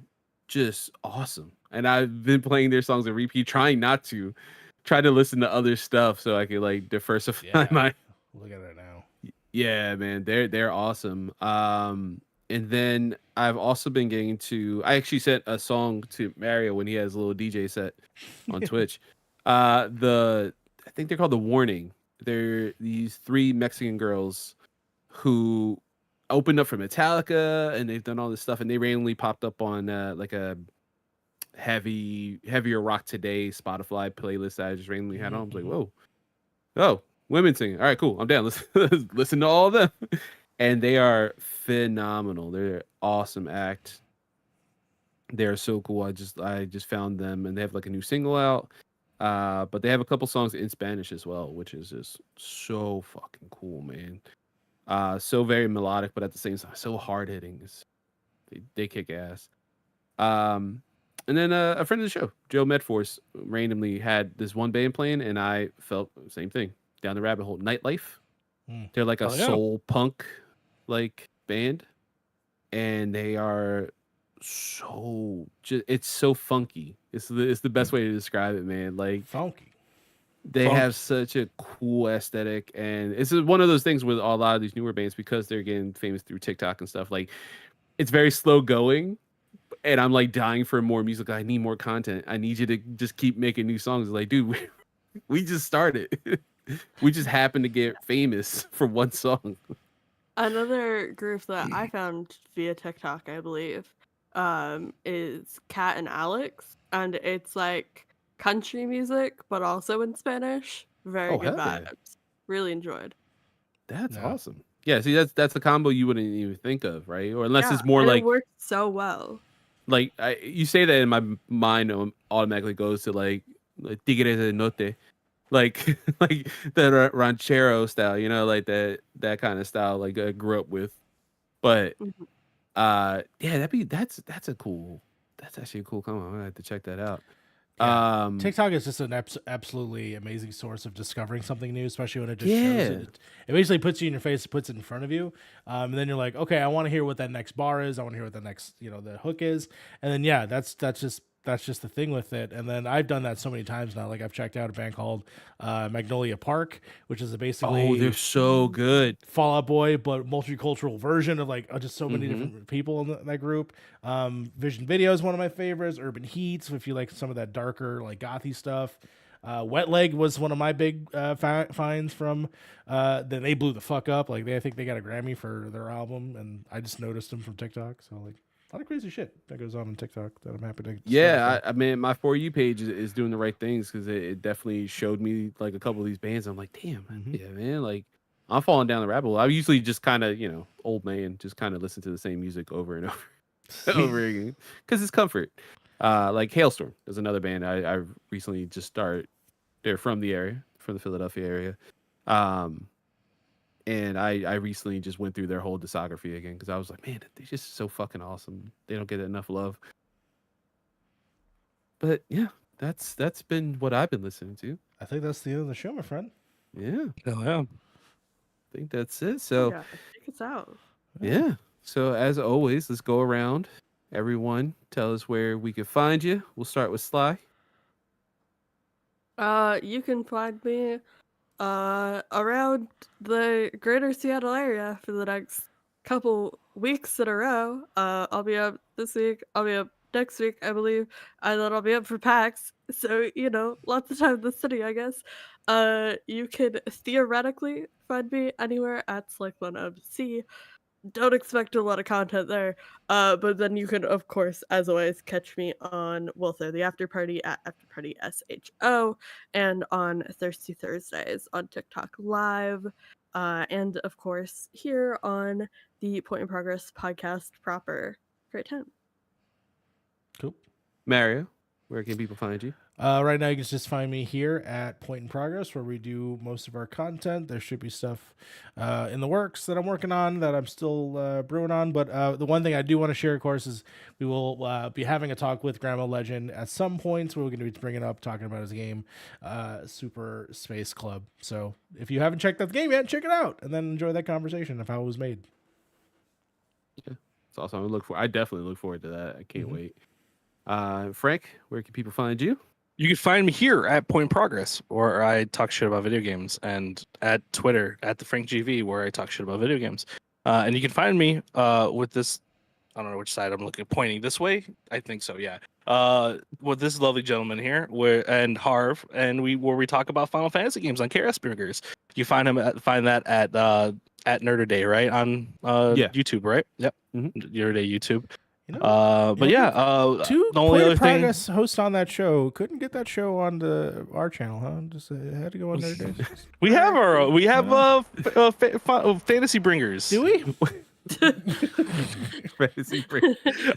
just awesome. And I've been playing their songs on repeat, trying to listen to other stuff so I could like diversify Yeah. my. Look at it now. Yeah, man, they're awesome. And then I've also been getting to. I actually sent a song to Mario when he has a little DJ set on Twitch. I think they're called The Warning. They're these 3 Mexican girls who opened up for Metallica, and they've done all this stuff, and they randomly popped up on like a heavier rock today Spotify playlist that I just randomly had on. I was like, whoa, oh, women singing. All right, cool. I'm down. Let's listen to all of them. And they are phenomenal. They're an awesome act. They're so cool. I just found them, and they have like a new single out. But they have a couple songs in Spanish as well, which is just so fucking cool, man. So very melodic, but at the same time, so hard hitting. They kick ass. And then a friend of the show, Joe Medforce, randomly had this one band playing, and I felt the same thing down the rabbit hole. Nightlife. They're like a soul punk like band, and they are it's so funky. It's the best way to describe it, man. Like Funky. they have such a cool aesthetic, and it's one of those things with a lot of these newer bands, because they're getting famous through TikTok and stuff. Like it's very slow going, and I'm like dying for more music. I need more content. I need you to just keep making new songs. Like, dude, we just started. We just happened to get famous for one song. Another group that I found via TikTok, I believe, is Kat and Alex, and it's like country music, but also in Spanish. Very good hell yeah. vibes. Really enjoyed. That's Yeah. awesome. Yeah, see, that's a combo you wouldn't even think of, right? Or unless it's more and like it works so well. like you say that, in my mind automatically goes to like Tigres del Norte, like like the ranchero style, like that kind of style, like I grew up with. But Mhm. yeah, that's actually a cool combo. I'm gonna have to check that out. Yeah. TikTok is just an absolutely amazing source of discovering something new, especially when it just shows it. It basically puts you in your face, puts it in front of you, and then you're like, okay, I want to hear what that next bar is. I want to hear what the next, the hook is, and then yeah, that's just the thing with it. And then I've done that so many times now. Like I've checked out a band called Magnolia Park, which is basically they're so good. Fall Out Boy, but multicultural version of like just so many different people in that group. Vision Video is one of my favorites. Urban Heats, if you like some of that darker like gothy stuff. Wet Leg was one of my big finds from. Then they blew the fuck up. Like I think they got a Grammy for their album, and I just noticed them from TikTok. So like a lot of crazy shit that goes on TikTok that I'm happy to. Yeah, I mean, my For You page is doing the right things, because it definitely showed me like a couple of these bands. I'm like, damn, yeah, man, like I'm falling down the rabbit hole. I usually just kind of, old man, just kind of listen to the same music over and over, over again, because it's comfort. Like Hailstorm is another band I recently just started. They're from the area, from the Philadelphia area. And I recently just went through their whole discography again, because I was like, man, they're just so fucking awesome. They don't get enough love. But yeah, that's been what I've been listening to. I think that's the end of the show, my friend. Yeah, Hell yeah. I think that's it. So Yeah, take us out. yeah. So as always, let's go around. Everyone, tell us where we can find you. We'll start with Sly. You can find me around the greater Seattle area for the next couple weeks in a row. I'll be up this week, I'll be up next week, I believe, and then I'll be up for PAX. So, lots of time in the city, I guess. You can theoretically find me anywhere at Slick1MC. don't expect a lot of content there. But then you can, of course, as always, catch me on the After Party at After Party SHO, and on Thirsty Thursdays on TikTok Live, and of course here on the Point in Progress podcast proper. Great time. Cool. Mario, where can people find you? Right now, you can just find me here at Point in Progress, where we do most of our content. There should be stuff in the works that I'm working on that I'm still brewing on. But the one thing I do want to share, of course, is we will be having a talk with Grandma Legend at some points where we're going to be bringing up, talking about his game, Super Space Club. So if you haven't checked out the game yet, check it out and then enjoy that conversation of how it was made. Yeah, it's awesome. I definitely look forward to that. I can't wait. Frank, where can people find you? You can find me here at Point in Progress, where I talk shit about video games, and at Twitter at the Frank GV, where I talk shit about video games. And you can find me with this. I don't know which side I'm looking. Pointing this way, I think so. Yeah. With this lovely gentleman here, and Harv, and where we talk about Final Fantasy games on KRS Burgers. You find that at Nerder Day, right, on YouTube, right? Yep. Nerder Day YouTube. You know, but yeah, two the only Point other in thing. Progress hosts on that show couldn't get that show on our channel, huh? Just had to go on their days. We have fantasy bringers. Do we? Fantasy Break.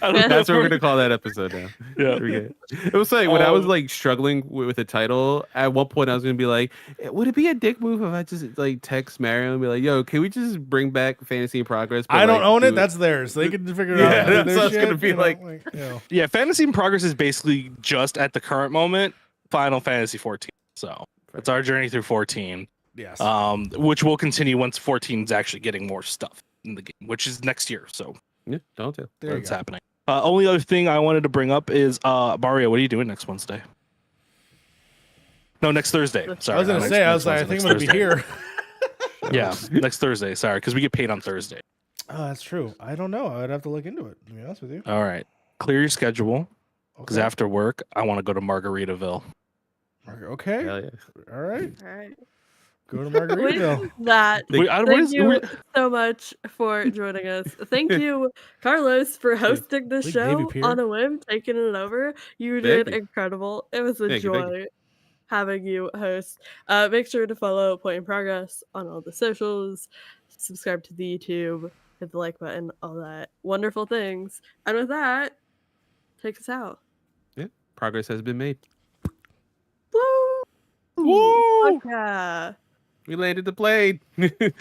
That's what we're gonna call that episode now. Yeah. It was like when I was like struggling with the title. At one point, I was gonna be like, "Would it be a dick move if I just like text Mario and be like, yo, can we just bring back Fantasy in Progress?" But, I don't own it. do That's theirs. They can figure it Yeah, out. that's Their what it's shit, gonna be you know, like. you know. Yeah, Fantasy in Progress is basically just at the current moment Final Fantasy 14. So it's our journey through 14. Yes. Which will continue once 14 is actually getting more stuff in the game, which is next year. So Yeah, don't tell. There you that's go. happening. Only other thing I wanted to bring up is Mario, what are you doing next Wednesday? No, next Thursday. Sorry. I was gonna say, I was like, I think I'm gonna be here. Yeah, next Thursday. Sorry, because we get paid on Thursday. Oh, that's true. I don't know. I'd have to look into it, to be honest with you. All right. Clear your schedule, because Okay. after work, I want to go to Margaritaville. Okay. Hell yeah. All right. All right. Go to Margaritaville. With that, What thank is- you so much for joining us. Thank you, Carlos, for hosting the Big show Navy Pier. on a whim, taking it over. You Thank did you. incredible. It was a Thank you, thank joy having you host. Make sure to follow Point in Progress on all the socials, subscribe to the YouTube, hit the like button, all that wonderful things. And with that, take us out. Progress has been made. Woo! Woo! Fuck yeah. We landed the plane.